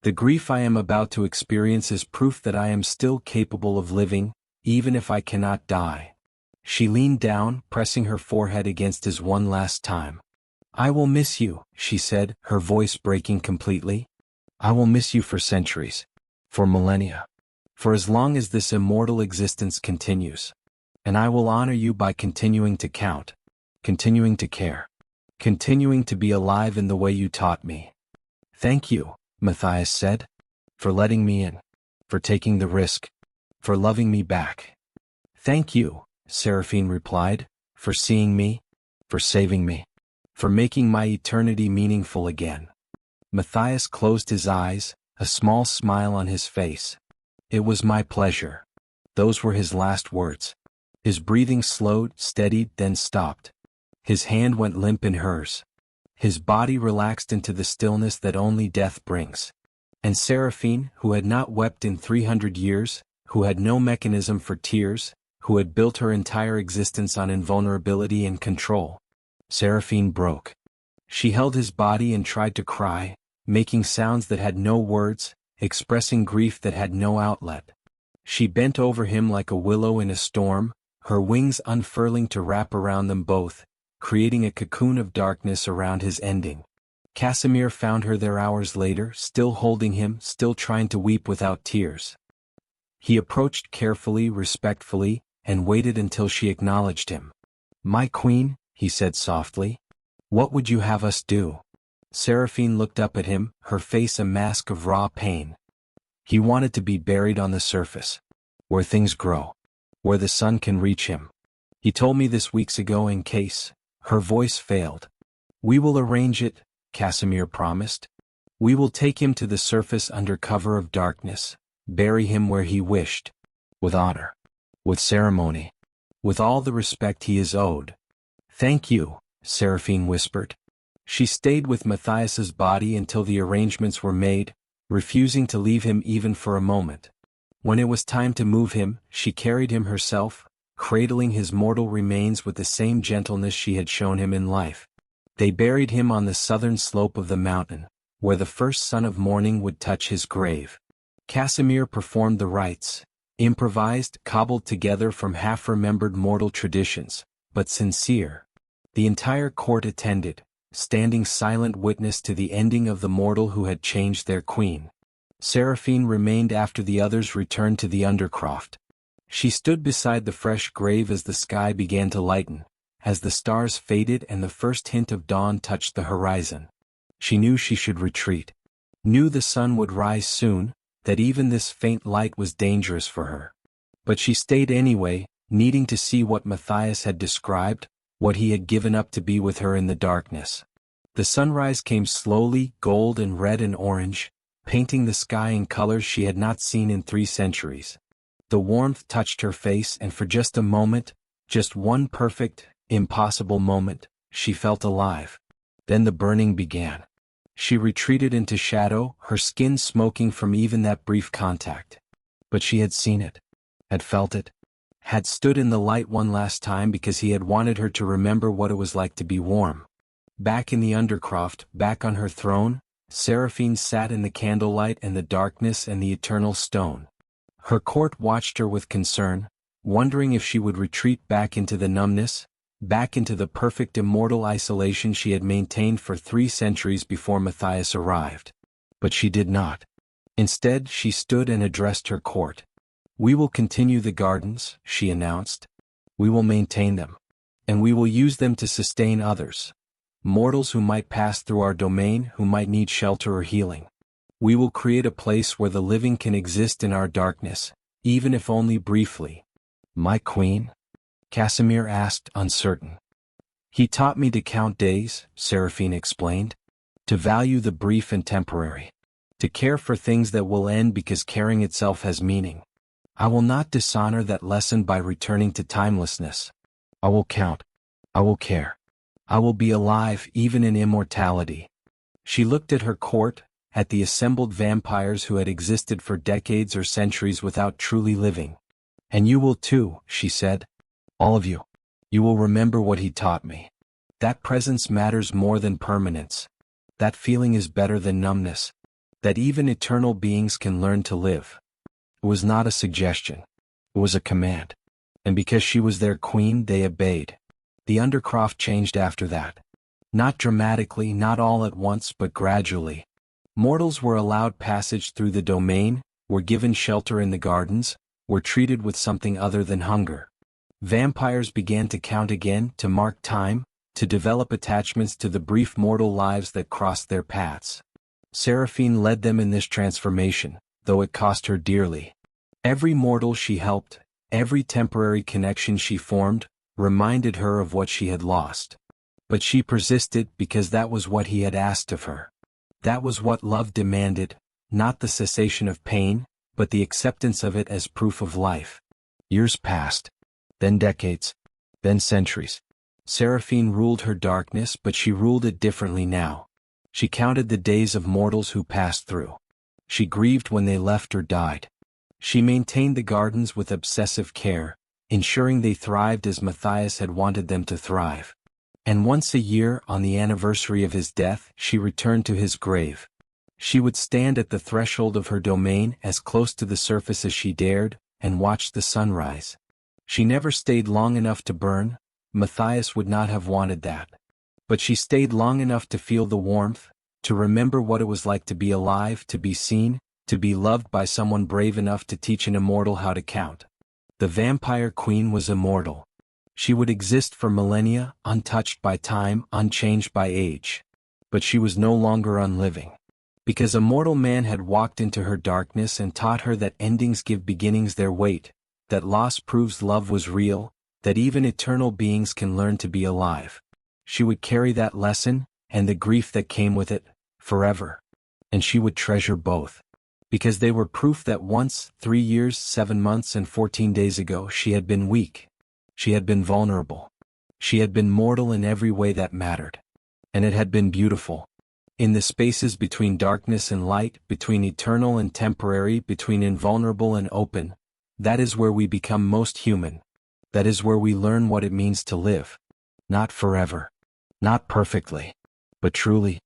The grief I am about to experience is proof that I am still capable of living, even if I cannot die." She leaned down, pressing her forehead against his one last time. "I will miss you," she said, her voice breaking completely. "I will miss you for centuries. For millennia. For as long as this immortal existence continues. And I will honor you by continuing to count, continuing to care, continuing to be alive in the way you taught me." "Thank you," Matias said. "For letting me in. For taking the risk. For loving me back." "Thank you," Saraphene replied, "for seeing me. For saving me. For making my eternity meaningful again." Matias closed his eyes, a small smile on his face. "It was my pleasure." Those were his last words. His breathing slowed, steadied, then stopped. His hand went limp in hers. His body relaxed into the stillness that only death brings. And Saraphene, who had not wept in 300 years, who had no mechanism for tears, who had built her entire existence on invulnerability and control. Saraphene broke. She held his body and tried to cry, making sounds that had no words, expressing grief that had no outlet. She bent over him like a willow in a storm, her wings unfurling to wrap around them both, creating a cocoon of darkness around his ending. Casemir found her there hours later, still holding him, still trying to weep without tears. He approached carefully, respectfully, and waited until she acknowledged him. "My queen," he said softly. "What would you have us do?" Saraphene looked up at him, her face a mask of raw pain. He wanted to be buried on the surface. Where things grow. Where the sun can reach him. "He told me this weeks ago in case." Her voice failed. "We will arrange it," Casemir promised. "We will take him to the surface under cover of darkness, bury him where he wished. With honor. With ceremony. With all the respect he is owed." "Thank you," Saraphene whispered. She stayed with Matias's body until the arrangements were made, refusing to leave him even for a moment. When it was time to move him, she carried him herself, cradling his mortal remains with the same gentleness she had shown him in life. They buried him on the southern slope of the mountain, where the first sun of morning would touch his grave. Casemir performed the rites, improvised, cobbled together from half-remembered mortal traditions, but sincere. The entire court attended, standing silent witness to the ending of the mortal who had changed their queen. Saraphene remained after the others returned to the undercroft. She stood beside the fresh grave as the sky began to lighten, as the stars faded and the first hint of dawn touched the horizon. She knew she should retreat. Knew the sun would rise soon, that even this faint light was dangerous for her. But she stayed anyway, needing to see what Matias had described, what he had given up to be with her in the darkness. The sunrise came slowly, gold and red and orange, painting the sky in colors she had not seen in 3 centuries. The warmth touched her face, and for just a moment, just one perfect, impossible moment, she felt alive. Then the burning began. She retreated into shadow, her skin smoking from even that brief contact. But she had seen it, had felt it, had stood in the light one last time because he had wanted her to remember what it was like to be warm. Back in the undercroft, back on her throne, Saraphene sat in the candlelight and the darkness and the eternal stone. Her court watched her with concern, wondering if she would retreat back into the numbness, back into the perfect immortal isolation she had maintained for 3 centuries before Matias arrived. But she did not. Instead, she stood and addressed her court. "We will continue the gardens," she announced. "We will maintain them. And we will use them to sustain others. Mortals who might pass through our domain, who might need shelter or healing. We will create a place where the living can exist in our darkness, even if only briefly." "My queen?" Casemir asked, uncertain. "He taught me to count days," Saraphene explained. "To value the brief and temporary. To care for things that will end because caring itself has meaning. I will not dishonor that lesson by returning to timelessness. I will count. I will care. I will be alive even in immortality." She looked at her court, at the assembled vampires who had existed for decades or centuries without truly living. "And you will too," she said. "All of you. You will remember what he taught me. That presence matters more than permanence. That feeling is better than numbness. That even eternal beings can learn to live." It was not a suggestion. It was a command. And because she was their queen, they obeyed. The undercroft changed after that. Not dramatically, not all at once, but gradually. Mortals were allowed passage through the domain, were given shelter in the gardens, were treated with something other than hunger. Vampires began to count again, to mark time, to develop attachments to the brief mortal lives that crossed their paths. Saraphene led them in this transformation, though it cost her dearly. Every mortal she helped, every temporary connection she formed, reminded her of what she had lost. But she persisted because that was what he had asked of her. That was what love demanded, not the cessation of pain, but the acceptance of it as proof of life. Years passed. Then decades. Then centuries. Saraphene ruled her darkness, but she ruled it differently now. She counted the days of mortals who passed through. She grieved when they left or died. She maintained the gardens with obsessive care, ensuring they thrived as Matias had wanted them to thrive. And once a year, on the anniversary of his death, she returned to his grave. She would stand at the threshold of her domain, as close to the surface as she dared, and watch the sunrise. She never stayed long enough to burn. Matias would not have wanted that. But she stayed long enough to feel the warmth, to remember what it was like to be alive, to be seen, to be loved by someone brave enough to teach an immortal how to count. The vampire queen was immortal. She would exist for millennia, untouched by time, unchanged by age. But she was no longer unliving. Because a mortal man had walked into her darkness and taught her that endings give beginnings their weight, that loss proves love was real, that even eternal beings can learn to be alive. She would carry that lesson, and the grief that came with it, forever. And she would treasure both. Because they were proof that once, 3 years, 7 months and 14 days ago, she had been weak. She had been vulnerable. She had been mortal in every way that mattered. And it had been beautiful. In the spaces between darkness and light, between eternal and temporary, between invulnerable and open, that is where we become most human. That is where we learn what it means to live. Not forever. Not perfectly. But truly.